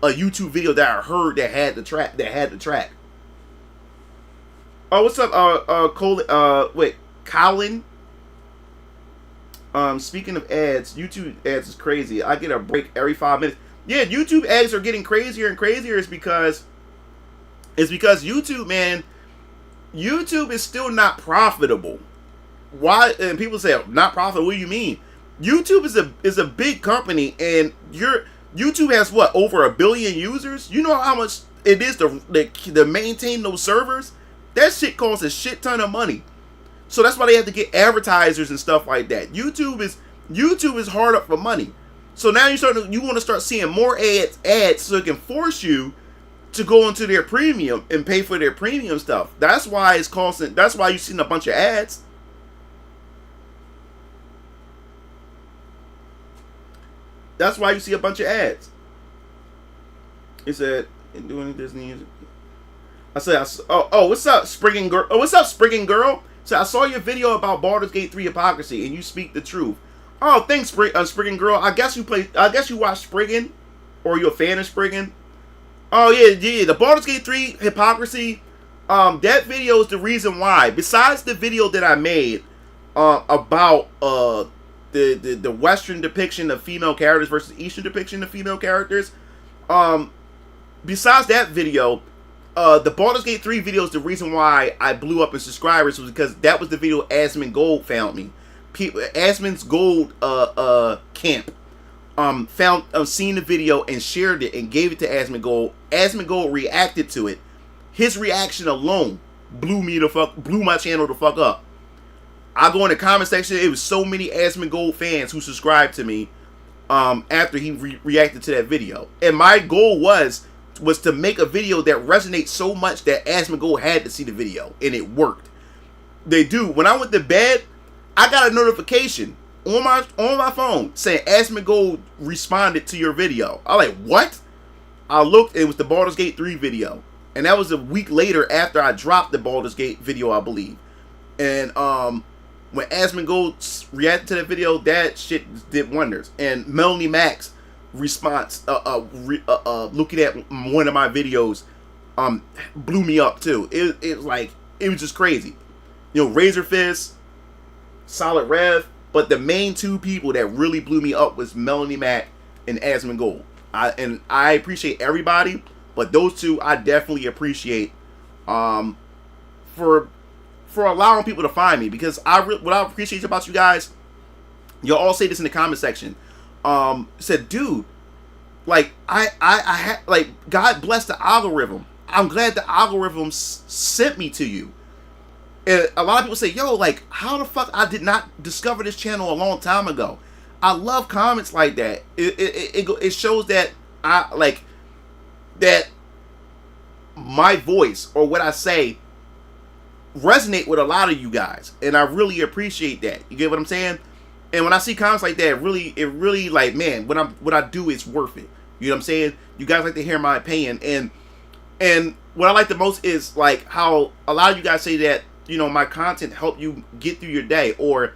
S1: YouTube video that I heard that had the track. Oh, what's up, Colin? Speaking of ads, YouTube ads is crazy. I get a break every 5 minutes. Yeah, YouTube ads are getting crazier and crazier. It's because YouTube, man, YouTube is still not profitable. Why? And people say, not profitable. What do you mean? YouTube is a big company, and YouTube has what, over 1 billion users? You know how much it is to maintain those servers? That shit costs a shit ton of money. So that's why they have to get advertisers and stuff like that. YouTube is hard up for money. So now you want to start seeing more ads so it can force you to go into their premium and pay for their premium stuff. That's why it's constant. That's why you've seen a bunch of ads. That's why you see a bunch of ads. It said, doing Disney. I said, oh, what's up, Sprigging Girl? Oh, what's up, Sprigging Girl? So I saw your video about Baldur's Gate 3 Hypocrisy, and you speak the truth. Oh, thanks, Sprigging Girl. I guess you watch Sprigging, or you're a fan of Sprigging. Oh yeah. The Baldur's Gate 3 Hypocrisy. That video is the reason why. Besides the video that I made about the Western depiction of female characters versus Eastern depiction of female characters. Besides that video, the Baldur's Gate 3 video is the reason why I blew up in subscribers, was because that was the video Asmongold found me. Asmon's Gold camp seen the video and shared it and gave it to Asmongold. Asmongold reacted to it. His reaction alone blew my channel the fuck up. I go in the comment section. It was so many Asmongold fans who subscribed to me after he reacted to that video. And my goal was to make a video that resonates so much that Asmongold had to see the video, and it worked. They do. When I went to bed, I got a notification on my phone saying Asmongold responded to your video. I was like, what? I looked, it was the Baldur's Gate 3 video. And that was a week later after I dropped the Baldur's Gate video, I believe. And when Asmongold reacted to that video, that shit did wonders. And Melanie Mac's response, looking at one of my videos, blew me up too. It was like, it was just crazy. You know, Razor Fist, Solid Rev, but the main two people that really blew me up was Melanie Mac and Asmongold. I appreciate everybody, but those two I definitely appreciate for allowing people to find me, because what I appreciate about you guys, you'll all say this in the comment section. Said, dude, like I had, like, God bless the algorithm. I'm glad the algorithm sent me to you. And a lot of people say, yo, like, how the fuck I did not discover this channel a long time ago? I love comments like that. It shows that that my voice or what I say resonate with a lot of you guys, and I really appreciate that. You get what I'm saying? And when I see comments like that, it really like, man, what I do is worth it. You know what I'm saying? You guys like to hear my opinion, and what I like the most is like how a lot of you guys say that, you know, my content help you get through your day, or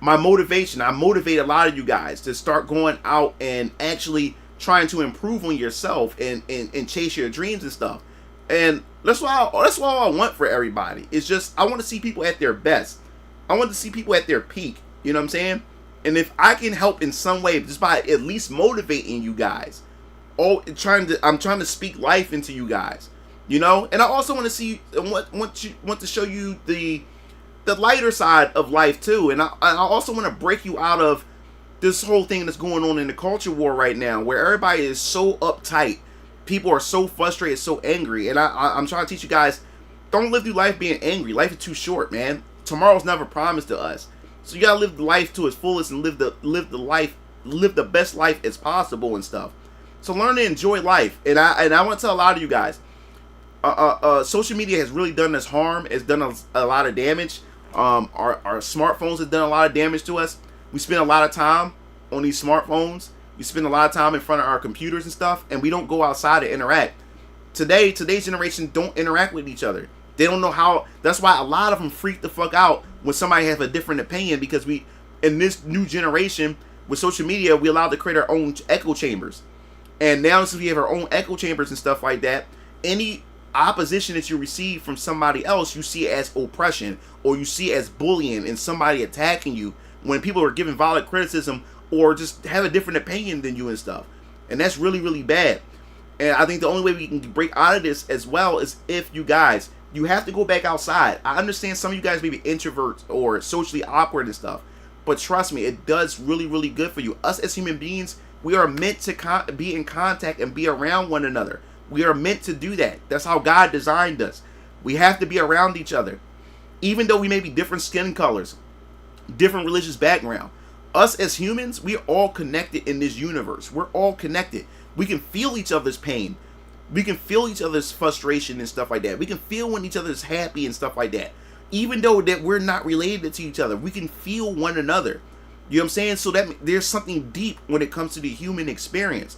S1: my motivation. I motivate a lot of you guys to start going out and actually trying to improve on yourself and chase your dreams and stuff. And that's all I want for everybody. It's just, I want to see people at their best. I want to see people at their peak. You know what I'm saying? And if I can help in some way, just by at least motivating you guys, I'm trying to speak life into you guys. You know, and I also want to see, want to show you the lighter side of life too. And I also want to break you out of this whole thing that's going on in the culture war right now, where everybody is so uptight, people are so frustrated, so angry. And I'm trying to teach you guys, don't live through life being angry. Life is too short, man. Tomorrow's never promised to us, so you gotta live life to its fullest and live the best life as possible and stuff. So learn to enjoy life. And I want to tell a lot of you guys, social media has really done us harm. It's done a lot of damage. Our smartphones have done a lot of damage to us. We spend a lot of time on these smartphones. We spend a lot of time in front of our computers and stuff, and we don't go outside to interact. Today's generation don't interact with each other. They don't know how. That's why a lot of them freak the fuck out when somebody has a different opinion, because we, in this new generation with social media, we allowed to create our own echo chambers. And now since we have our own echo chambers and stuff like that, any opposition that you receive from somebody else, you see it as oppression, or you see it as bullying and somebody attacking you, when people are giving violent criticism or just have a different opinion than you and stuff. And that's really, really bad. And I think the only way we can break out of this as well is if you guys, you have to go back outside. I understand some of you guys may be introverts or socially awkward and stuff, but trust me, it does really, really good for you. Us as human beings, we are meant to be in contact and be around one another. We are meant to do that. That's how God designed us. We have to be around each other. Even though we may be different skin colors, different religious background, us as humans, we are all connected in this universe. We're all connected. We can feel each other's pain. We can feel each other's frustration and stuff like that. We can feel when each other's happy and stuff like that. Even though that we're not related to each other, we can feel one another. You know what I'm saying? So that there's something deep when it comes to the human experience.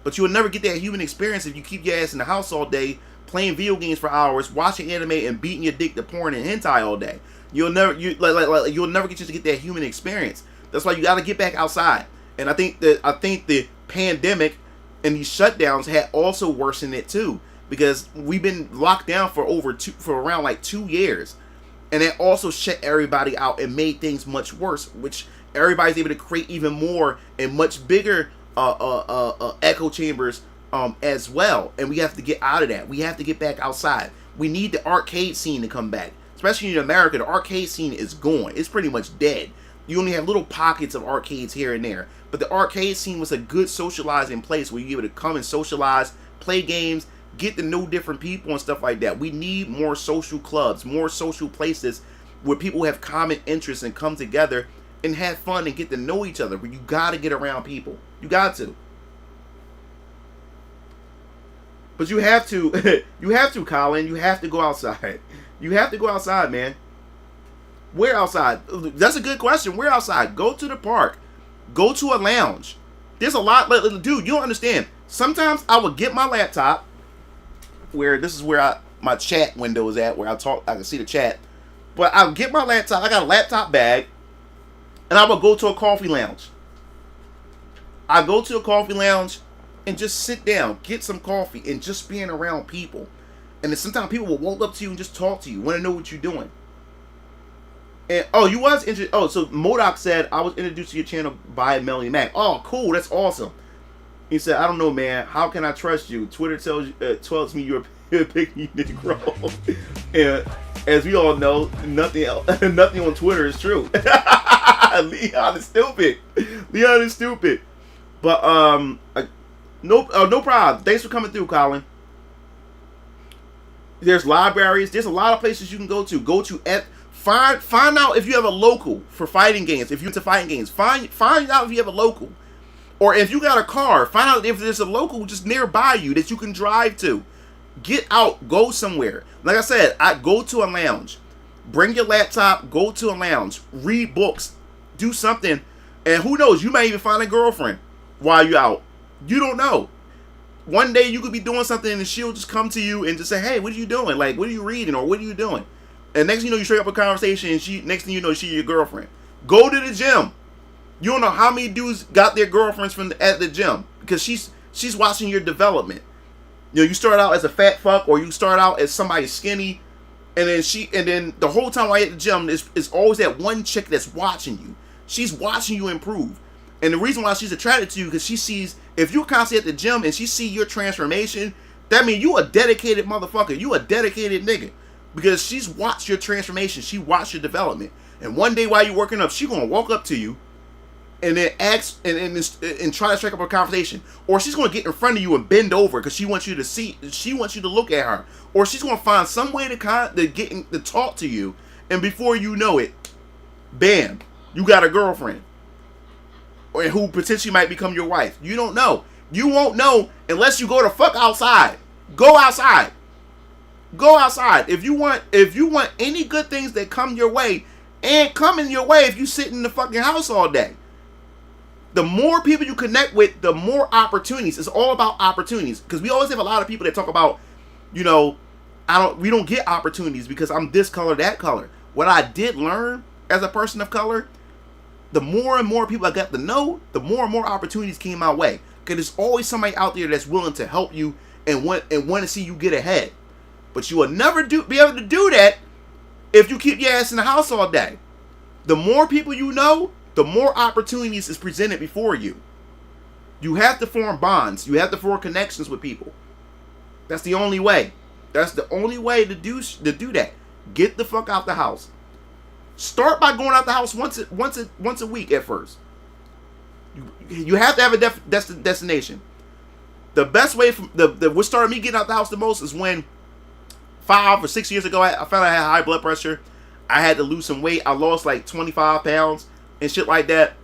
S1: But you will never get that human experience if you keep your ass in the house all day, playing video games for hours, watching anime, and beating your dick to porn and hentai all day. You'll never get to get that human experience. That's why you got to get back outside. And I think the pandemic and these shutdowns had also worsened it too, because we've been locked down for around like 2 years, and that also shut everybody out and made things much worse, which everybody's able to create even more and much bigger echo chambers as well. And we have to get out of that. We have to get back outside. We need the arcade scene to come back, especially in America. The arcade scene is gone. It's pretty much dead. You only have little pockets of arcades here and there, but the arcade scene was a good socializing place where you're able to come and socialize, play games, get to know different people and stuff like that. We need more social clubs, more social places where people have common interests and come together and have fun and get to know each other. But you got to get around people. You got to. But you have to, Colin. You have to go outside. You have to go outside, man. Where outside? That's a good question. Where outside? Go to the park. Go to a lounge. There's a lot. Dude, you don't understand. Sometimes I would get my laptop, where this is where my chat window is at, where I can see the chat. But I'll get my laptop. I got a laptop bag, and I would go to a coffee lounge. I go to a coffee lounge and just sit down, get some coffee, and just being around people. And then sometimes people will walk up to you and just talk to you, want to know what you're doing. And you was interested. Oh, so Modoc said, I was introduced to your channel by Melanie Mac. Oh, cool, that's awesome. He said, I don't know, man. How can I trust you? Twitter tells me you're a picky Negro. And as we all know, nothing on Twitter is true. Leon is stupid. Leon is stupid. But no problem. Thanks for coming through, Colin. There's libraries. There's a lot of places you can go to. Find out if you have a local for fighting games. If you're into fighting games, find out if you have a local. Or if you got a car, find out if there's a local just nearby you that you can drive to. Get out. Go somewhere. Like I said, go to a lounge. Bring your laptop. Go to a lounge. Read books. Do something. And who knows, you might even find a girlfriend while you're out. You don't know. One day you could be doing something and she'll just come to you and just say, hey, what are you doing? Like, what are you reading? Or what are you doing? And next thing you know, you straight up a conversation and next thing you know, she's your girlfriend. Go to the gym. You don't know how many dudes got their girlfriends at the gym because she's watching your development. You know, you start out as a fat fuck or you start out as somebody skinny, and then the whole time while you're at the gym is always that one chick that's watching you. She's watching you improve. And the reason why she's attracted to you because she sees, if you're constantly at the gym and she see your transformation, that means you a dedicated motherfucker. You a dedicated nigga. Because she's watched your transformation. She watched your development. And one day while you're working up, she's going to walk up to you and then ask and try to strike up a conversation. Or she's going to get in front of you and bend over because she wants you to see, she wants you to look at her. Or she's going to find some way to talk to you. And before you know it, bam, you got a girlfriend. Or who potentially might become your wife. You don't know. You won't know unless you go the fuck outside. Go outside. Go outside. If you want any good things that come your way, and come in your way if you sit in the fucking house all day. The more people you connect with, the more opportunities. It's all about opportunities. Because we always have a lot of people that talk about, you know, we don't get opportunities because I'm this color, that color. What I did learn as a person of color, the more and more people I got to know, the more and more opportunities came my way. Because there's always somebody out there that's willing to help you and want to see you get ahead. But you will never be able to do that if you keep your ass in the house all day. The more people you know, the more opportunities is presented before you. You have to form bonds. You have to form connections with people. That's the only way. That's the only way to do that. Get the fuck out the house. Start by going out the house once a week at first. You have to have a destination. The best way what started me getting out the house the most is when 5 or 6 years ago I found I had high blood pressure. I had to lose some weight. I lost like 25 pounds and shit like that.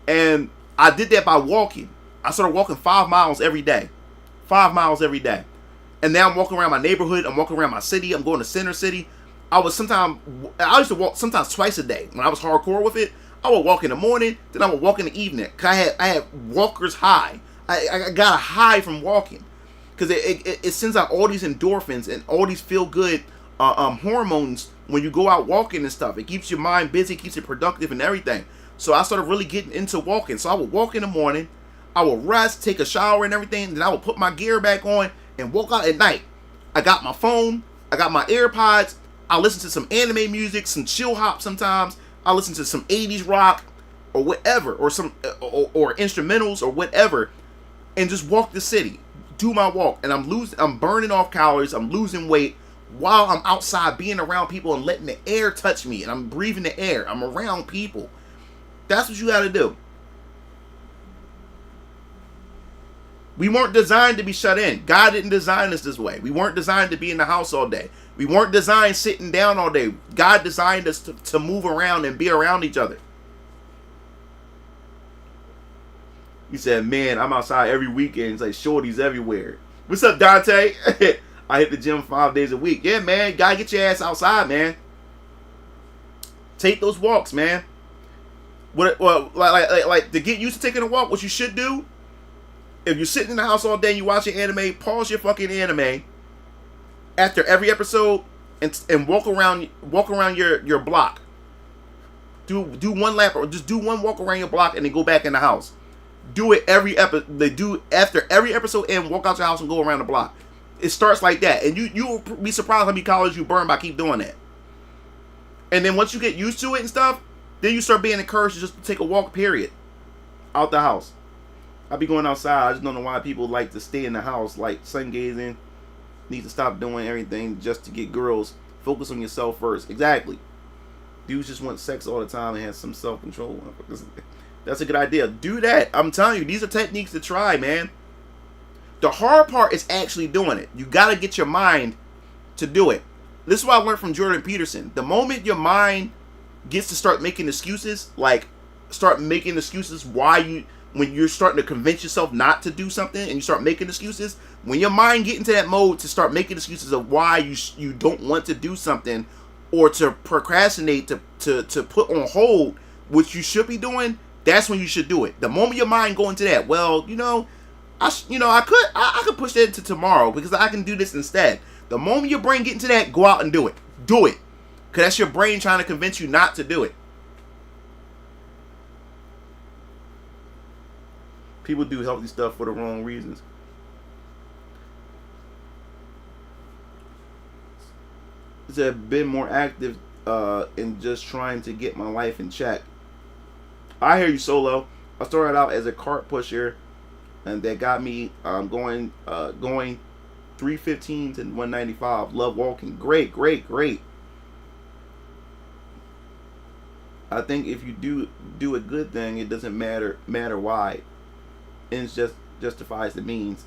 S1: And I did that by walking. I started walking 5 miles every day. 5 miles every day. And now I'm walking around my neighborhood. I'm walking around my city. I'm going to Center City. I used to walk sometimes twice a day. When I was hardcore with it, I would walk in the morning, then I would walk in the evening. Cause I had walker's high. I got a high from walking. Because it sends out all these endorphins and all these feel-good hormones when you go out walking and stuff. It keeps your mind busy, keeps it productive and everything. So I started really getting into walking. So I would walk in the morning, I would rest, take a shower and everything, then I would put my gear back on and walk out at night. I got my phone, I got my AirPods, I listen to some anime music, some chill hop sometimes, I listen to some 80s rock or whatever, or some or instrumentals or whatever, and just walk the city. Do my walk, and I'm burning off calories, I'm losing weight while I'm outside being around people and letting the air touch me, and I'm breathing the air. I'm around people. That's what you got to do. We weren't designed to be shut in. God didn't design us this way. We weren't designed to be in the house all day. We weren't designed sitting down all day. God designed us to move around and be around each other. He said, man, I'm outside every weekend. It's like shorties everywhere. What's up, Dante? I hit the gym 5 days a week. Yeah, man. Gotta get your ass outside, man. Take those walks, man. Like to get used to taking a walk, what you should do, if you're sitting in the house all day and you watching anime, pause your fucking anime after every episode and walk around your block. Do one lap or just do one walk around your block and then go back in the house. Do it every episode. They do after every episode and walk out your house and go around the block. It starts like that, and you will be surprised how many calories you burn by keep doing that. And then once you get used to it and stuff, then you start being encouraged to just take a walk, period, out the house. I be going outside. I just don't know why people like to stay in the house, like sun gazing. Need to stop doing everything just to get girls. Focus on yourself first. Exactly. Dudes just want sex all the time and have some self-control. That's a good idea. Do that. I'm telling you, these are techniques to try, man. The hard part is actually doing it. You got to get your mind to do it. This is what I learned from Jordan Peterson. The moment your mind gets to start making excuses, like start making excuses when you're starting to convince yourself not to do something and you start making excuses, when your mind get into that mode to start making excuses of why you don't want to do something or to procrastinate, to put on hold what you should be doing, that's when you should do it. The moment your mind go into that, well, I could push that into tomorrow because I can do this instead. The moment your brain get into that, go out and do it. Do it. Because that's your brain trying to convince you not to do it. People do healthy stuff for the wrong reasons. I've been more active in just trying to get my life in check. I hear you, Solo. I started out as a cart pusher, and that got me going 315 to 195. Love walking. Great. I think if you do a good thing, it doesn't matter why. Ends just justifies the means.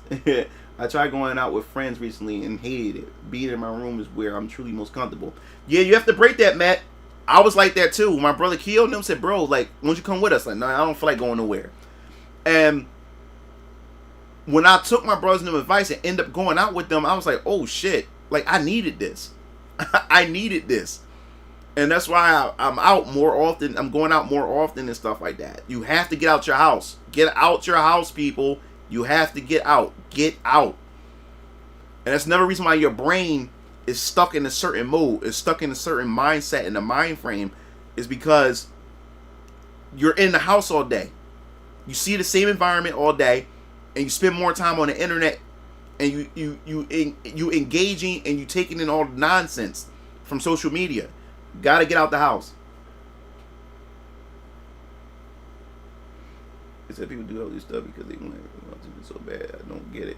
S1: I tried going out with friends recently and hated it. Being in my room is where I'm truly most comfortable. Yeah, you have to break that, Matt. I was like that too. My brother Keo and them said, bro, like, why don't you come with us? Like, no, I don't feel like going nowhere. And when I took my brothers and them advice and ended up going out with them, I was like, oh shit, like I needed this. I needed this. And that's why I'm out more often. I'm going out more often and stuff like that. You have to get out your house. Get out your house, people. You have to get out. Get out. And that's another reason why your brain is stuck in a certain mode, is stuck in a certain mindset in the mind frame, is because you're in the house all day. You see the same environment all day, and you spend more time on the internet, and you engaging and you taking in all the nonsense from social media. Gotta get out the house. It said people do all this stuff because they want to do so bad. I don't get it.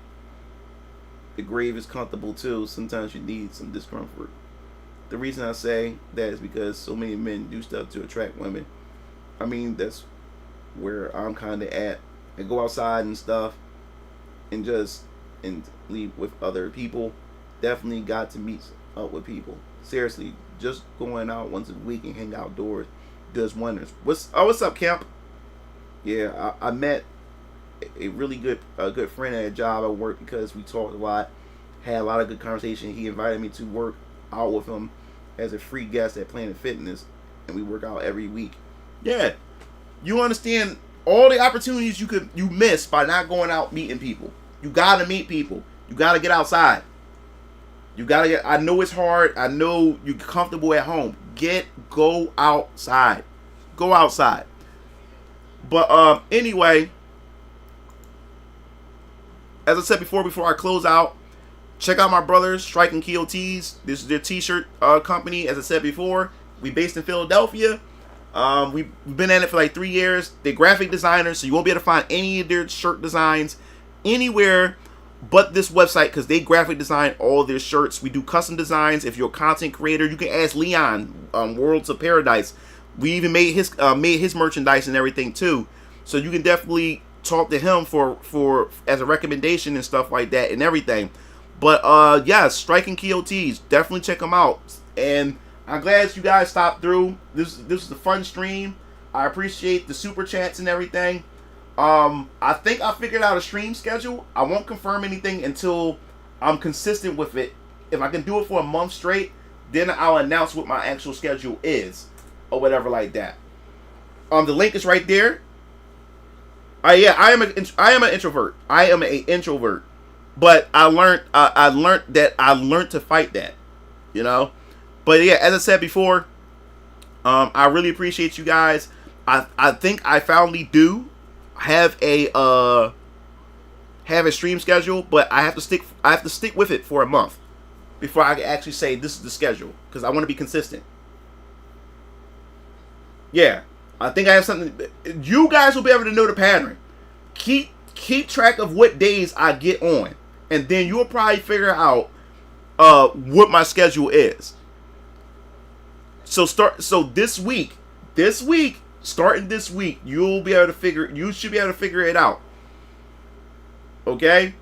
S1: The grave is comfortable too. Sometimes you need some discomfort. The reason I say that is because so many men do stuff to attract women. I mean, that's where I'm kind of at. And go outside and stuff and leave with other people. Definitely got to meet up with people. Seriously, just going out once a week and hang outdoors does wonders. What's up, Kemp? Yeah, I met a really good friend at a job at work because we talked a lot, had a lot of good conversation. He invited me to work out with him as a free guest at Planet Fitness, and we work out every week. Yeah, you understand all the opportunities you miss by not going out meeting people. You gotta meet people. You gotta get outside. I know it's hard. I know you're comfortable at home. Go outside. Go outside. But anyway, as I said before I close out, check out my brothers, Strike and Keo Tees. This is their t-shirt company. As I said before, we based in Philadelphia. We've been at it for like 3 years. They're graphic designers, so you won't be able to find any of their shirt designs anywhere but this website, because they graphic design all their shirts. We do custom designs. If you're a content creator, you can ask Leon, Worlds of Paradise. We even made his merchandise and everything too. So you can definitely talk to him for as a recommendation and stuff like that and everything. But yeah, Striking QOTs, definitely check them out. And I'm glad you guys stopped through. This is a fun stream. I appreciate the super chats and everything. I think I figured out a stream schedule. I won't confirm anything until I'm consistent with it. If I can do it for a month straight, then I'll announce what my actual schedule is, or whatever like that. The link is right there. Yeah, I am an introvert. I am an introvert, but I learned to fight that, you know. But yeah, as I said before, I really appreciate you guys. I think I finally do have a stream schedule, but I have to stick with it for a month before I can actually say this is the schedule, because I want to be consistent. Yeah, I think I have something. You guys will be able to know the pattern. Keep track of what days I get on, and then you'll probably figure out what my schedule is. So this week, starting this week, you should be able to figure it out. Okay?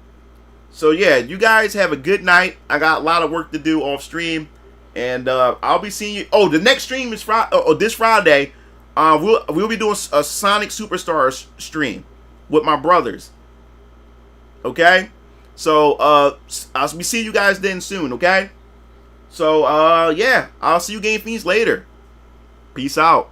S1: So yeah, you guys have a good night. I got a lot of work to do off stream, and I'll be seeing you. Oh, the next stream is this Friday. We'll be doing a Sonic Superstars stream with my brothers. Okay? So I'll be seeing you guys then soon, okay? So yeah, I'll see you Game Fiends later. Peace out.